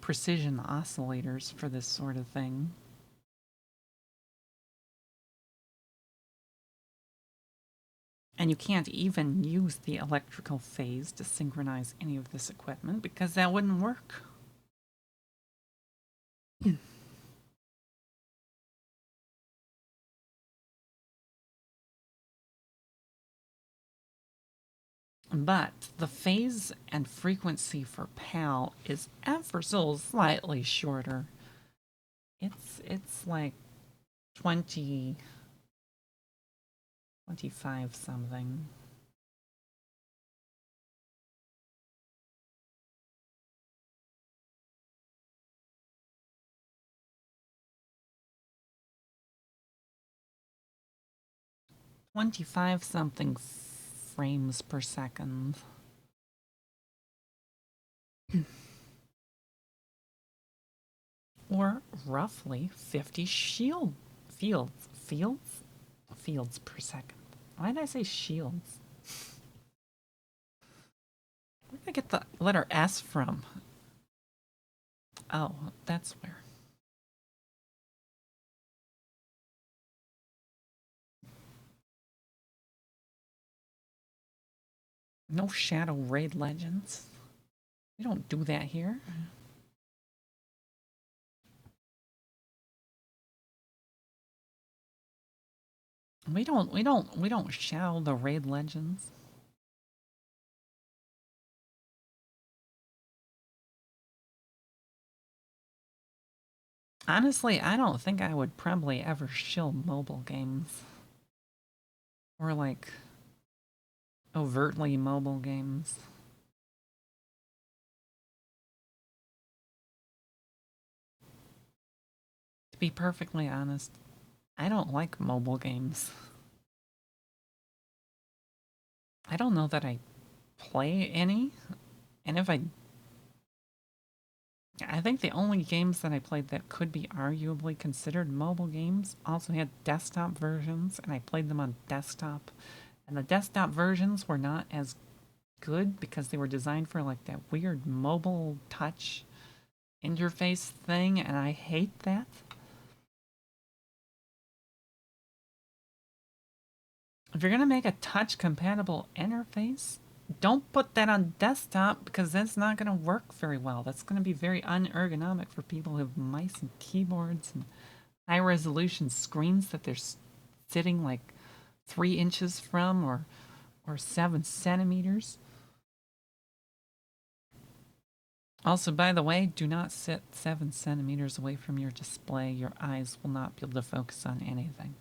precision oscillators for this sort of thing. And you can't even use the electrical phase to synchronize any of this equipment because that wouldn't work. But the phase and frequency for PAL is ever so slightly shorter. It's like 25 something. $25 something frames per second. Or roughly 50 fields per second. Why did I say shields? Where did I get the letter S from? Oh, that's where. No Shadow Raid Legends. We don't do that here. We don't shadow the Raid Legends. Honestly, I don't think I would probably ever shill mobile games. Or like overtly mobile games. To be perfectly honest, I don't like mobile games. I don't know that I play any, and if I think the only games that I played that could be arguably considered mobile games also had desktop versions, and I played them on desktop. And the desktop versions were not as good because they were designed for like that weird mobile touch interface thing, and I hate that. If you're gonna make a touch compatible interface, don't put that on desktop because that's not gonna work very well. That's gonna be very unergonomic for people who have mice and keyboards and high resolution screens that they're sitting like 3 inches from, or or 7 centimeters. Also, by the way, do not sit 7 centimeters away from your display. Your eyes will not be able to focus on anything.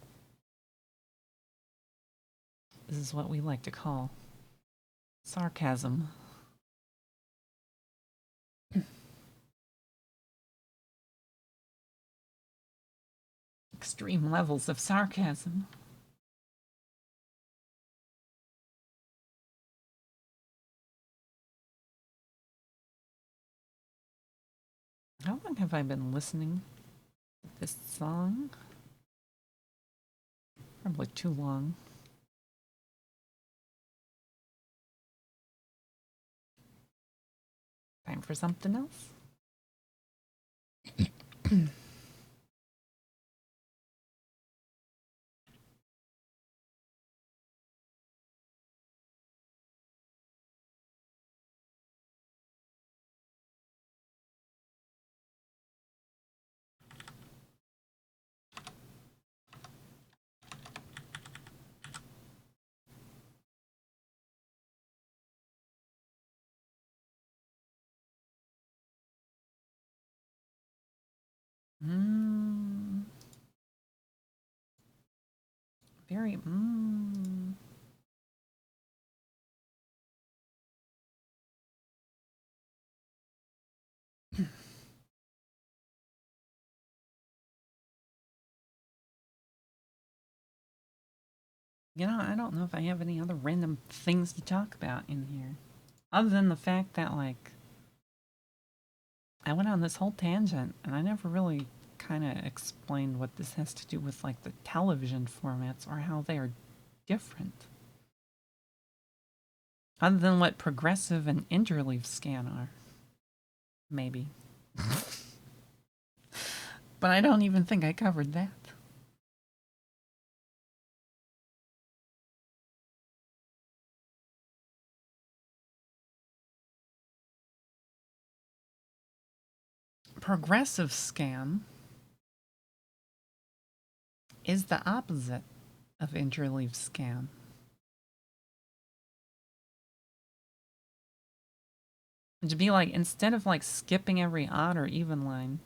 This is what we like to call sarcasm. Extreme levels of sarcasm. How long have I been listening to this song? Probably too long. Time for something else. Very You know, I don't know if I have any other random things to talk about in here. Other than the fact that, like, I went on this whole tangent and I never really kind of explained what this has to do with, like, the television formats or how they are different. Other than what progressive and interleave scan are. Maybe. But I don't even think I covered that. Progressive scan is the opposite of interleave scan. To be like, instead of like skipping every odd or even line,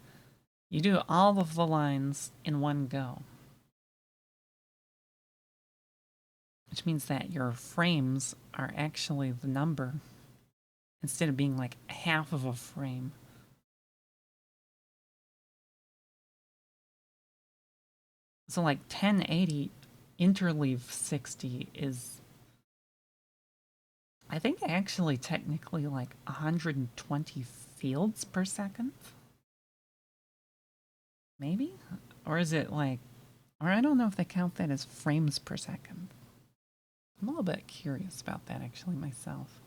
you do all of the lines in one go. Which means that your frames are actually the number instead of being like half of a frame. So like 1080 interleave 60 is, I think, actually technically like 120 fields per second. Maybe? Or is it like, or I don't know if they count that as frames per second. I'm a little bit curious about that actually myself.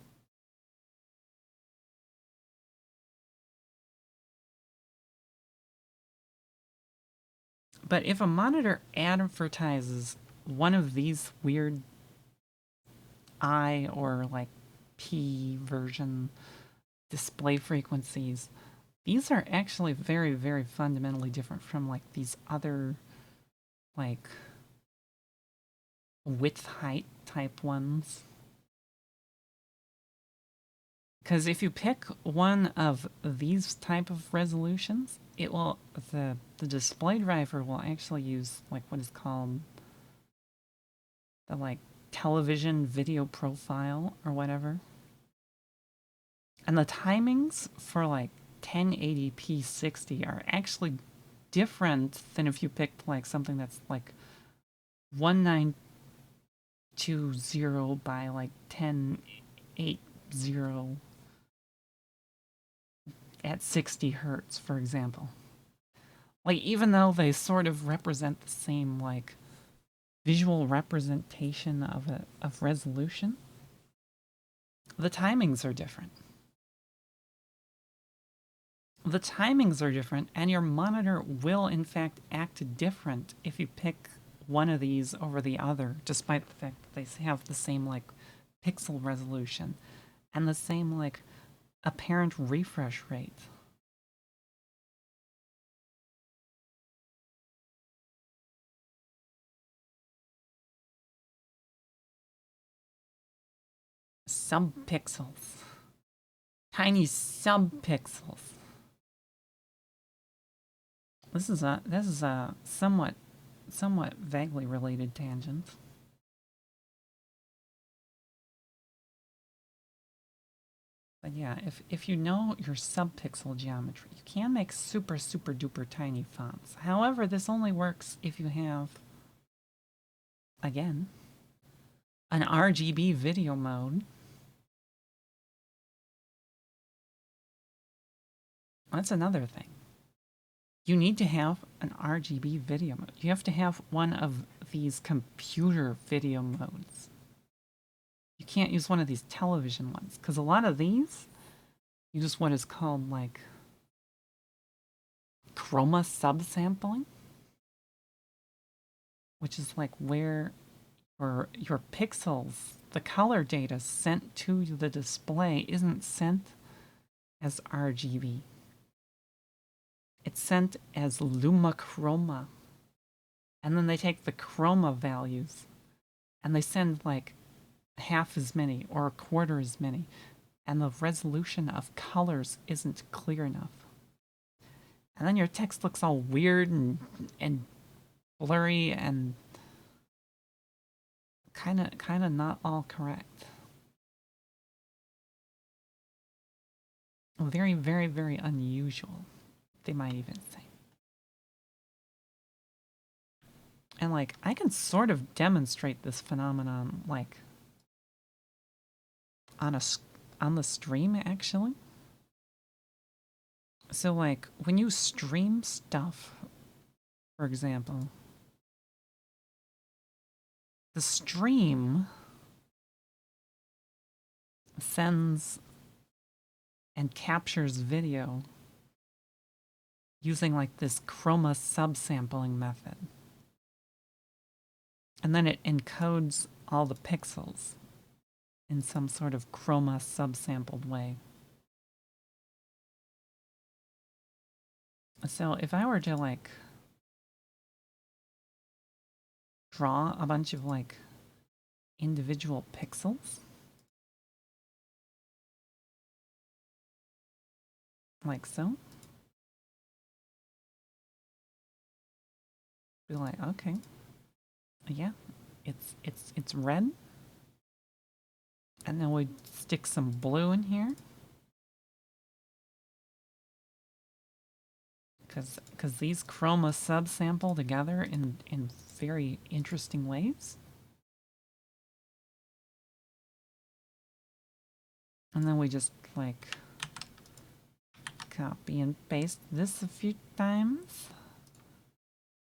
But if a monitor advertises one of these weird I or like P version display frequencies, these are actually very, very fundamentally different from like these other like width height type ones. Because if you pick one of these type of resolutions, it will the display driver will actually use like what is called the like television video profile or whatever. And the timings for like 1080p 60 are actually different than if you picked like something that's like 1920 by like 1080 at 60 hertz, for example. Like, even though they sort of represent the same like visual representation of resolution, the timings are different. The timings are different, and your monitor will in fact act different if you pick one of these over the other, despite the fact that they have the same like pixel resolution and the same like apparent refresh rate. subpixels. Tiny subpixels. This is a somewhat vaguely related tangent. But yeah, if you know your subpixel geometry, you can make super duper tiny fonts. However, this only works if you have, again, an RGB video mode. That's another thing. You need to have an RGB video mode. You have to have one of these computer video modes. You can't use one of these television ones, because a lot of these use what is called like chroma subsampling, which is like where your pixels, the color data sent to the display isn't sent as RGB. It's sent as lumachroma. And then they take the chroma values and they send like half as many or a quarter as many. And the resolution of colors isn't clear enough. And then your text looks all weird and blurry and kind of not all correct. Very, very, very unusual, they might even say. And like, I can sort of demonstrate this phenomenon like on the stream actually. So like when you stream stuff, for example, the stream sends and captures video using like this chroma subsampling method. And then it encodes all the pixels in some sort of chroma subsampled way. So if I were to like draw a bunch of like individual pixels, like so, be like, okay, yeah, it's red, and then we stick some blue in here, because these chroma subsample together in very interesting ways. And then we just like copy and paste this a few times.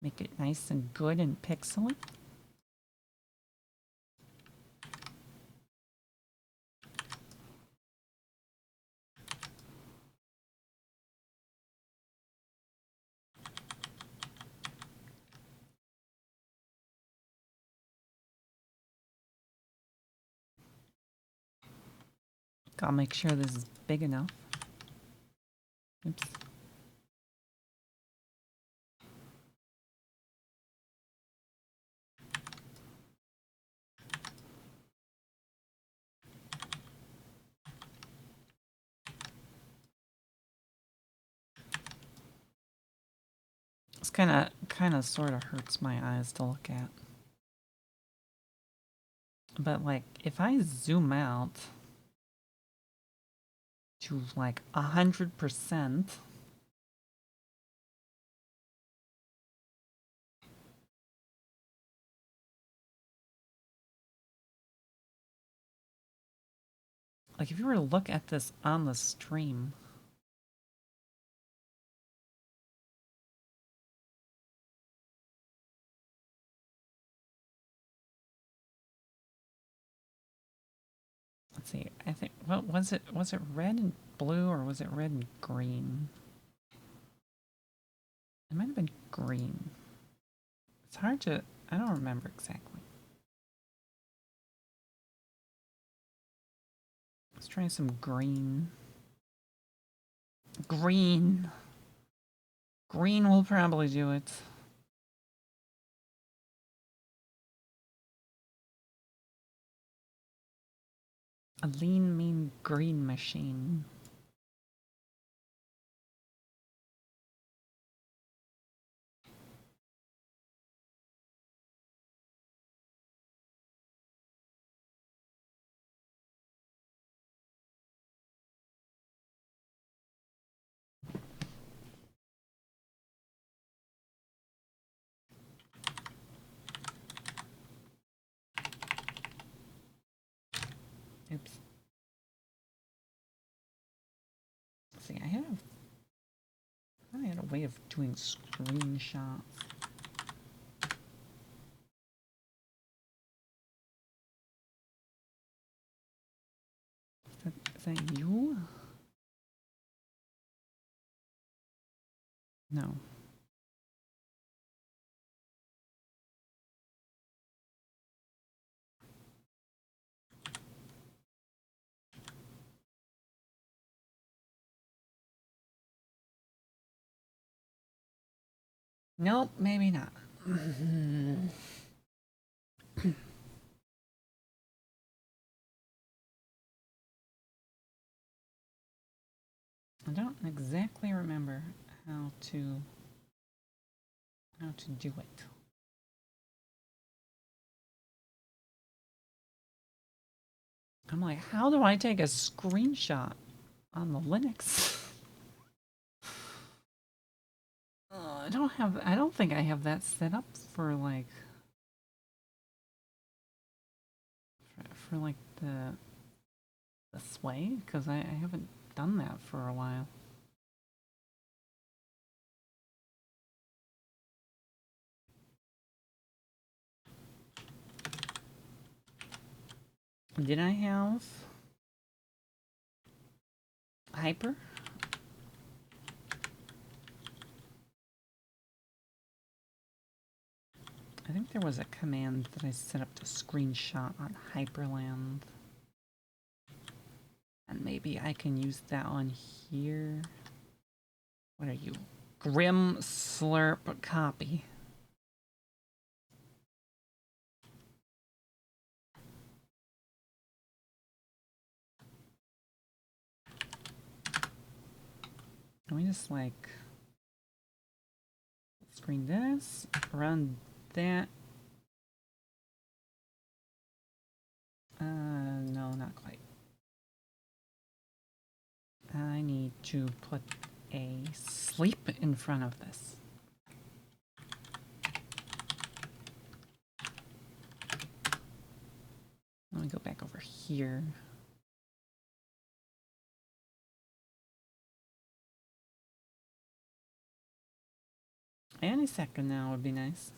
Make it nice and good and pixely. Gotta make sure this is big enough. Oops. This kind of sort of hurts my eyes to look at. But like if I zoom out to like 100%, like if you were to look at this on the stream, let's see, I think, what was it red and blue or was it red and green? It might have been green. It's hard to, I don't remember exactly. Let's try some green. Green. Green will probably do it. A lean, mean green machine. Oops. See, I had a way of doing screenshots. Is that you? No. Nope, maybe not. I don't exactly remember how to do it. I'm like, how do I take a screenshot on the Linux? I don't think I have that set up for like for like the sway, because I haven't done that for a while. Did I have Hyper? I think there was a command that I set up to screenshot on Hyperland. And maybe I can use that on here. What are you? Grim Slurp copy. Can we just like screen this, run that? No, not quite. I need to put a sleep in front of this. Let me go back over here. Any second now would be nice.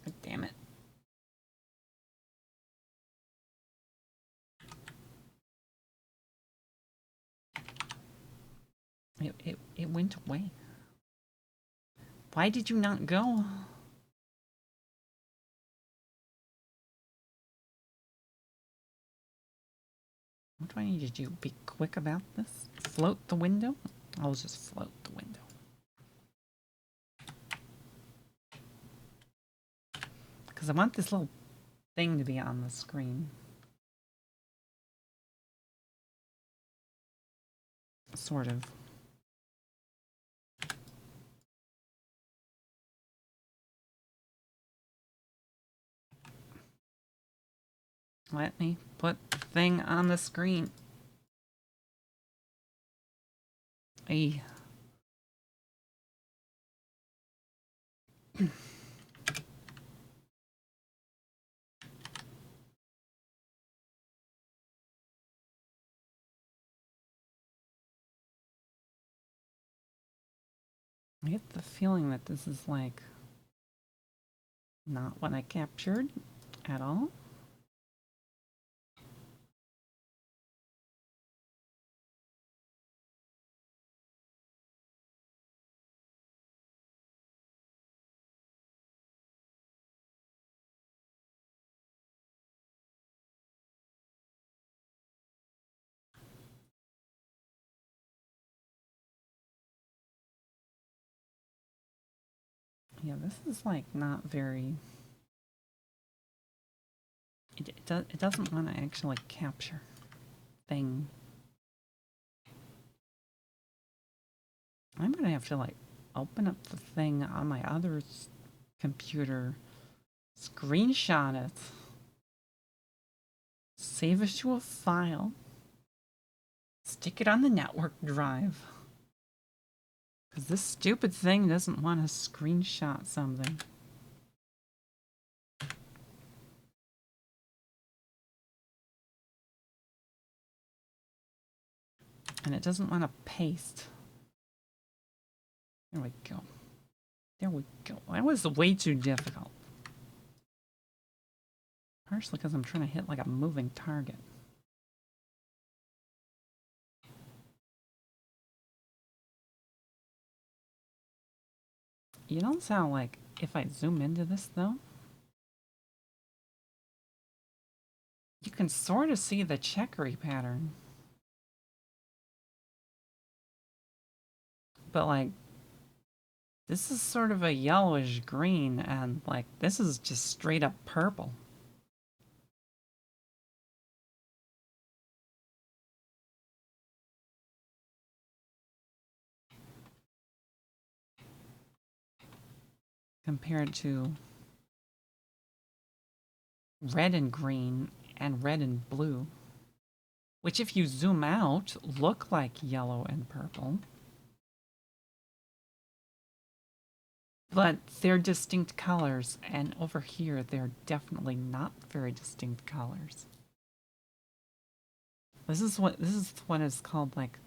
Oh, damn it. It went away. Why did you not go? What do I need to do? Be quick about this? Float the window? I'll just float the window. Because I want this little thing to be on the screen. Sort of. Let me put the thing on the screen. Hey. I get the feeling that this is like not what I captured at all. Yeah, this is like not very. It doesn't want to actually capture thing. I'm gonna have to like open up the thing on my other computer, screenshot it, save it to a file, stick it on the network drive. Because this stupid thing doesn't want to screenshot something. And it doesn't want to paste. There we go. There we go. That was way too difficult. Partially because I'm trying to hit like a moving target. You notice how, like, if I zoom into this though, you can sort of see the checkery pattern. But like, this is sort of a yellowish green, and like, this is just straight up purple. Compared to red and green and red and blue, which if you zoom out look like yellow and purple, but they're distinct colors, and over here they're definitely not very distinct colors. This is what is called like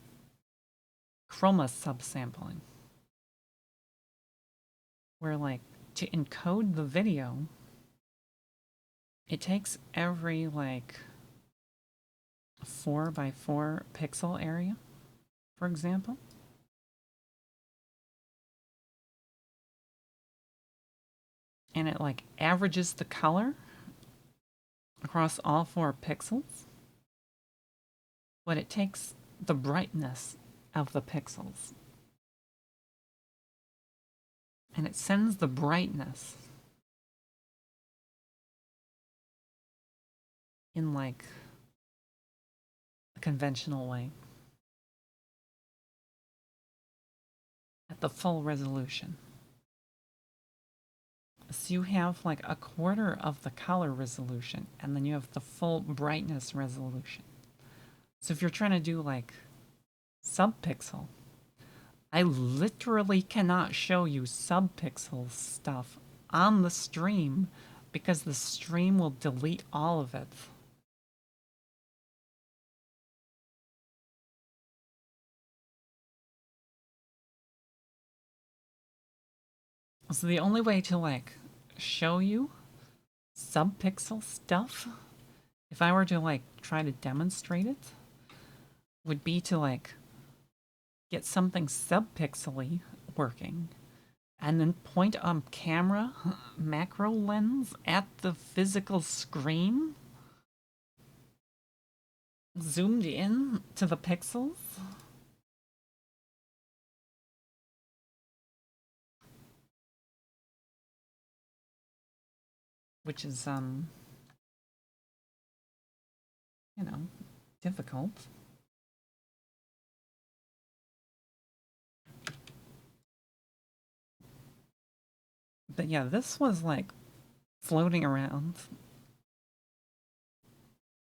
chroma subsampling, where like to encode the video, it takes every like 4 by 4 pixel area, for example, and it like averages the color across all 4 pixels, but it takes the brightness of the pixels and it sends the brightness in like a conventional way at the full resolution. So you have like a quarter of the color resolution, and then you have the full brightness resolution. So if you're trying to do like subpixel, I literally cannot show you subpixel stuff on the stream because the stream will delete all of it. So the only way to like show you subpixel stuff, if I were to like try to demonstrate it, would be to like get something subpixely working and then point a camera macro lens at the physical screen, zoomed in to the pixels. Which is, you know, difficult. But yeah, this was like floating around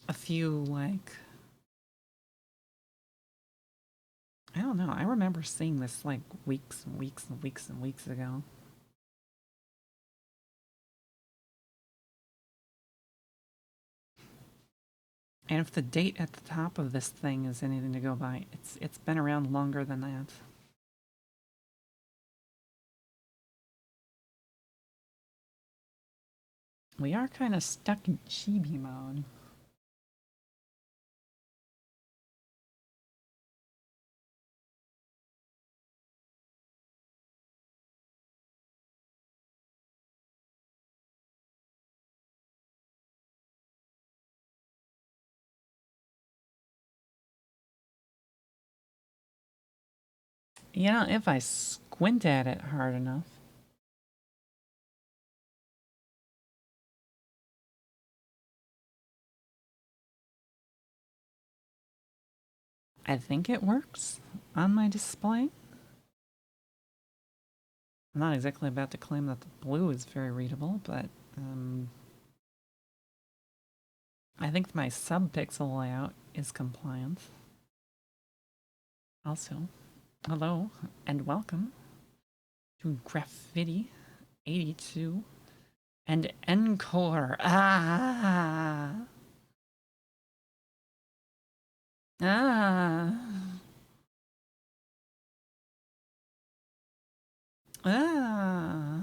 a few, like, I don't know. I remember seeing this like weeks and weeks and weeks and weeks ago. And if the date at the top of this thing is anything to go by, it's been around longer than that. We are kind of stuck in chibi mode. You know, if I squint at it hard enough. I think it works on my display. I'm not exactly about to claim that the blue is very readable, but I think my subpixel layout is compliant. Also, hello and welcome to Graffiti 82 and Encore. Ah! Ah! Ah!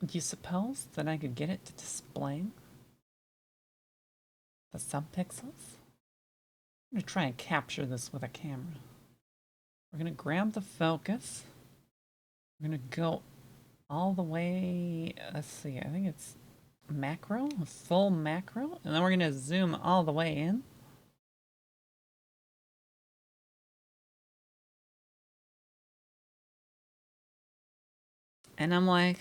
Do you suppose that I could get it to display the subpixels? I'm gonna try and capture this with a camera. We're gonna grab the focus. We're gonna go all the way, let's see, I think it's macro, full macro, and then we're gonna zoom all the way in. And I'm like,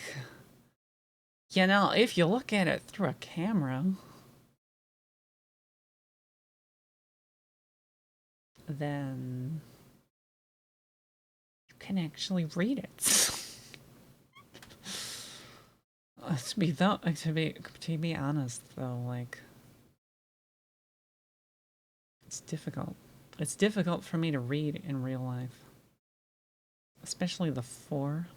you know, if you look at it through a camera, then you can actually read it. To be honest though, like, it's difficult. It's difficult for me to read in real life, especially the 4.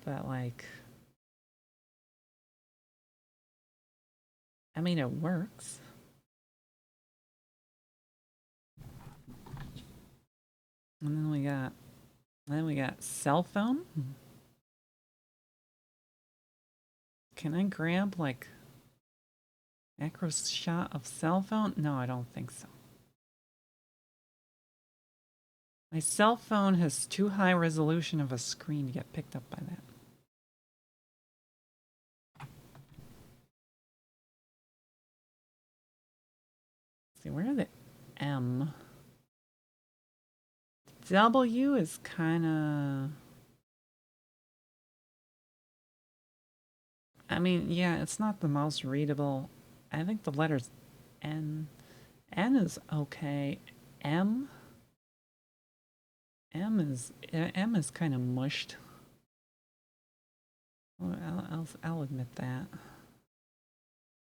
But like, I mean, it works. And then we got cell phone. Can I grab like macro shot of cell phone? No, I don't think so. My cell phone has too high resolution of a screen to get picked up by that. Let's see, where are the M? W is kind of... I mean, yeah, it's not the most readable. I think the letters N. N is okay. M is kind of mushed. Well, I'll admit that.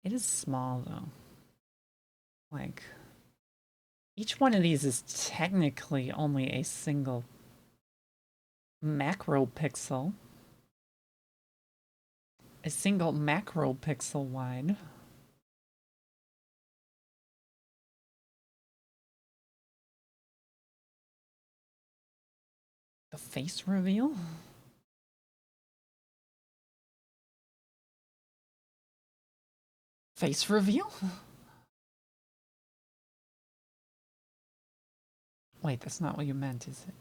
It is small though. Like, each one of these is technically only a single macro pixel. A single macro pixel wide. The face reveal? Face reveal? Wait, that's not what you meant, is it?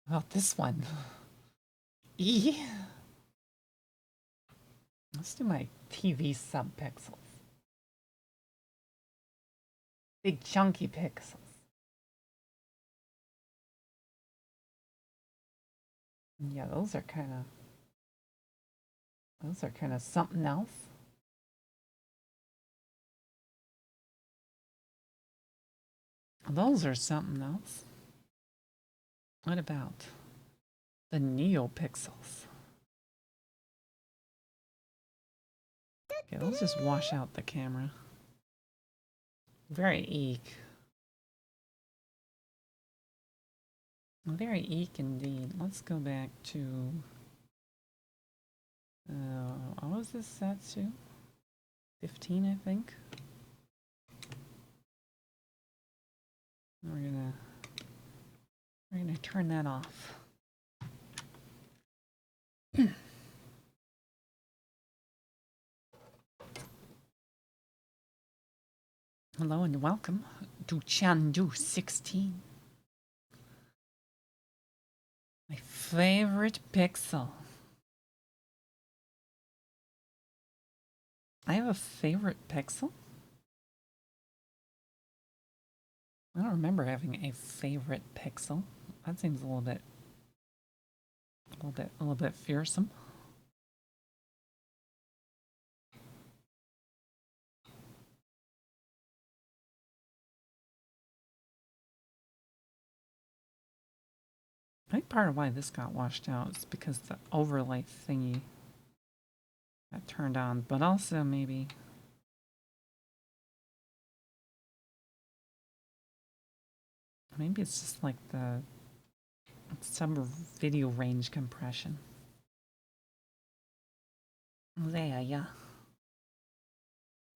About this one. E. Let's do my TV subpixels. Big chunky pixels. Yeah, those are kind of something else. Those are something else. What about the NeoPixels? Okay, let's just wash out the camera. Very eek. Very eek indeed. Let's go back to... what was this set to? 15, I think. We're gonna turn that off. Hello and welcome to Chandu 16. My favorite pixel. I have a favorite pixel? I don't remember having a favorite pixel. That seems a little bit fearsome. I think part of why this got washed out is because the overlay thingy got turned on, but also maybe it's just like some video range compression. There, yeah.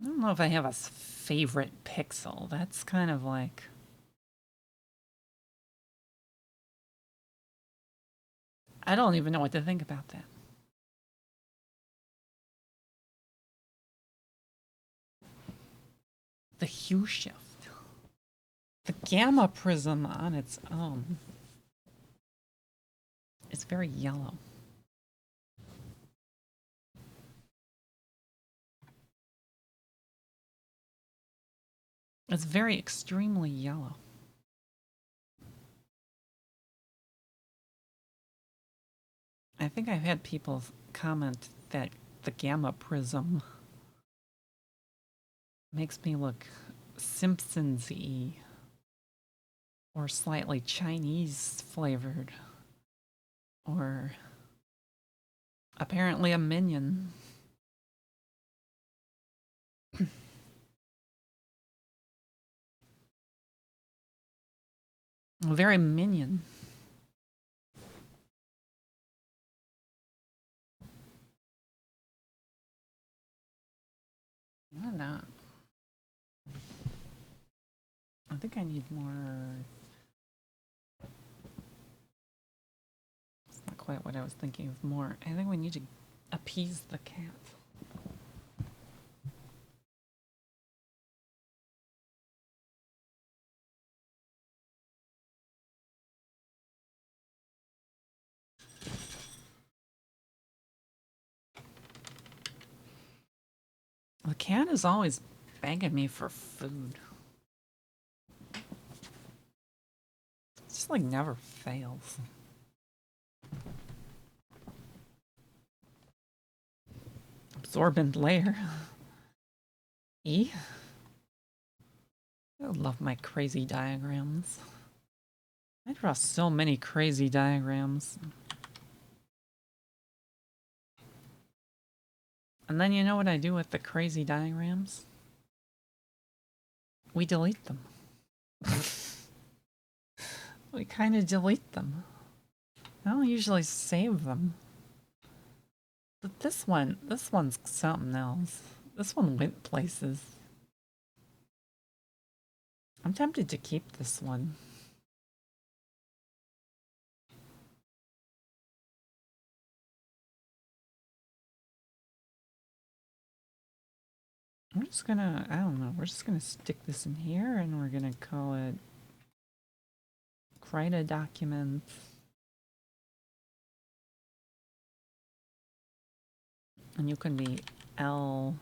I don't know if I have a favorite pixel. That's kind of like... I don't even know what to think about that. The hue shift. The gamma prism on its own is very yellow. It's very extremely yellow. I think I've had people comment that the gamma prism makes me look Simpsons-y or slightly Chinese flavored or apparently a minion. Very minion. Why not? I think I need more... It's not quite what I was thinking of more. I think we need to appease the cat. The cat is always begging me for food. It's just like never fails. Absorbent layer. E? I love my crazy diagrams. I draw so many crazy diagrams. And then you know what I do with the crazy diagrams? We delete them. We kind of delete them. I don't usually save them. But this one's something else. This one went places. I'm tempted to keep this one. We're just gonna, I don't know, we're just gonna stick this in here and we're gonna call it Create a document. And you can be LCD.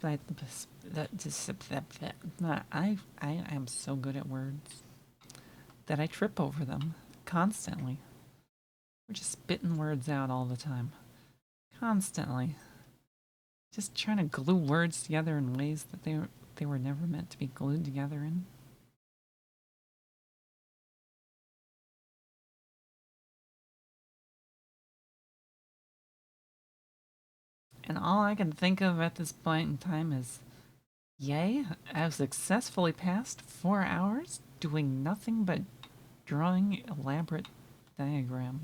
I am so good at words that I trip over them constantly. We're just spitting words out all the time. Constantly. Just trying to glue words together in ways that they were never meant to be glued together in. And all I can think of at this point in time is Yay, I've successfully passed 4 hours doing nothing but drawing elaborate diagram.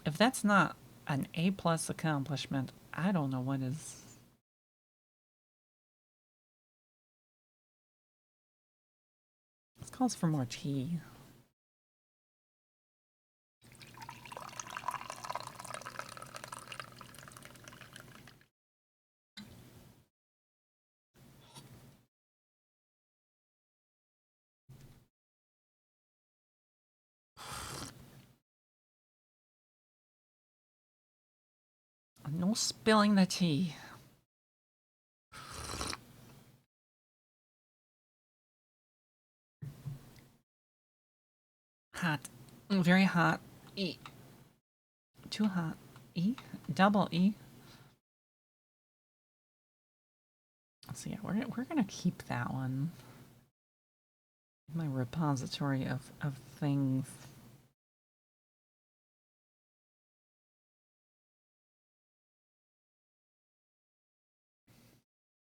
If that's not an A+ accomplishment, I don't know what is. This calls for more tea. No spilling the tea. Hot. Very hot. E. Too hot. E? Double E? So yeah, we're gonna keep that one. My repository of things.